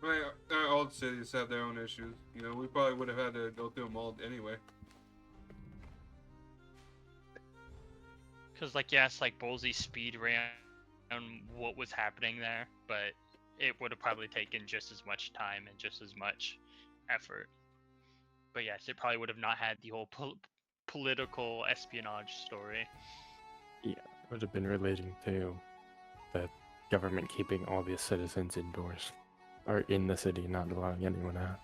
Right, all cities have their own issues. You know, we probably would have had to go through them all anyway. Because, like, yes, like, Ballsy speed ran on what was happening there, but it would have probably taken just as much time and just as much effort. But yes, it probably would have not had the whole political espionage story. Yeah, it would have been relating to the government keeping all the citizens indoors. Or in the city, not allowing anyone out.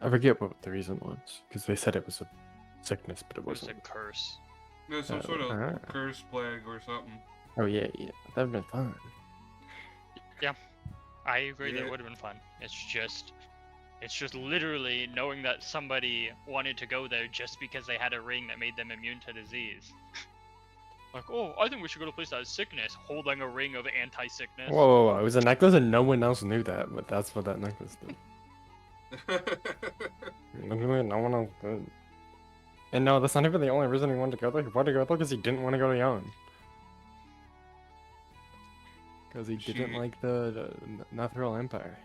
I forget what the reason was, because they said it was a sickness, but it It was wasn't. a curse. There's some sort of Ah. curse plague or something. Oh yeah, that'd been fun. I agree that Yeah. it would have been fun. It's just literally knowing that somebody wanted to go there just because they had a ring that made them immune to disease. Like, oh, I think we should go to a place that has sickness, holding a ring of anti-sickness. Whoa, it was a necklace and no one else knew that, but that's what that necklace did. Literally, no one else did. And no, that's not even the only reason he wanted to go there. He wanted to go there because he didn't want to go to Yon. Because he didn't She- like the Netheril Empire.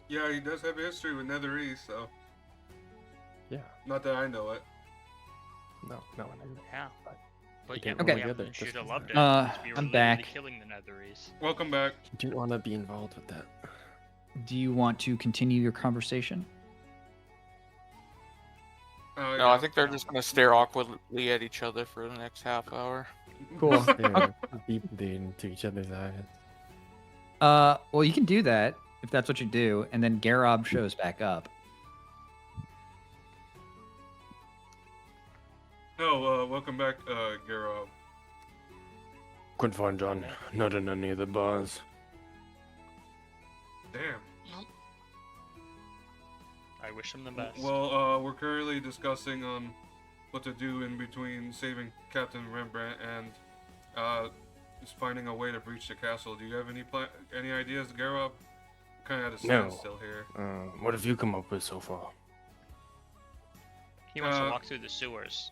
Yeah, he does have a history with Netherese, so Yeah, not that I know it. no one knew. Yeah. But He yeah, didn't Okay. we wanna go there, should just have as loved it. that. because we were I'm literally back. killing the Netheries. Welcome back. He didn't want to be involved with that. Do you want to continue your conversation? No, I think they're just gonna stare awkwardly at each other for the next half hour. Cool. They're deep into each other's eyes. Well, you can do that if that's what you do, and then Garrob shows back up. No, welcome back, Garrob. Couldn't find John. Not in any of the bars. Damn. I wish him the best. Well, we're currently discussing what to do in between saving Captain Rembrandt and just finding a way to breach the castle. Do you have any ideas, Garrob? Kind of at a No. standstill here. What have you come up with so far? He wants to uh, walk through the sewers.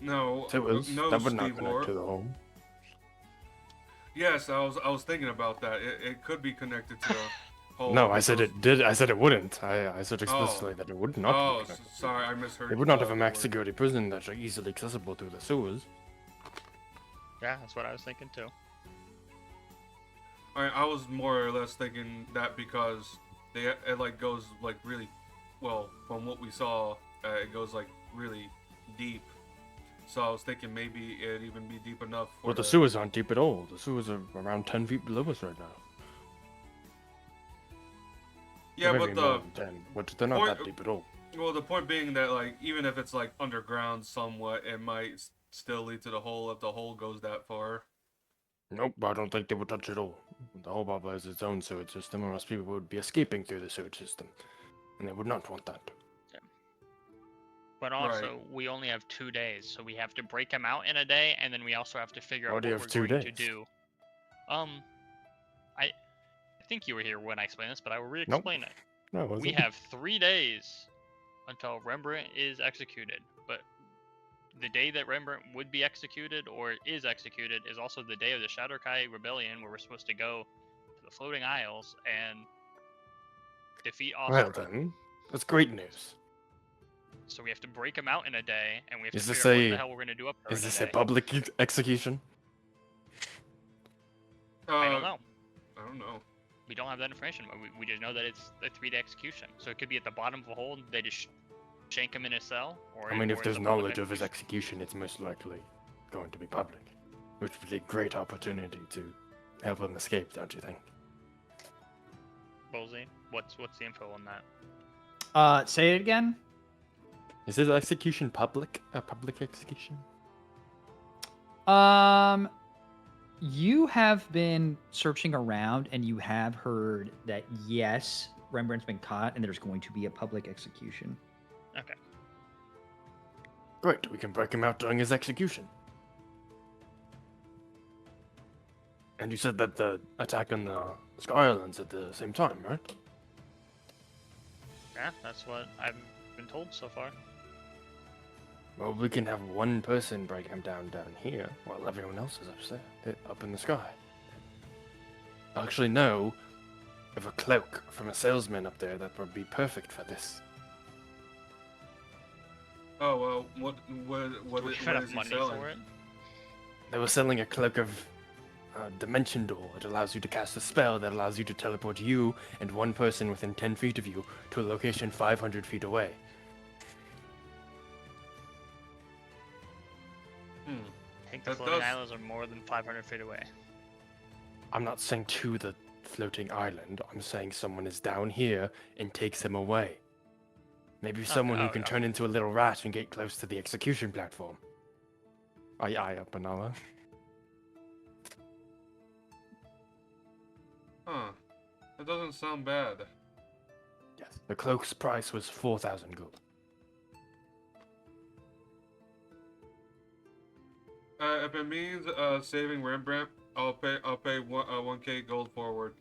No, Sewers? no, That would not Steve connect Orr. to the home. Yes, I was thinking about that. It could be connected to the whole. No, I said because- it did. I said it wouldn't. I said explicitly that it would not. Oh, be connected. sorry, I misheard. They would not have a the max word. security prison that's easily accessible through the sewers. Yeah, that's what I was thinking too. I was more or less thinking that because it like goes like really well from what we saw. It goes like really deep. So I was thinking maybe it'd even be deep enough for Well, the sewers aren't deep at all. The sewers are around 10 feet below us right now. Yeah, Or but maybe the more than 10, but they're not point- that deep at all. well, the point being that like even if it's like underground somewhat, it might still lead to the hole if the hole goes that far. Nope, I don't think they would touch it all. The whole bubble has its own sewage system, or else people would be escaping through the sewage system. And they would not want that. But Right. also, we only have 2 days, so we have to break them out in a day, and then we also have to figure Why out do you what have we're 2 going to days? do. I think you were here when I explained this, but I will re-explain it. No, it We wasn't. have 3 days until Rembrandt is executed, but the day that Rembrandt would be executed or is executed is also the day of the Shadowkai Rebellion, where we're supposed to go to the Floating Isles and defeat Well Oscar. then, that's great news. So we have to break them out in a day, and we have Is to this figure out what a- the hell we're going to do up there Is in this a a day. public execution? I don't know. I don't know. We don't have that information, but we just know that it's a 3-day execution. So it could be at the bottom of a hole, they just shank him in his cell, or I mean, or if in there's the public knowledge of his execution. execution, it's most likely going to be public. Which would be a great opportunity to help him escape, don't you think? Ballsy, what's the info on that? Say it again. Is this execution public? A public execution? You have been searching around and you have heard that yes, Rembrandt's been caught and there's going to be a public execution. Okay. Great, we can break him out during his execution. And you said that the attack on the Sky Islands at the same time, right? Yeah, that's what I've been told so far. Well, we can have one person break him down here, while everyone else is upstairs, up in the sky. I actually know of a cloak from a salesman up there that would be perfect for this. Oh well, what Do we have is he money selling? for it? They were selling a cloak of dimension door. It allows you to cast a spell that allows you to teleport you and one person within 10 feet of you to a location 500 feet away. I think the That floating does- islands are more than 500 feet away. I'm not saying to the floating island. I'm saying someone is down here and takes him away. Maybe someone who oh, can no. turn into a little rat and get close to the execution platform. Aye, up another. Huh. That doesn't sound bad. Yes. The cloak's price was 4,000 gold. If it means saving Rembrandt, I'll pay 1K gold forward.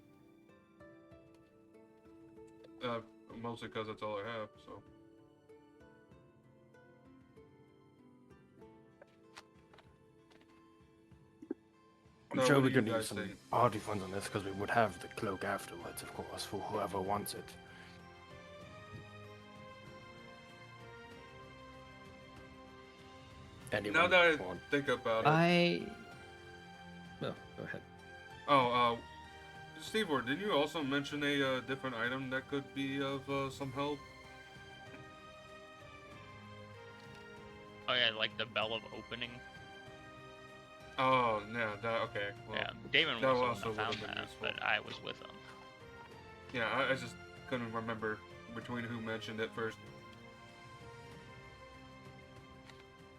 Mostly because that's all I have. So. I'm No, sure what we do could you use guys some think? party funds on this because we would have the cloak afterwards, of course, for whoever wants it. Anyone Now that I want? think about it. Oh, go ahead. Oh, Steve, didn't you also mention a different item that could be of some help? Oh yeah, like the bell of opening. Oh, yeah, okay. Well, Yeah, Damon that was the one also that found would've been that, useful. but I was with him. Yeah, I just couldn't remember between who mentioned it first.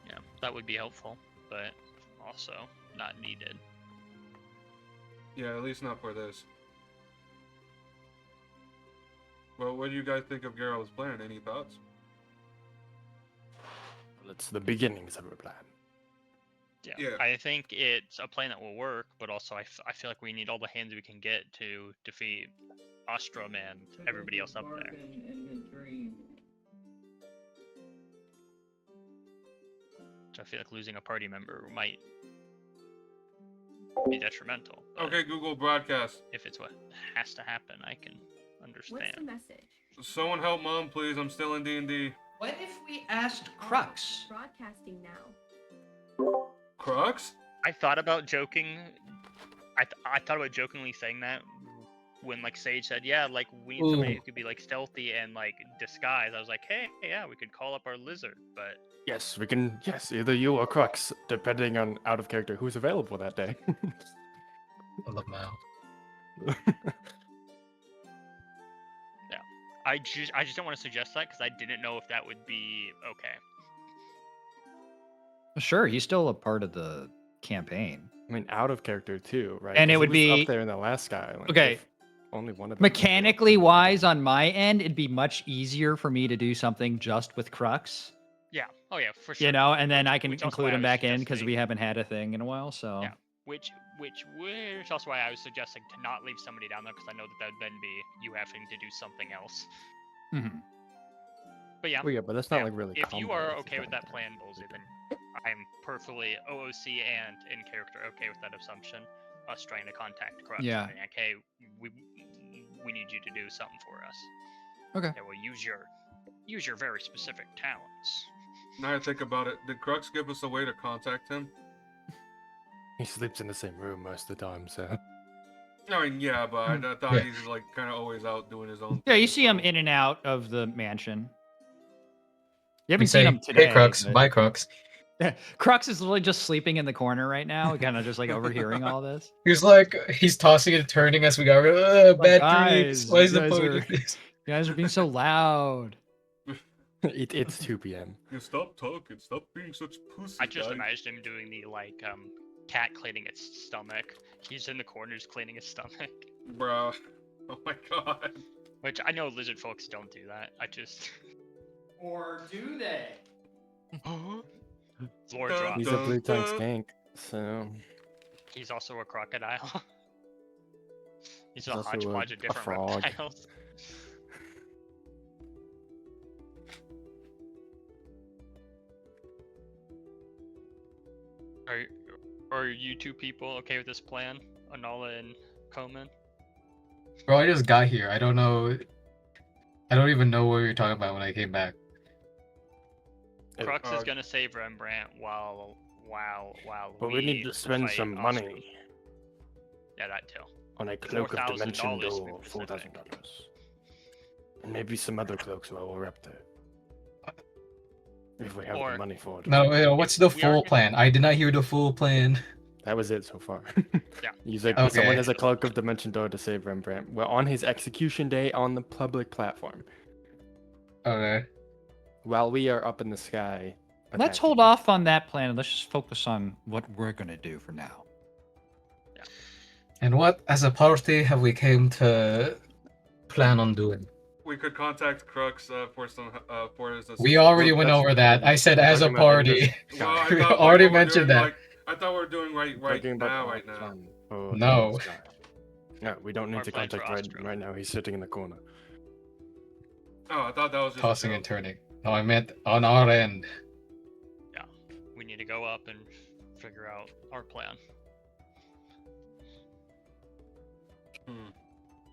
Yeah, that would be helpful, but also not needed. Yeah, at least not for this. Well, what do you guys think of Garrow's plan? Any thoughts? Well, it's the beginnings of a plan. Yeah. I think it's a plan that will work, but also I feel like we need all the hands we can get to defeat Ostrom and everybody else up there. So I feel like losing a party member might be detrimental. but Okay, Google Broadcast. If it's what has to happen, I can What's the understand. message? Someone help Mom, please. I'm still in D&D. What if we asked Crux? Broadcasting now. Crux? I thought about joking. I thought about jokingly saying that when like Sage said, "Yeah, like we need somebody Ooh. who could be like stealthy and like disguise." I was like, "Hey, yeah, we could call up our lizard." But Yes, we can. Yes, either you or Crux, depending on out of character who's available that day. I love Mal. I just don't want to suggest that because I didn't know if that would be okay. Sure, he's still a part of the campaign. I mean, out of character too, right? And it 'Cause would he was be- up there in the last Sky Island. Okay. If only one of them was there. Mechanically wise, on my end, it'd be much easier for me to do something just with Crux, Yeah. Oh yeah, for sure. you know, and then I can Which also include why I him was back in because suggesting- we haven't had a thing in a while. So Yeah. Which is also why I was suggesting to not leave somebody down there because I know that would then be you having to do something else. Mhm. But yeah. Well, yeah, but that's not Yeah, like really. If you combo are with okay with that something. plan, Bolsey, then I'm perfectly OOC and in character okay with that assumption. Us trying to contact Crux. Yeah. And being like, hey, we need you to do something for us. Okay. Yeah, well, use your very specific talents. Now I think about it, did Crux give us a way to contact him? He sleeps in the same room most of the time, so. I mean, yeah, but I thought Yeah. he's like kind of always out doing his own Yeah, thing, you see him so- in and out of the mansion. You We haven't say, seen him today. hey Crux, but- bye Crux. Crux is literally just sleeping in the corner right now, kind of just like overhearing all this. He's like, he's tossing and turning as we go, bad dreams. guys, What is you the guys point are- of this? You guys are being so loud. It's 2 p.m. You stop talking. Stop being such pussy. I just guys. imagined him doing the cat cleaning its stomach. He's in the corners cleaning his stomach. Bruh. Oh my god. Which I know lizard folks don't do that. I just Or do they? floor Dun, drop. He's a dun, blue tongue dun. skank, so He's also a crocodile. He's He's a also hodgepodge a of different frog. reptiles. Are you two people okay with this plan? Anala and Komen? Bro, I just got here. I don't know. I don't even know what you're talking about when I came back. Crux is uh, gonna save Rembrandt while but we need to spend fight some Oscar. money Yeah, that too. on a cloak of $4,000 dimension to be door, specific. $4,000, and maybe some other cloaks while we're up there. If we have Or- the money for it. No, what's the We are full gonna- plan? I did not hear the full plan. That was it so far. Yeah. He's like, Okay. someone has a cloak of dimension door to save Rembrandt. We're on his execution day on the public platform, Okay. while we are up in the sky. Let's attacking. hold off on that plan and let's just focus on what we're gonna do for now. And what, as a party, have we came to plan on doing? We could contact Crux for some for his. We already went that's over the that. thing. I said We're as a talking about in party. the Well, I sky. thought Already we were mentioned doing, that. like- I thought we were doing right Talking about now. our Right now. plan for No. the sky. No, we don't need Our to plan for contact Oscar. right now. He's sitting in the corner. Oh, I thought that was just Tossing a and joke. turning. No, I meant on our end. We need to go up and figure out our plan.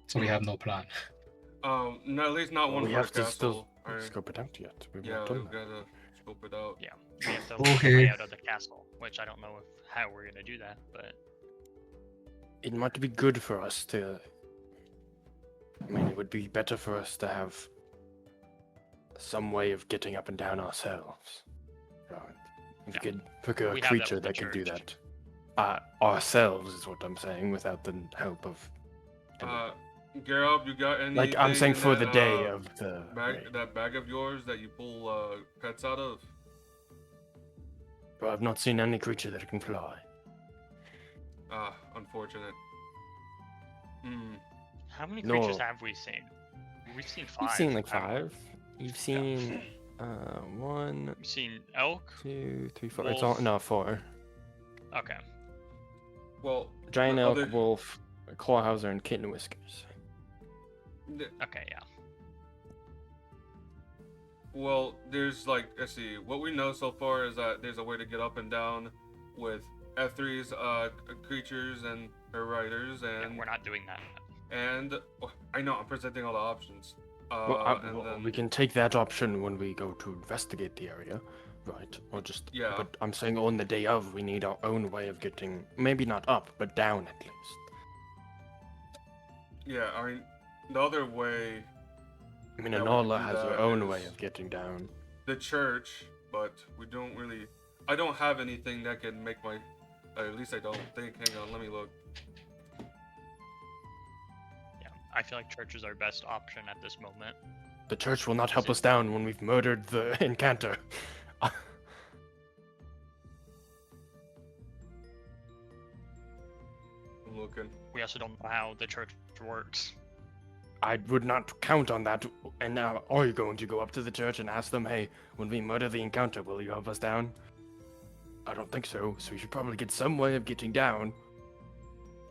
So we have no plan. No, at least not one we for have the to still castle. Or- scope it out yet. We've yeah, not done we've that. gotta scope it out. Yeah, we have to look at the Okay. layout of the castle, which I don't know how we're gonna do that, but It might be good for us to. I mean, it would be better for us to have some way of getting up and down ourselves. Right. If Yeah. we could procure We a have that creature with the that can do church. that. Ourselves is what I'm saying, without the help of. Garrob, you got any? Like I'm saying, for the day of the. raid. that bag of yours that you pull pets out of. But I've not seen any creature that can fly. Ah, unfortunate. Hmm. how many creatures No. have we seen? We've seen 5. You've seen like haven't we? 5. You've seen 1, We've seen elk. 2, 3, 4. It's all Wolf. no 4. Okay. Well, Giant the elk, other- wolf, clawhauser, and kitten whiskers. Okay, yeah. Well, there's like, let's see, what we know so far is that there's a way to get up and down with F3's creatures and her riders, Yeah, and we're not doing that. I know I'm presenting all the options. And then We can take that option when we go to investigate the area, right? Or just Yeah. But I'm saying on the day of, we need our own way of getting, maybe not up, but down at least. yeah, I mean, the other way, I mean, Yeah, we Anola can do has her that own way is- of getting down. the church, but we don't really. I don't have anything that can make my. At least I don't think. Hang on, let me look. Yeah, I feel like church is our best option at this moment. The church will not help us down when we've murdered the incanter. I'm looking. We also don't know how the church works. I would not count on that. And now, are you going to go up to the church and ask them, hey, when we murder the encounter, will you help us down? I don't think so. So we should probably get some way of getting down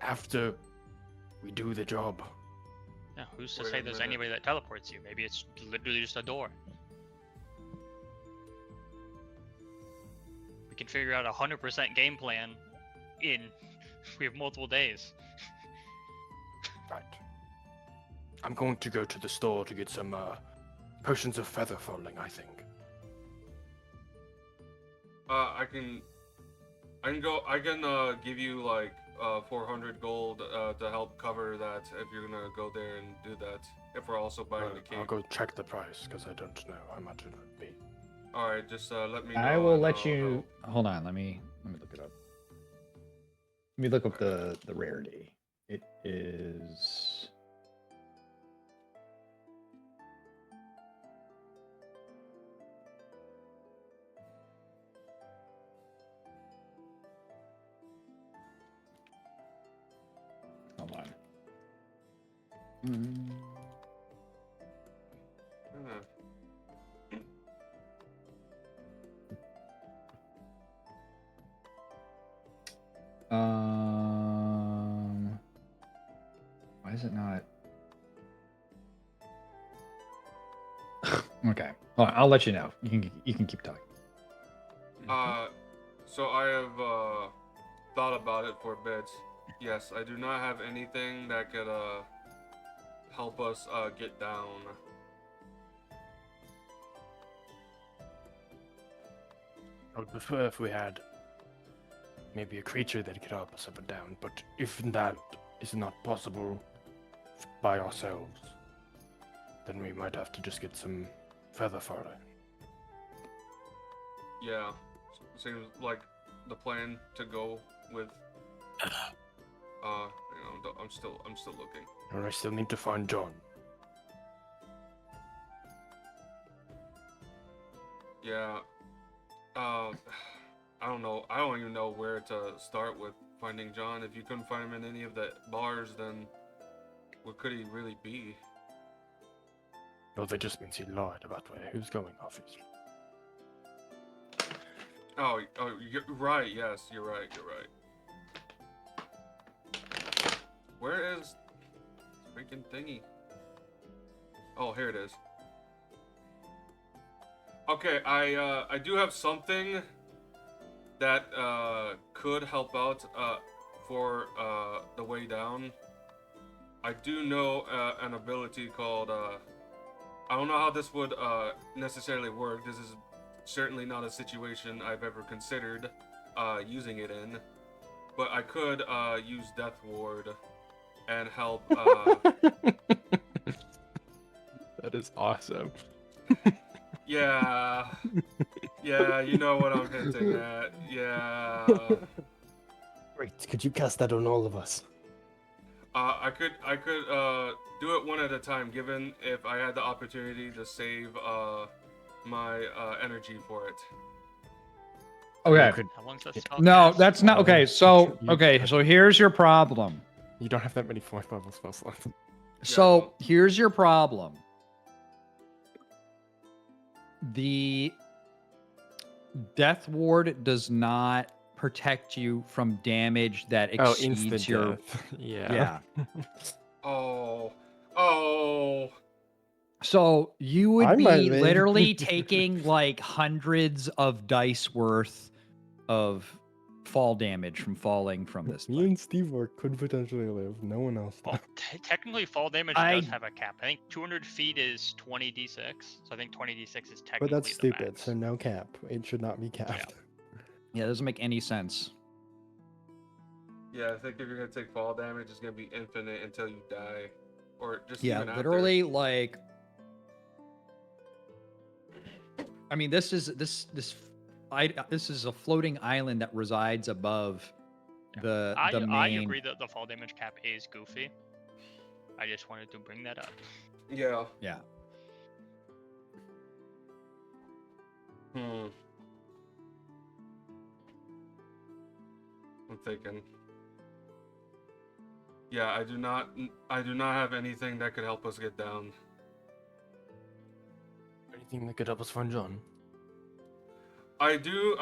after we do the job. Yeah, who's to Wait say a there's minute. anybody that teleports you? Maybe it's literally just a door. We can figure out a 100% game plan in. We have multiple days. Right. I'm going to go to the store to get some potions of feather falling, I think. I can give you like 400 gold to help cover that if you're gonna go there and do that. If we're also buying the I'll cake. go check the price because I don't know how much it would be. All right, just let me know. I will and let I'll you. help. Hold on. Let me look it up. Let me look up the rarity. It is Mm. Why is it not? Okay. Well, I'll let you know. You can keep talking. So I have thought about it for a bit. Yes, I do not have anything that could help us get down. I would prefer if we had maybe a creature that could help us up and down, but if that is not possible by ourselves, then we might have to just get some feather fodder. Yeah, seems like the plan to go with. I'm still looking. And I still need to find John. Yeah. I don't know. I don't even know where to start with finding John. If you couldn't find him in any of the bars, then what could he really be? Well, that just means he lied about where he was going, obviously. Oh, you're right. Yes, you're right. Where is freaking thingy? Oh, here it is. Okay, I do have something that could help out for the way down. I do know an ability called I don't know how this would necessarily work. This is certainly not a situation I've ever considered using it in, but I could use Death Ward and help. That is awesome. Yeah, you know what I'm hinting at. Yeah. Great. Could you cast that on all of us? I could do it one at a time, given if I had the opportunity to save my energy for it. Okay. How long's that spell No, cast? that's not okay. So You- okay, so here's your problem. You don't have that many 4th level spell slots. So here's your problem. The Death Ward does not protect you from damage that Oh, exceeds instant your. death. Yeah. Yeah. Oh. So you would I might be live. literally taking like hundreds of dice worth of fall damage from falling from this Me thing. and Steve could potentially live. No one else. Well, technically, fall damage I- does have a cap. I think 200 feet is 20d6, so I think 20d6 is technically But that's the stupid. max. So no cap. It should not be capped. Yeah, it doesn't make any sense. Yeah, I think if you're gonna take fall damage, it's gonna be infinite until you die, or just Yeah, even after. literally, like. I mean, this is a floating island that resides above the main. I agree that the fall damage cap is goofy. I just wanted to bring that up. Yeah. Yeah. I'm thinking. Yeah, I do not have anything that could help us get down. Anything that could help us find John? I do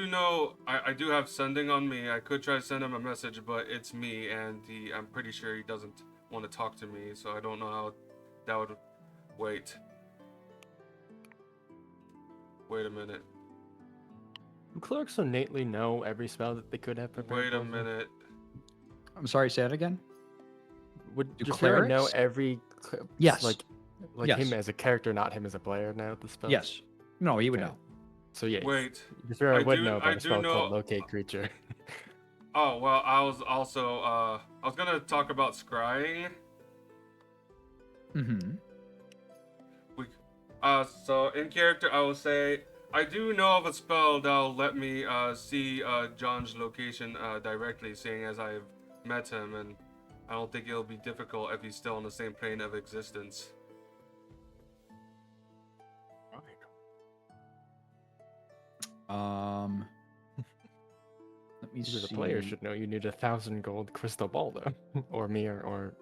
know I do have sending on me. I could try to send him a message, but it's me, and I'm pretty sure he doesn't want to talk to me, so I don't know how that would. Wait a minute. Do clerics innately know every spell that they could have prepared? Wait a for? minute. I'm sorry, say it again. Would Do Jafira know clerics? every Yes. like Yes. him as a character, not him as a player know the spell? Yes. No, he would Okay. know. So yeah, Wait. Jafira I would do- know I about a do spell know- called Locate Creature. Oh well, I was also I was gonna talk about scrying. Mm-hmm. So in character, I will say I do know of a spell that'll let me see John's location directly, seeing as I've met him, and I don't think it'll be difficult if he's still on the same plane of existence. Let me The player see. should know you need 1,000 gold crystal ball though, or mirror, or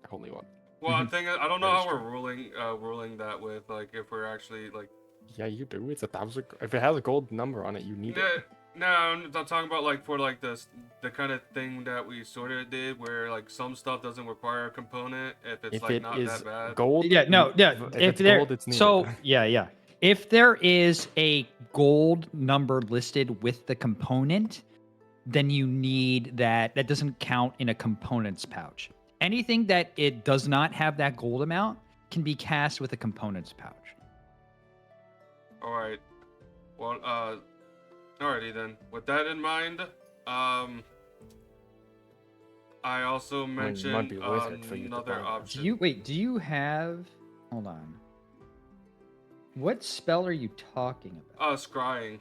holy one. Well, Mhm. I'm thinking I don't know That how is we're true. ruling that with like if we're actually like. Yeah, you do. It's 1,000. If it has a gold number on it, you need No, it. no, I'm talking about like for like the kind of thing that we sort of did where like some stuff doesn't require a component if it's If like it not is that bad. gold, Yeah, no, yeah. if If it's there, gold, it's needed. so yeah. If there is a gold number listed with the component, then you need that. That doesn't count in a components pouch. Anything that it does not have that gold amount can be cast with a components pouch. All right. Well, alrighty then. With that in mind, I also mean, it might mentioned be worth it for you to another buy that. option. Do you have? Hold on. What spell are you talking about? Scrying.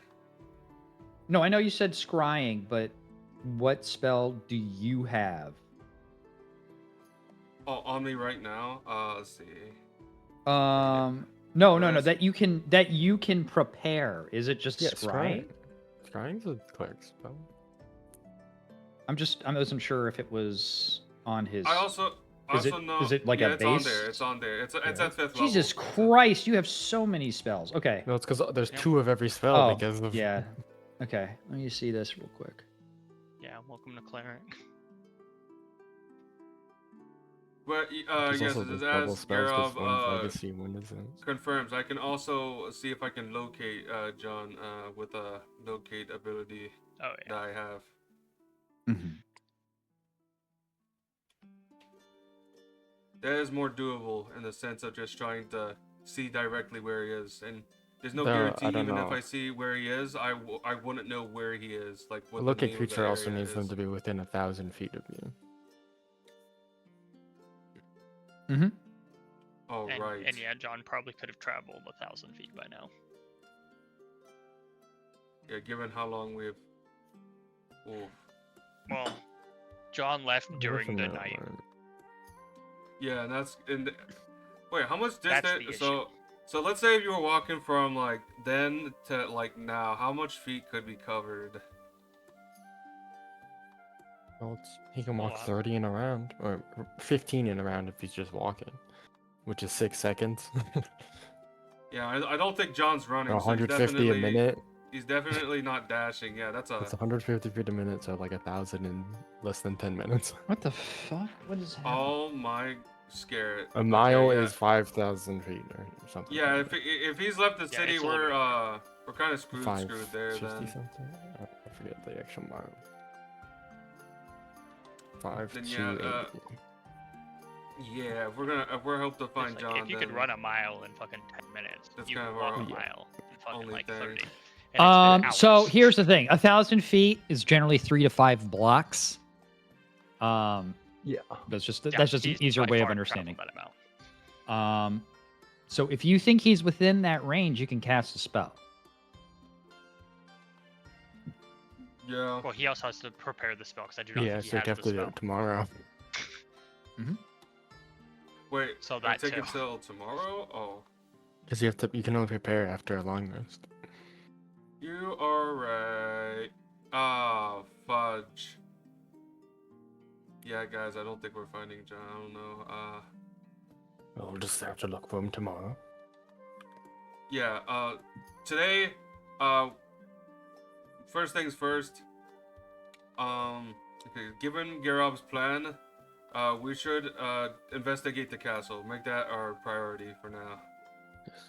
No, I know you said scrying, but what spell do you have? Oh, on me right now. Let's see. No, Last- that you can prepare. Is it just Yeah, scrying? Scrying's a cleric spell. I wasn't sure if it was on his. I also Is know. it like yeah, a it's on base? there. It's on there. It's Yeah. at 5th level. Jesus Christ, you have so many spells. Okay. No, it's because there's Yep. 2 of every spell Oh, because of. yeah. Okay, let me see this real quick. Yeah, welcome to cleric. But There's yes, also it is those double as spells with Garrob one's legacy one isn't. confirms. I can also see if I can locate John with a locate ability Oh that yeah. I have. Mhm. That is more doable in the sense of just trying to see directly where he is, and there's no Though, guarantee I don't even if know. I see where he is, I wouldn't know where he is. Like what A the locate name of the creature also area needs them is. to be within 1,000 feet of you. Oh And, right. and yeah, John probably could have traveled 1,000 feet by now. Yeah, given how long we've. Oof. Well, John left during the night. Yeah, and that's wait, how much That's distance? the So let's say if you were walking from like then to like now, how much feet could be covered? Well, he can walk Well, 30 in a round, or 15 in a round if he's just walking, which is 6 seconds. Yeah, I don't think John's running. Or So he's 150 a definitely minute. he's definitely not dashing. Yeah, that's a. It's 150 feet a minute, so like 1,000 in less than 10 minutes. What the fuck? What is happening? Oh my scared. A mile Okay, yeah. is 5,000 feet or something. Yeah, like if he's left the Yeah, city, it's a little we're kind of that. screwed there 550 then. something. I forget the actual mile. 5 Then, to yeah, 80. Yeah, if we're hoping to find It's John, like, if you then could run a mile in fucking 10 minutes, That's you kind can of walk our a mile in fucking only like thing. 30. And it's been So hours. here's the thing: 1,000 feet is generally 3 to 5 blocks. Yeah. That's just Yeah, that's just an he's easier by way of far understanding. traveled that amount. So if you think he's within that range, you can cast a spell. Yeah. Well, he also has to prepare the spell because I do not Yeah, think so he you'd has have the to do spell. it tomorrow. Wait, So it that take too. until tomorrow? Oh, Because you can only prepare after a long rest. you are right. Ah, fudge. Yeah, guys, I don't think we're finding John. I don't know. We'll just have to look for him tomorrow. Yeah. Today, first things first. Okay, given Garob's plan, we should investigate the castle. Make that our priority for now. Yes.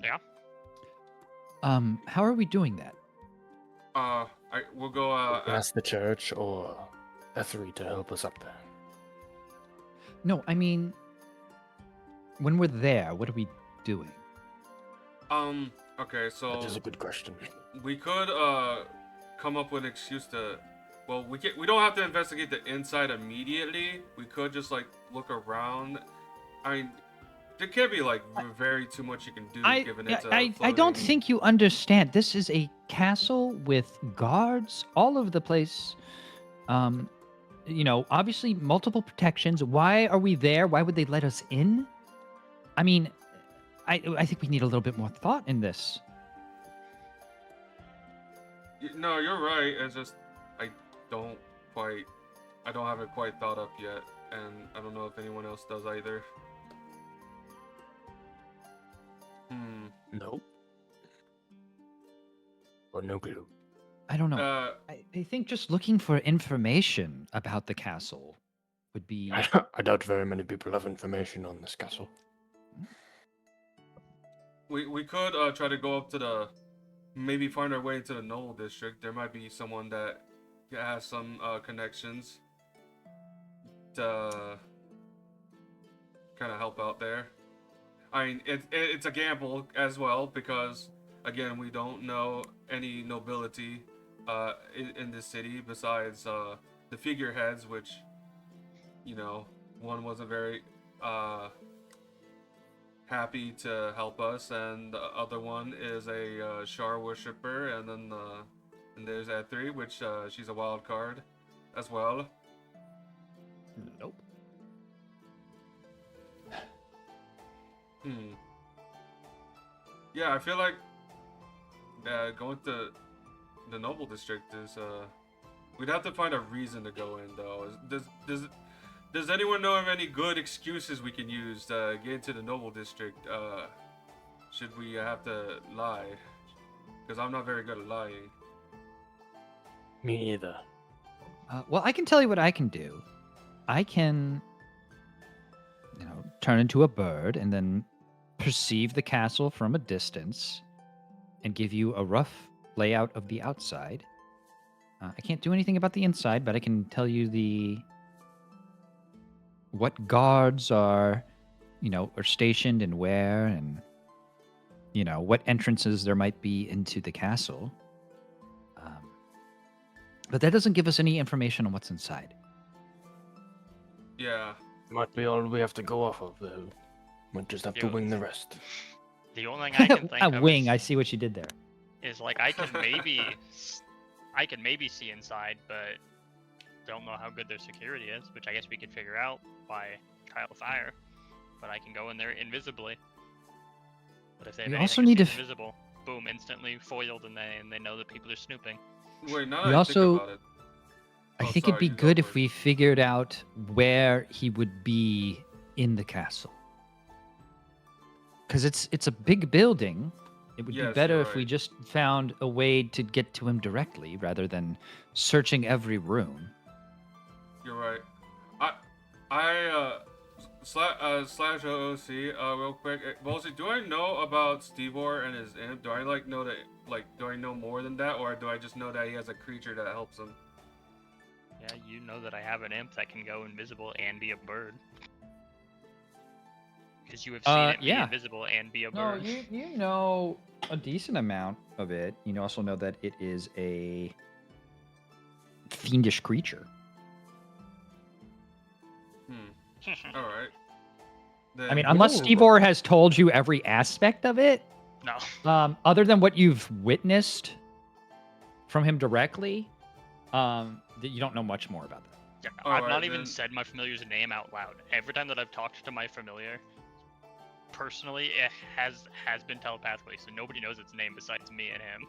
Yeah. How are we doing that? We'll go. Ask the church or Ethery to help us up there. No, I mean, when we're there, what are we doing? Okay, so That is a good question. we could come up with an excuse to. Well, we don't have to investigate the inside immediately. We could just like look around. I mean, there can't be like very too much you can do given it's a I don't floating- think you understand. This is a castle with guards all over the place. Obviously multiple protections. Why are we there? Why would they let us in? I mean, I think we need a little bit more thought in this. No, you're right. It's just don't quite, I don't have it quite thought up yet, and I don't know if anyone else does either. Nope. Or no clue. I don't know. I think just looking for information about the castle would be. I doubt very many people have information on this castle. We could try to go up to the, maybe find our way into the Noble District. There might be someone that has some connections to kind of help out there. I mean, it's a gamble as well because, again, we don't know any nobility in this city besides the figureheads, which, you know, one wasn't very happy to help us, and the other one is a Shar worshipper, and then and there's A3, which she's a wild card as well. Nope. Yeah, I feel like going to the Noble District is we'd have to find a reason to go in though. Does anyone know of any good excuses we can use to get into the Noble District? Should we have to lie? Because I'm not very good at lying. Me either. Well, I can tell you what I can do. I can, turn into a bird and then perceive the castle from a distance and give you a rough layout of the outside. I can't do anything about the inside, but I can tell you what guards are stationed and where, and what entrances there might be into the castle. But that doesn't give us any information on what's inside. Yeah. Might be all we have to go off of, though. Might just have to Yeah. wing the rest. The only thing I can think A of wing. I see what you did there. is like I can maybe see inside, but don't know how good their security is, which I guess we could figure out by trial of fire. But I can go in there invisibly. But if they have We anything also that need to seems invisible, boom, instantly foiled, and they know that people are snooping. Wait, now We that I also- think about it. I Oh, think sorry, it'd be you go good if first. we figured out where he would be in the castle. Because it's a big building. It would be Yes, better you're if we right. just found a way to get to him directly rather than searching every room. You're right. Slash OOC, real quick. Bolsey, do I know about Stevor and his imp? Do I know that, do I know more than that, or do I just know that he has a creature that helps him? Yeah, you know that I have an imp that can go invisible and be a bird. Because you have seen it be yeah. invisible and be a No, bird. you know a decent amount of it. You also know that it is a fiendish creature. All right. I mean, Then- unless Ooh. Stevor has told you every aspect of it, No. other than what you've witnessed from him directly, you don't know much more about that. Yeah, Alright, I've not even then. said my familiar's name out loud. Every time that I've talked to my familiar, personally, it has been telepathically, so nobody knows its name besides me and him.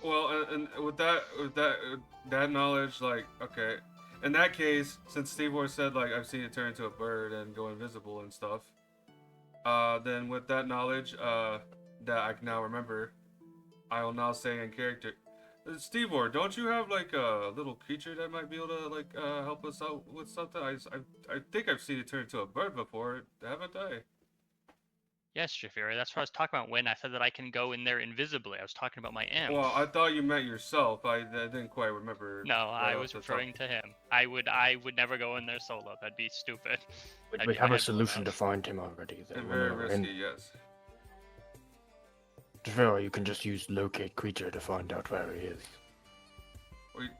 Well, and with that knowledge, okay, in that case, since Stevor said I've seen it turn into a bird and go invisible and stuff, then with that knowledge, that I can now remember, I will now say in character, Stevor, don't you have a little creature that might be able to help us out with something? I think I've seen it turn into a bird before, haven't I? Yes, Jafirai, that's what I was talking about when I said that I can go in there invisibly. I was talking about my imp. Well, I thought you meant yourself. I didn't quite remember. No, right I off was the top. referring to him. I would never go in there solo. That'd be stupid. I'd We be- have I'd a to solution to lose. find him already. Then And when very we're risky, in. yes. Sure, you can just use locate creature to find out where he is.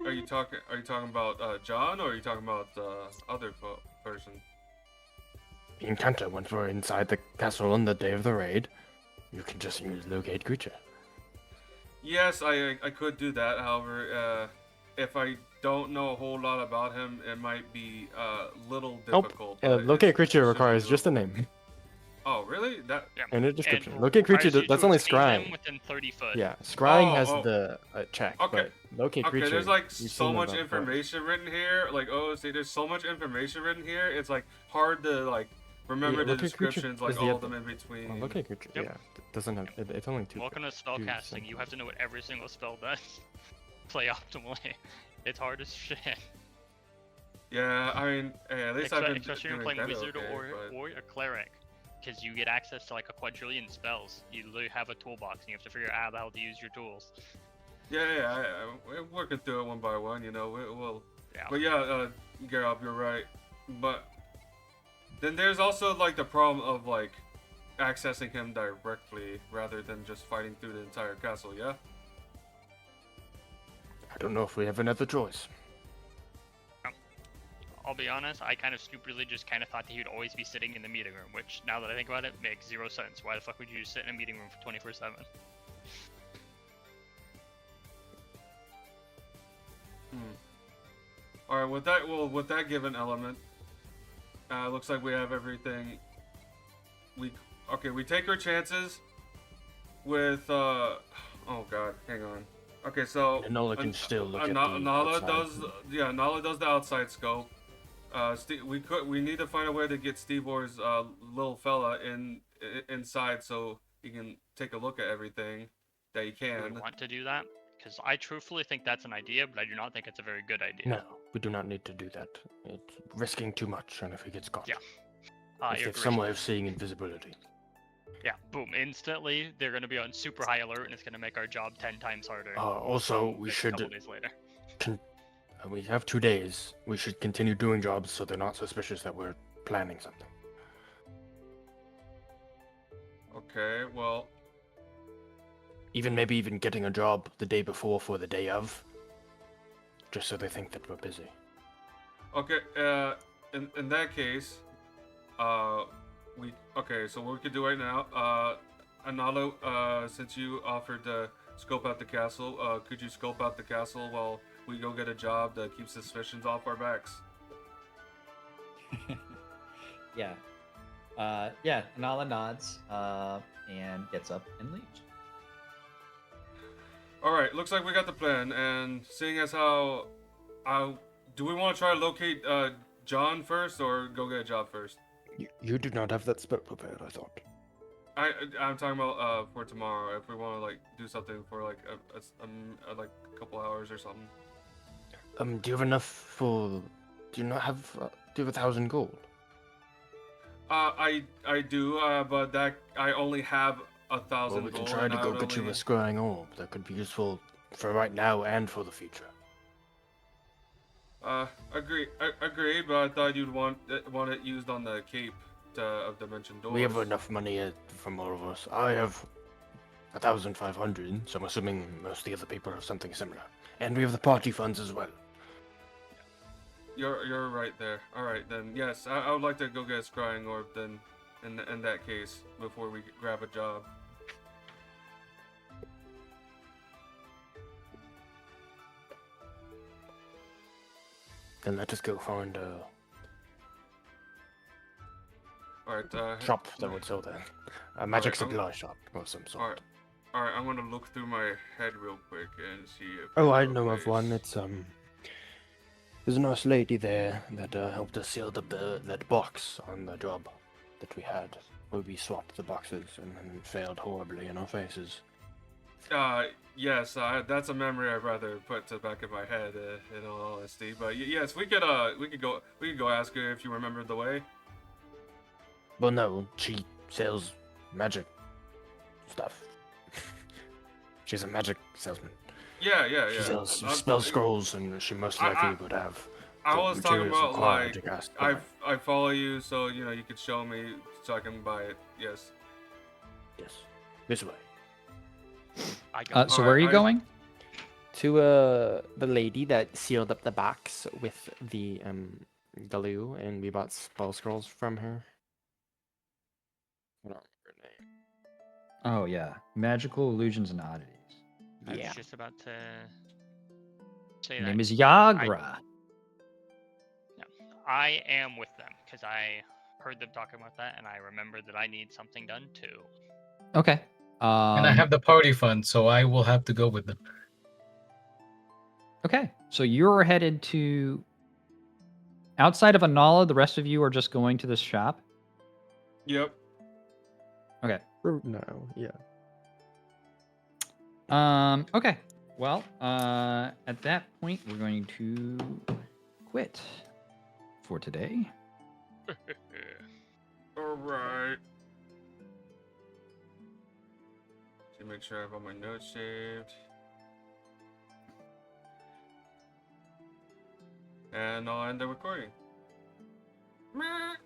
Are you talking about John, or are you talking about other person? You can counter once we're inside the castle on the day of the raid. You can just use locate creature. Yes, I could do that. However, if I don't know a whole lot about him, it might be a little difficult. but Locate it creature should be requires just a doable. name. Oh, really? That. Yeah. In a description. And Locate creature, requires you that's to only obtain them scrying. within 30 foot. Yeah, scrying Oh, has oh. the check, Okay. but locate Okay, creature. there's like we've so seen much that before. information written here. Like, oh, see, there's so much information written here. It's like hard to like remember the locate creature descriptions, is like the all other- of them in between. Well, locate creature, Yep. yeah, it doesn't have. It's only two. Welcome to spellcasting. You have to know what every single spell does. Play optimally. It's hard as shit. Yeah, I mean, hey, at least I've been Especially when doing you're playing better, wizard okay, but... or a cleric, because you get access to like a quadrillion spells. You literally have a toolbox, and you have to figure out how to use your tools. Yeah, we're working through it one by one, you know. We'll. Yeah. But yeah, Garrob, you're right. But then there's also like the problem of like accessing him directly rather than just fighting through the entire castle. Yeah. I don't know if we have another choice. I'll be honest, I kind of stupidly just kind of thought that he would always be sitting in the meeting room, which now that I think about it, makes zero sense. Why the fuck would you sit in a meeting room for 24/7? All right, with that given element, looks like we have everything. We take our chances with oh god, hang on. Okay, so Enola can still look at the Nala outside. Nala does the outside scope. We need to find a way to get Stevor's little fella inside so he can take a look at everything that he Do can. we want to do that? Because I truthfully think that's an idea, but I do not think it's a very good idea. No, we do not need to do that. It's risking too much, and if he gets caught, Yeah. if they have some way of seeing invisibility. Yeah, boom, instantly they're going to be on super high alert, and it's going to make our job 10 times harder. Also, we a should. couple days later. We have 2 days. We should continue doing jobs so they're not suspicious that we're planning something. Okay, well, Maybe even getting a job the day before for the day of, just so they think that we're busy. okay. In that case, so what we could do right now, Analo, since you offered to scope out the castle, could you scope out the castle while we go get a job to keep suspicions off our backs? Yeah. Nala nods and gets up and leaves. All right, looks like we got the plan. And seeing as how, do we want to try to locate John first or go get a job first? You do not have that spell prepared, I thought. I'm talking about for tomorrow. If we want to like do something for like like a couple hours or something. Do you have enough for? Do you have 1,000 gold? I do, but that I only have 1,000 Well, we can gold. try and to I go would get you a only- scrying orb that could be useful for right now and for the future. Agree, but I thought you'd want it used on the cape of Dimension Doors. We have enough money from all of us. I have 1,500, so I'm assuming most of the other people have something similar. And we have the party funds as well. You're right there. All right, then yes, I would like to go get a scrying orb then. In that case, before we grab a job. Then let us go find All right. shop that would sell that. A magic Alright, supply shop of some sort. All right. I'm gonna look through my head real quick and see if. Oh, I there's a know of place. one. It's there's a nice lady there that helped us seal up that box on the job that we had, where we swapped the boxes and then failed horribly in our faces. Yes, that's a memory I'd rather put to the back of my head, in all honesty. But yes, we could go ask her if you remember the way. Well, no, she sells magic stuff. She's a magic salesman. Yeah. She sells spell scrolls, and she most likely would have. I the was talking materials about required like to cast spell. I follow you, so you know you could show me so I can buy it. Yes. Yes, this way. I got So where are you going? To the lady that sealed up the box with the glue, and we bought spell scrolls from her. I don't remember her name. Oh yeah, magical illusions and oddities. I Yeah. was just about to say Her that. name is Yagra. I am with them because I heard them talking about that, and I remember that I need something done too. Okay. And I have the party fund, so I will have to go with them. Okay, so you're headed to outside of Anala. The rest of you are just going to this shop. Yep. Okay. No, yeah. Okay. Well, at that point, we're going to quit for today. All right. To make sure I have all my notes saved. And I'll end the recording. Meh.